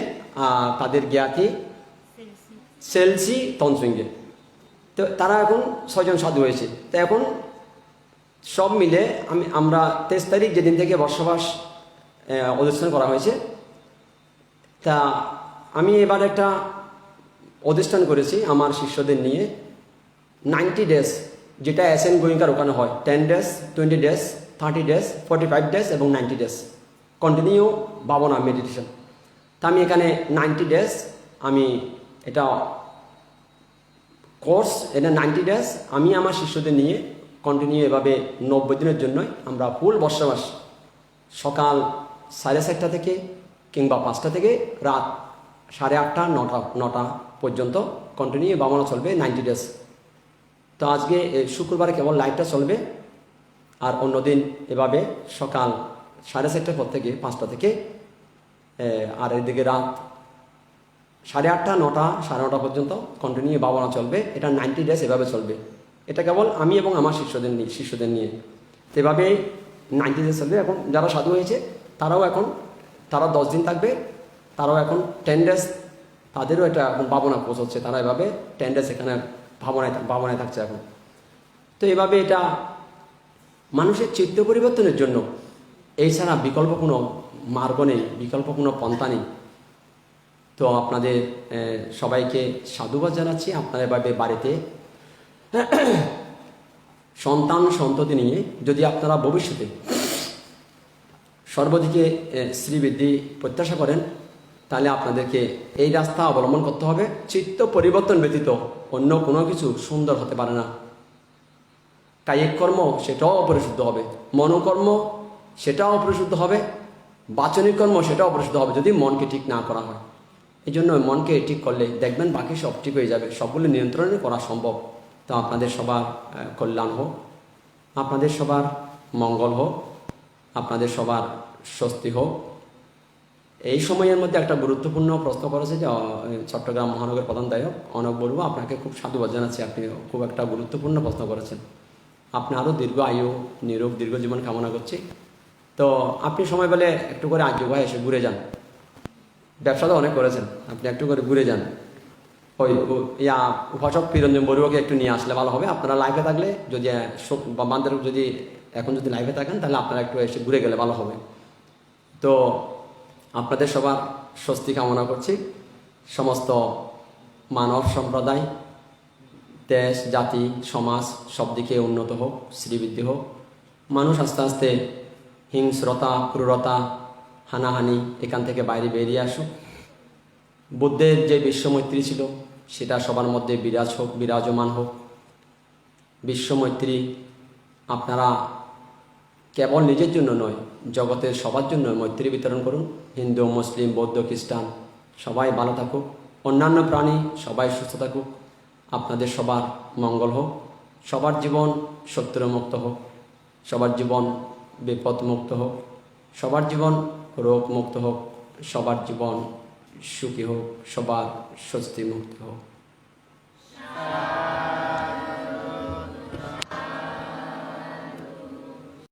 A: তাদের জ্ঞাতি সেলসি তনসিংহে। তো তারা এখন 6 জন সাধু হয়েছে। তো এখন সব মিলে আমরা 23 তারিখ যেদিন থেকে বর্ষবাস অনুষ্ঠান করা হয়েছে, তা আমি এবার একটা অনুষ্ঠান করেছি আমার শিষ্যদের নিয়ে। 90 ডেজ, যেটা এসএন গোয়েঙ্কার ওখানে হয়, 10 ডেজ, 20 ডেজ, 30 ডেজ, 45 ডেজ এবং 90 ডেজ কন্টিনিউ ভাবনা মেডিটেশন। তা আমি এখানে 90 ডেজ আমি এটা কোর্স, এটা 90 ডেজ আমি আমার শিষ্যদের নিয়ে কন্টিনিউ এভাবে 90 দিনের জন্যই আমরা ফুল বর্ষবাস সকাল 4:30 থেকে কিংবা 5টা থেকে রাত 8:30, 9টা পর্যন্ত কন্টিনিউ ভাবনা চলবে 90 ডেজ। তো আজকে শুক্রবারে কেবল লাইভটা চলবে, আর অন্যদিন এভাবে সকাল 4:30টার পর থেকে 5টা থেকে আর এদিকে রাত 8:30, 9টা, 9:30 পর্যন্ত কন্টিনিউ ভাবনা চলবে। এটা 90 ডেজ এভাবে চলবে। এটা কেবল আমি এবং আমার শিষ্যদের নিয়ে এভাবেই 90 ডেজ চলবে। এখন যারা সাধু হয়েছে তারা 10 দিন থাকবে, তারাও এখন 10 ডেজ, তাদেরও এটা এখন ভাবনা কোর্স হচ্ছে, তারা এভাবে 10 ডেজ এখানে ভাবনায় থাকছে এখন। তো এভাবে এটা মানুষের চিত্ত পরিবর্তনের জন্য, এছাড়া বিকল্প কোনো মার্গ নেই, বিকল্প কোনো পন্থা নেই। তো আপনাদের সবাইকে সাধুবাদ জানাচ্ছি। আপনারা এভাবে বাড়িতে সন্ততি নিয়ে যদি আপনারা ভবিষ্যতে সর্বদিকে শ্রীবৃদ্ধি প্রত্যাশা করেন, তাহলে আপনাদেরকে এই রাস্তা অবলম্বন করতে হবে। চিত্ত পরিবর্তন ব্যতীত অন্য কোনো কিছু সুন্দর হতে পারে না। কায়িক কর্ম সেটাও অপরিশুদ্ধ হবে, মনোকর্ম সেটাও অপরিশুদ্ধ হবে, বাচনিক কর্ম সেটাও অপরিশুদ্ধ হবে যদি মনকে ঠিক না করা হয়। এই জন্য মনকে ঠিক করলে দেখবেন বাকি সব ঠিক হয়ে যাবে, সবগুলো নিয়ন্ত্রণে করা সম্ভব। তো আপনাদের সবার কল্যাণ হোক, আপনাদের সবার মঙ্গল হোক, আপনাদের সবার স্বস্তি হোক। এই সময়ের মধ্যে একটা গুরুত্বপূর্ণ প্রশ্ন করেছে যে চট্টগ্রাম মহানগর প্রধান দায়ক অনক বড়ুয়া, আপনাকে খুব সাধুবাদ জানাচ্ছি। আপনি খুব একটা গুরুত্বপূর্ণ প্রশ্ন করেছেন। আপনি আরও দীর্ঘ আয়ু, নিরোগ, দীর্ঘ জীবন কামনা করছি। তো আপনি সময় পেলে একটু করে আর্য গুহায় এসে ঘুরে যান। ব্যবসা তো অনেক করেছেন, আপনি একটু করে ঘুরে যান। ওই উপাসক পিরঞ্জন বড়ুয়াকে একটু নিয়ে আসলে ভালো হবে। আপনারা লাইভে থাকলে যদি বান্ধব এখন যদি লাইভে থাকেন, তাহলে আপনারা একটু এসে ঘুরে গেলে ভালো হবে। তো আপনাদের সবার স্বস্তি কামনা করছি। সমস্ত মানব সম্প্রদায়, দেশ, জাতি, সমাজ সব দিকে উন্নত হোক, শ্রীবৃদ্ধি হোক। মানুষ আস্তে আস্তে হিংস্রতা, ক্রূরতা, হানাহানি এখান থেকে বাইরে বেরিয়ে আসুক। বুদ্ধের যে বিশ্বমৈত্রী ছিল সেটা সবার মধ্যে বিরাজমান হোক। বিশ্বমৈত্রী আপনারা কেবল নিজের জন্য নয়, জগতের সবার জন্য মৈত্রী বিতরণ করুন। হিন্দু, মুসলিম, বৌদ্ধ, খ্রিস্টান সবাই ভালো থাকুক, অন্যান্য প্রাণী সবাই সুস্থ থাকুক। আপনাদের সবার মঙ্গল হোক, সবার জীবন শত্রুমুক্ত হোক, সবার জীবন বিপদমুক্ত হোক, সবার জীবন রোগমুক্ত হোক। সবার জীবন সুখী হোক, সবার স্বস্তি মুক্তি হোক।